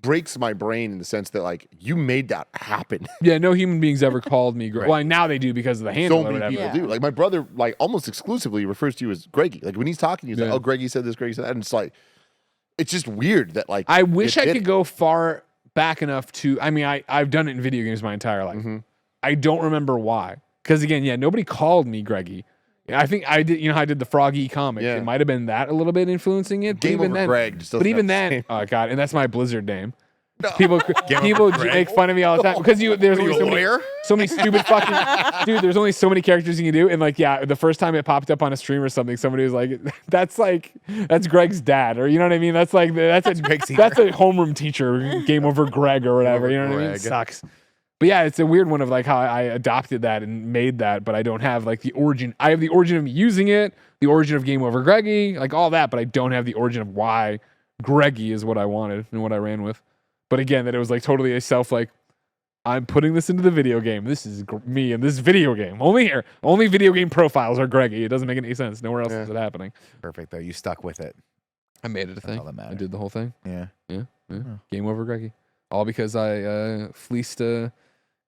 Speaker 3: breaks my brain in the sense that like you made that happen.
Speaker 1: Yeah, no human beings ever called me Greg. Well, now they do because of the handle
Speaker 3: So
Speaker 1: or
Speaker 3: many
Speaker 1: whatever.
Speaker 3: people
Speaker 4: Yeah.
Speaker 3: do. Like my brother, like almost exclusively refers to you as Greggy. Like when he's talking, he's
Speaker 1: Yeah.
Speaker 3: like, "Oh, Greggy said this, Greggy said that," and it's like, it's just weird that like.
Speaker 1: I wish
Speaker 3: it
Speaker 1: I
Speaker 3: did
Speaker 1: could
Speaker 3: it.
Speaker 1: go far back enough to. I mean, I've done it in video games my entire life.
Speaker 3: Mhm.
Speaker 1: I don't remember why. Because again, nobody called me Greggy. I think I did. I did the Froggy comic.
Speaker 3: Yeah.
Speaker 1: It might have been that a little bit influencing it.
Speaker 3: Game
Speaker 1: but even
Speaker 3: Over
Speaker 1: then,
Speaker 3: Greg just doesn't
Speaker 1: but even
Speaker 3: have the
Speaker 1: then,
Speaker 3: same-
Speaker 1: oh god, and that's my Blizzard name.
Speaker 3: No.
Speaker 1: People make fun of me all the time because there's
Speaker 3: Are
Speaker 1: only
Speaker 3: you
Speaker 1: so many stupid fucking dude. There's only so many characters you can do, and like the first time it popped up on a stream or something, somebody was like, "That's Greg's dad," or you know what I mean? That's a homeroom teacher, Game Over Greg or whatever. You know what I mean? It sucks. But yeah, it's a weird one of like how I adopted that and made that, but I don't have like the origin. I have the origin of me using it, the origin of Game Over Greggy, like all that, but I don't have the origin of why Greggy is what I wanted and what I ran with. But again, that it was like totally a self like, I'm putting this into the video game. This is me in this video game. Only here. Only video game profiles are Greggy. It doesn't make any sense. Nowhere else is it happening.
Speaker 2: Perfect though. You stuck with it.
Speaker 1: I made it a
Speaker 2: That's
Speaker 1: thing.
Speaker 2: all that
Speaker 1: I
Speaker 2: matters.
Speaker 1: did the whole thing.
Speaker 2: Yeah.
Speaker 1: Game Over Greggy. All because I fleeced a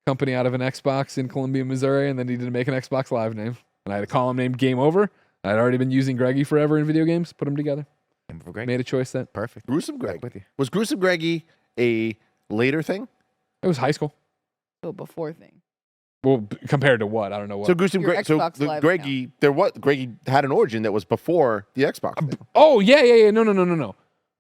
Speaker 1: company out of an Xbox in Columbia, Missouri, and then needed to make an Xbox Live name. And I had a column named Game Over. I'd already been using Greggy forever in video games. Put them together.
Speaker 2: Game Over Greg.
Speaker 1: Made a choice that
Speaker 2: Perfect.
Speaker 3: Gruesome Greg.
Speaker 2: With you.
Speaker 3: Was Gruesome Greggy a later thing?
Speaker 1: it was high school.
Speaker 4: So before thing.
Speaker 1: Well, compared to what? I don't know what.
Speaker 3: So Gruesome
Speaker 4: Your
Speaker 3: Greg. So
Speaker 4: Xbox
Speaker 3: the
Speaker 4: Live
Speaker 3: Greggy, Greggy had an origin that was before the Xbox thing.
Speaker 1: Oh yeah. No.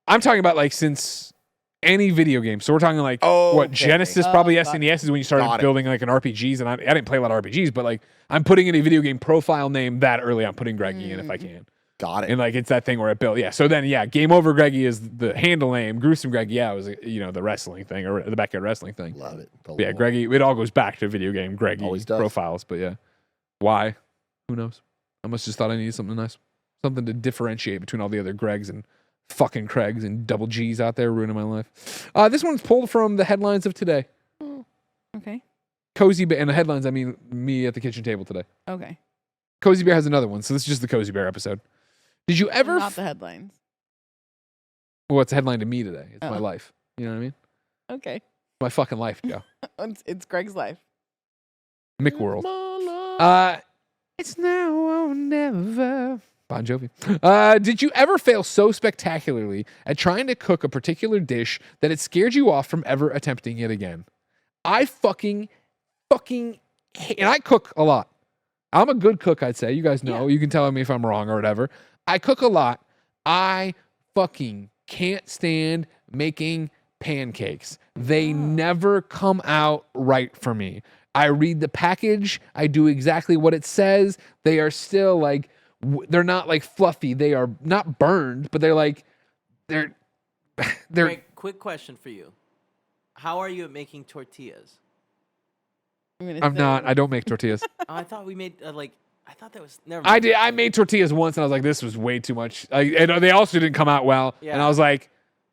Speaker 1: I'm talking about like since any video game. So we're talking like
Speaker 3: Oh,
Speaker 1: what
Speaker 3: okay.
Speaker 1: Genesis,
Speaker 4: Oh,
Speaker 1: probably
Speaker 4: got
Speaker 1: SNES is when you started
Speaker 3: Got it.
Speaker 1: building like an RPGs, and I didn't play a lot of RPGs, but like I'm putting in a video game profile name that early. I'm putting Greggy in if I can,
Speaker 3: Got it.
Speaker 1: and like it's that thing where it built. Yeah. So then Game Over Greggy is the handle name. Gruesome Greggy, it was the wrestling thing or the backyard wrestling thing.
Speaker 3: Love it. The
Speaker 1: Yeah,
Speaker 3: lore.
Speaker 1: Greggy. It all goes back to video game Greggy
Speaker 3: Always does.
Speaker 1: profiles, but yeah, why? Who knows? I must just thought I needed something nice, something to differentiate between all the other Gregs and fucking Craigs and double G's out there ruining my life. This one's pulled from the headlines of today.
Speaker 4: Okay.
Speaker 1: Cozy Bear, and the headlines, I mean me at the kitchen table today.
Speaker 4: Okay.
Speaker 1: Cozy Bear has another one, so this is just the Cozy Bear episode. Did you ever?
Speaker 4: Not the headlines.
Speaker 1: Well, it's a headline to me today. It's my
Speaker 4: Oh.
Speaker 1: life. You know what I mean?
Speaker 4: Okay.
Speaker 1: My fucking life, Joe.
Speaker 4: It's Greg's life.
Speaker 1: Mick World. It's now or never. Bon Jovi. Did you ever fail so spectacularly at trying to cook a particular dish that it scared you off from ever attempting it again? I fucking fucking hate, and I cook a lot. I'm a good cook, I'd say. You guys know. You can tell me if I'm wrong or whatever. I cook a lot. I fucking can't stand making pancakes. They never come out right for me. I read the package. I do exactly what it says. They are still like, they're not like fluffy. They are not burned, but they're like, they're.
Speaker 5: Greg, quick question for you. How are you at making tortillas?
Speaker 1: I'm not. I don't make tortillas.
Speaker 5: Oh, I thought we made I thought that was never.
Speaker 1: I did. I made tortillas once, and I was like, "This was way too much." And they also didn't come out well.
Speaker 5: Yeah.
Speaker 1: And I was like,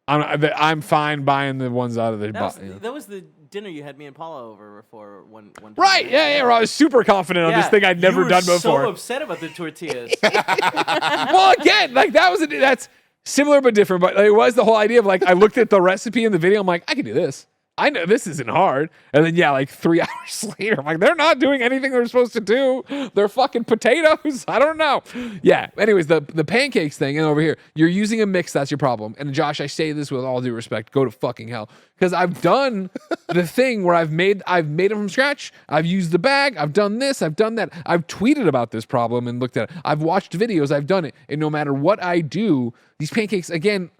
Speaker 1: "I'm fine buying the ones out of the box."
Speaker 5: That was the dinner you had me and Paula over for one time.
Speaker 1: Right? Yeah. Where I was super confident on this thing I'd never done before.
Speaker 5: So upset about the tortillas.
Speaker 1: Well, again, like that's similar but different. But it was the whole idea of like I looked at the recipe in the video. I'm like, I can do this. I know this isn't hard. And then, like 3 hours later, I'm like, they're not doing anything they're supposed to do. They're fucking potatoes. I don't know. Yeah. Anyways, the pancakes thing, and over here, you're using a mix. That's your problem. And Josh, I say this with all due respect. Go to fucking hell. Because I've done the thing where I've made it from scratch. I've used the bag. I've done this. I've done that. I've tweeted about this problem and looked at it. I've watched videos. I've done it. And no matter what I do, these pancakes, again,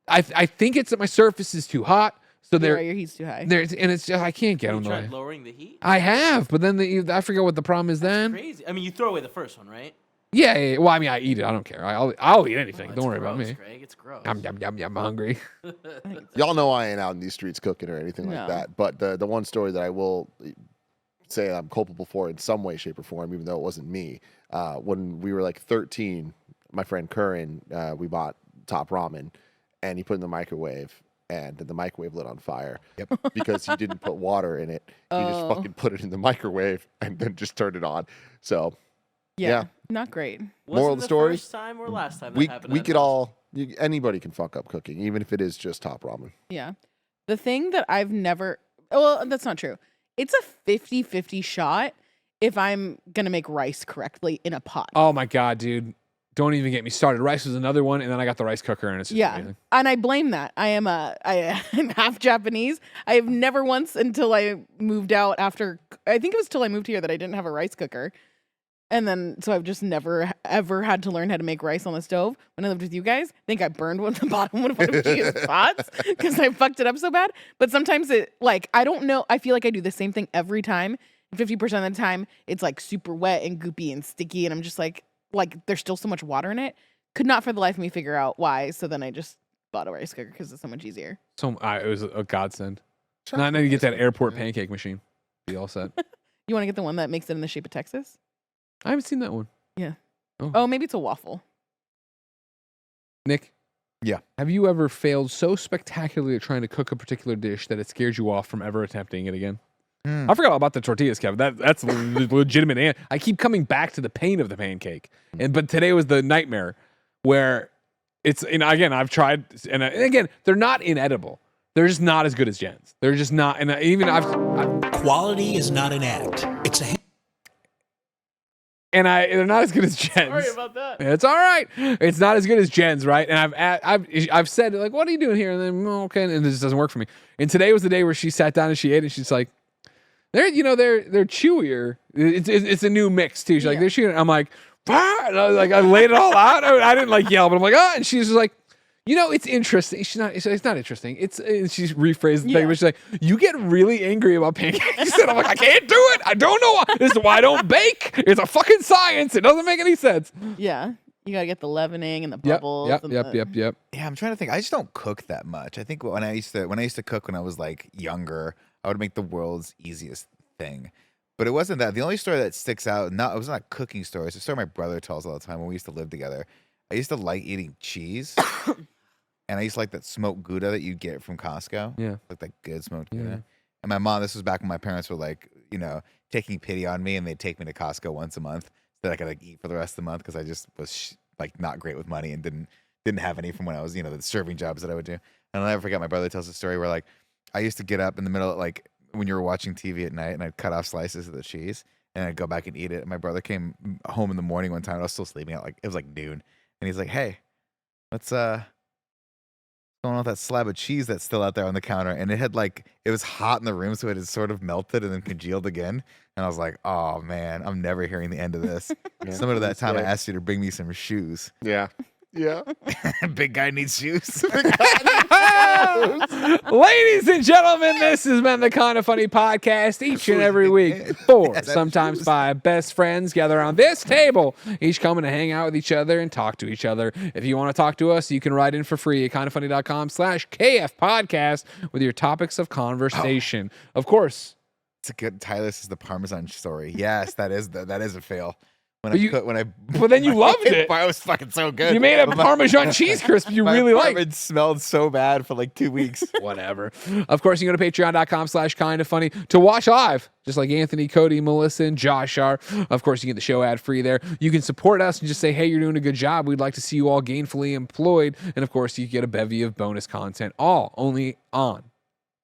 Speaker 1: I think it's that my surface is too hot. So
Speaker 4: your heat's too high.
Speaker 1: And it's just I can't get them.
Speaker 5: You tried lowering the heat?
Speaker 1: I have, but then I forget what the problem is then.
Speaker 5: Crazy. I mean, you throw away the first one, right?
Speaker 1: Yeah. Well, I mean, I eat it. I don't care. I'll eat anything. Don't worry about me.
Speaker 5: Greg. It's gross.
Speaker 1: Yum. I'm hungry.
Speaker 3: Y'all know I ain't out in these streets cooking or anything like that. But the one story that I will say I'm culpable for in some way, shape, or form, even though it wasn't me, when we were like 13, my friend Curran, we bought Top Ramen, and he put it in the microwave. And the microwave lit on fire because he didn't put water in it. He just fucking put it in the microwave and then just turned it on. So, yeah.
Speaker 4: Not great.
Speaker 3: Moral of the story:
Speaker 5: first time or last time that happened?
Speaker 3: We could anybody can fuck up cooking, even if it is just Top Ramen.
Speaker 4: Yeah. The thing that I've never, well, that's not true. It's a 50-50 shot if I'm going to make rice correctly in a pot.
Speaker 1: Oh my God, dude. Don't even get me started. Rice was another one, and then I got the rice cooker, and it's just amazing.
Speaker 4: And I blame that. I'm half Japanese. I have never once until I moved out after, I think it was till I moved here that I didn't have a rice cooker. And then, so I've just never, ever had to learn how to make rice on the stove. When I lived with you guys, I think I burned the bottom one of Gia's pots because I fucked it up so bad. But sometimes I don't know. I feel like I do the same thing every time. 50% of the time, it's like super wet and goopy and sticky. And I'm just like there's still so much water in it. Could not for the life of me figure out why. So then I just bought a rice cooker because it's so much easier.
Speaker 1: So it was a godsend. Now you get that airport pancake machine. Be all set.
Speaker 4: You want to get the one that makes it in the shape of Texas?
Speaker 1: I haven't seen that one.
Speaker 4: Yeah. Oh, maybe it's a waffle.
Speaker 1: Nick?
Speaker 2: Yeah.
Speaker 1: Have you ever failed so spectacularly at trying to cook a particular dish that it scares you off from ever attempting it again? I forgot all about the tortillas, Kevin. That's legitimate. I keep coming back to the pain of the pancake, but today was the nightmare where it's. And again, I've tried, and again, they're not inedible. They're just not as good as Jen's. They're just not. And even
Speaker 6: quality is not an act. It's a.
Speaker 1: And they're not as good as Jen's.
Speaker 5: Sorry about that.
Speaker 1: It's all right. It's not as good as Jen's, right? And I've said like, what are you doing here? And then okay, and this doesn't work for me. And today was the day where she sat down and she ate, and she's like. They're chewier. It's a new mix too. She's like they're chewier. I'm like, ah! And I laid it all out. I didn't yell, but I'm like, and she's just like, it's interesting. She's not. It's not interesting. She's rephrased the thing, but she's like, you get really angry about pancakes, and I'm like, I can't do it. I don't know why. This is why I don't bake. It's a fucking science. It doesn't make any sense.
Speaker 4: Yeah, you gotta get the leavening and the bubbles.
Speaker 1: Yep.
Speaker 2: Yeah, I'm trying to think. I just don't cook that much. I think when I used to cook when I was like younger, I would make the world's easiest thing. But it wasn't that. The only story that sticks out, it was not a cooking story. It's a story my brother tells all the time when we used to live together. I used to like eating cheese. And I used to like that smoked Gouda that you get from Costco.
Speaker 1: Yeah.
Speaker 2: Like that good smoked Gouda. And my mom, this was back when my parents were like, taking pity on me, and they'd take me to Costco once a month so that I could eat for the rest of the month because I just was not great with money and didn't have any from when I was, the serving jobs that I would do. And I'll never forget, my brother tells a story where I used to get up in the middle of when you were watching TV at night, and I'd cut off slices of the cheese and I'd go back and eat it. And my brother came home in the morning one time, and I was still sleeping at it was noon, and he's like, "Hey, what's going going on with that slab of cheese that's still out there on the counter? And it was hot in the room, so it had sort of melted and then congealed again. And I was like, oh man, I'm never hearing the end of this. Similar to that time I asked you to bring me some shoes.
Speaker 3: Yeah. Yeah.
Speaker 2: Big guy needs shoes.
Speaker 1: Ladies and gentlemen, this has been the Kinda Funny podcast. Each and every week, 4, sometimes 5 best friends gather around this table, each coming to hang out with each other and talk to each other. If you want to talk to us, you can write in for free at kindafunny.com/KF podcast with your topics of conversation. Of course.
Speaker 2: It's a good Tyler. This is the Parmesan story. Yes, that is a fail. But
Speaker 1: then you loved it.
Speaker 2: It was fucking so good.
Speaker 1: You made a Parmesan cheese crisp you really liked.
Speaker 2: It smelled so bad for like 2 weeks.
Speaker 1: Whatever. Of course, you can go to patreon.com/kindafunny to watch live, just like Anthony, Cody, Melissa, and Josh are. Of course, you get the show ad free there. You can support us and just say, hey, you're doing a good job. We'd like to see you all gainfully employed. And of course, you get a bevy of bonus content, all only on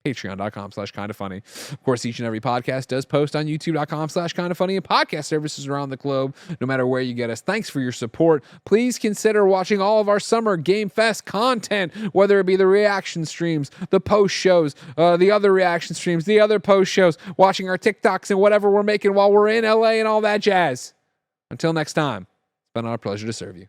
Speaker 1: patreon.com/kindafunny. Of course, each and every podcast does post on youtube.com/kindafunny and podcast services around the globe, no matter where you get us. Thanks for your support. Please consider watching all of our summer Game Fest content, whether it be the reaction streams, the post shows, the other reaction streams, the other post shows, watching our TikToks and whatever we're making while we're in LA and all that jazz. Until next time, it's been our pleasure to serve you.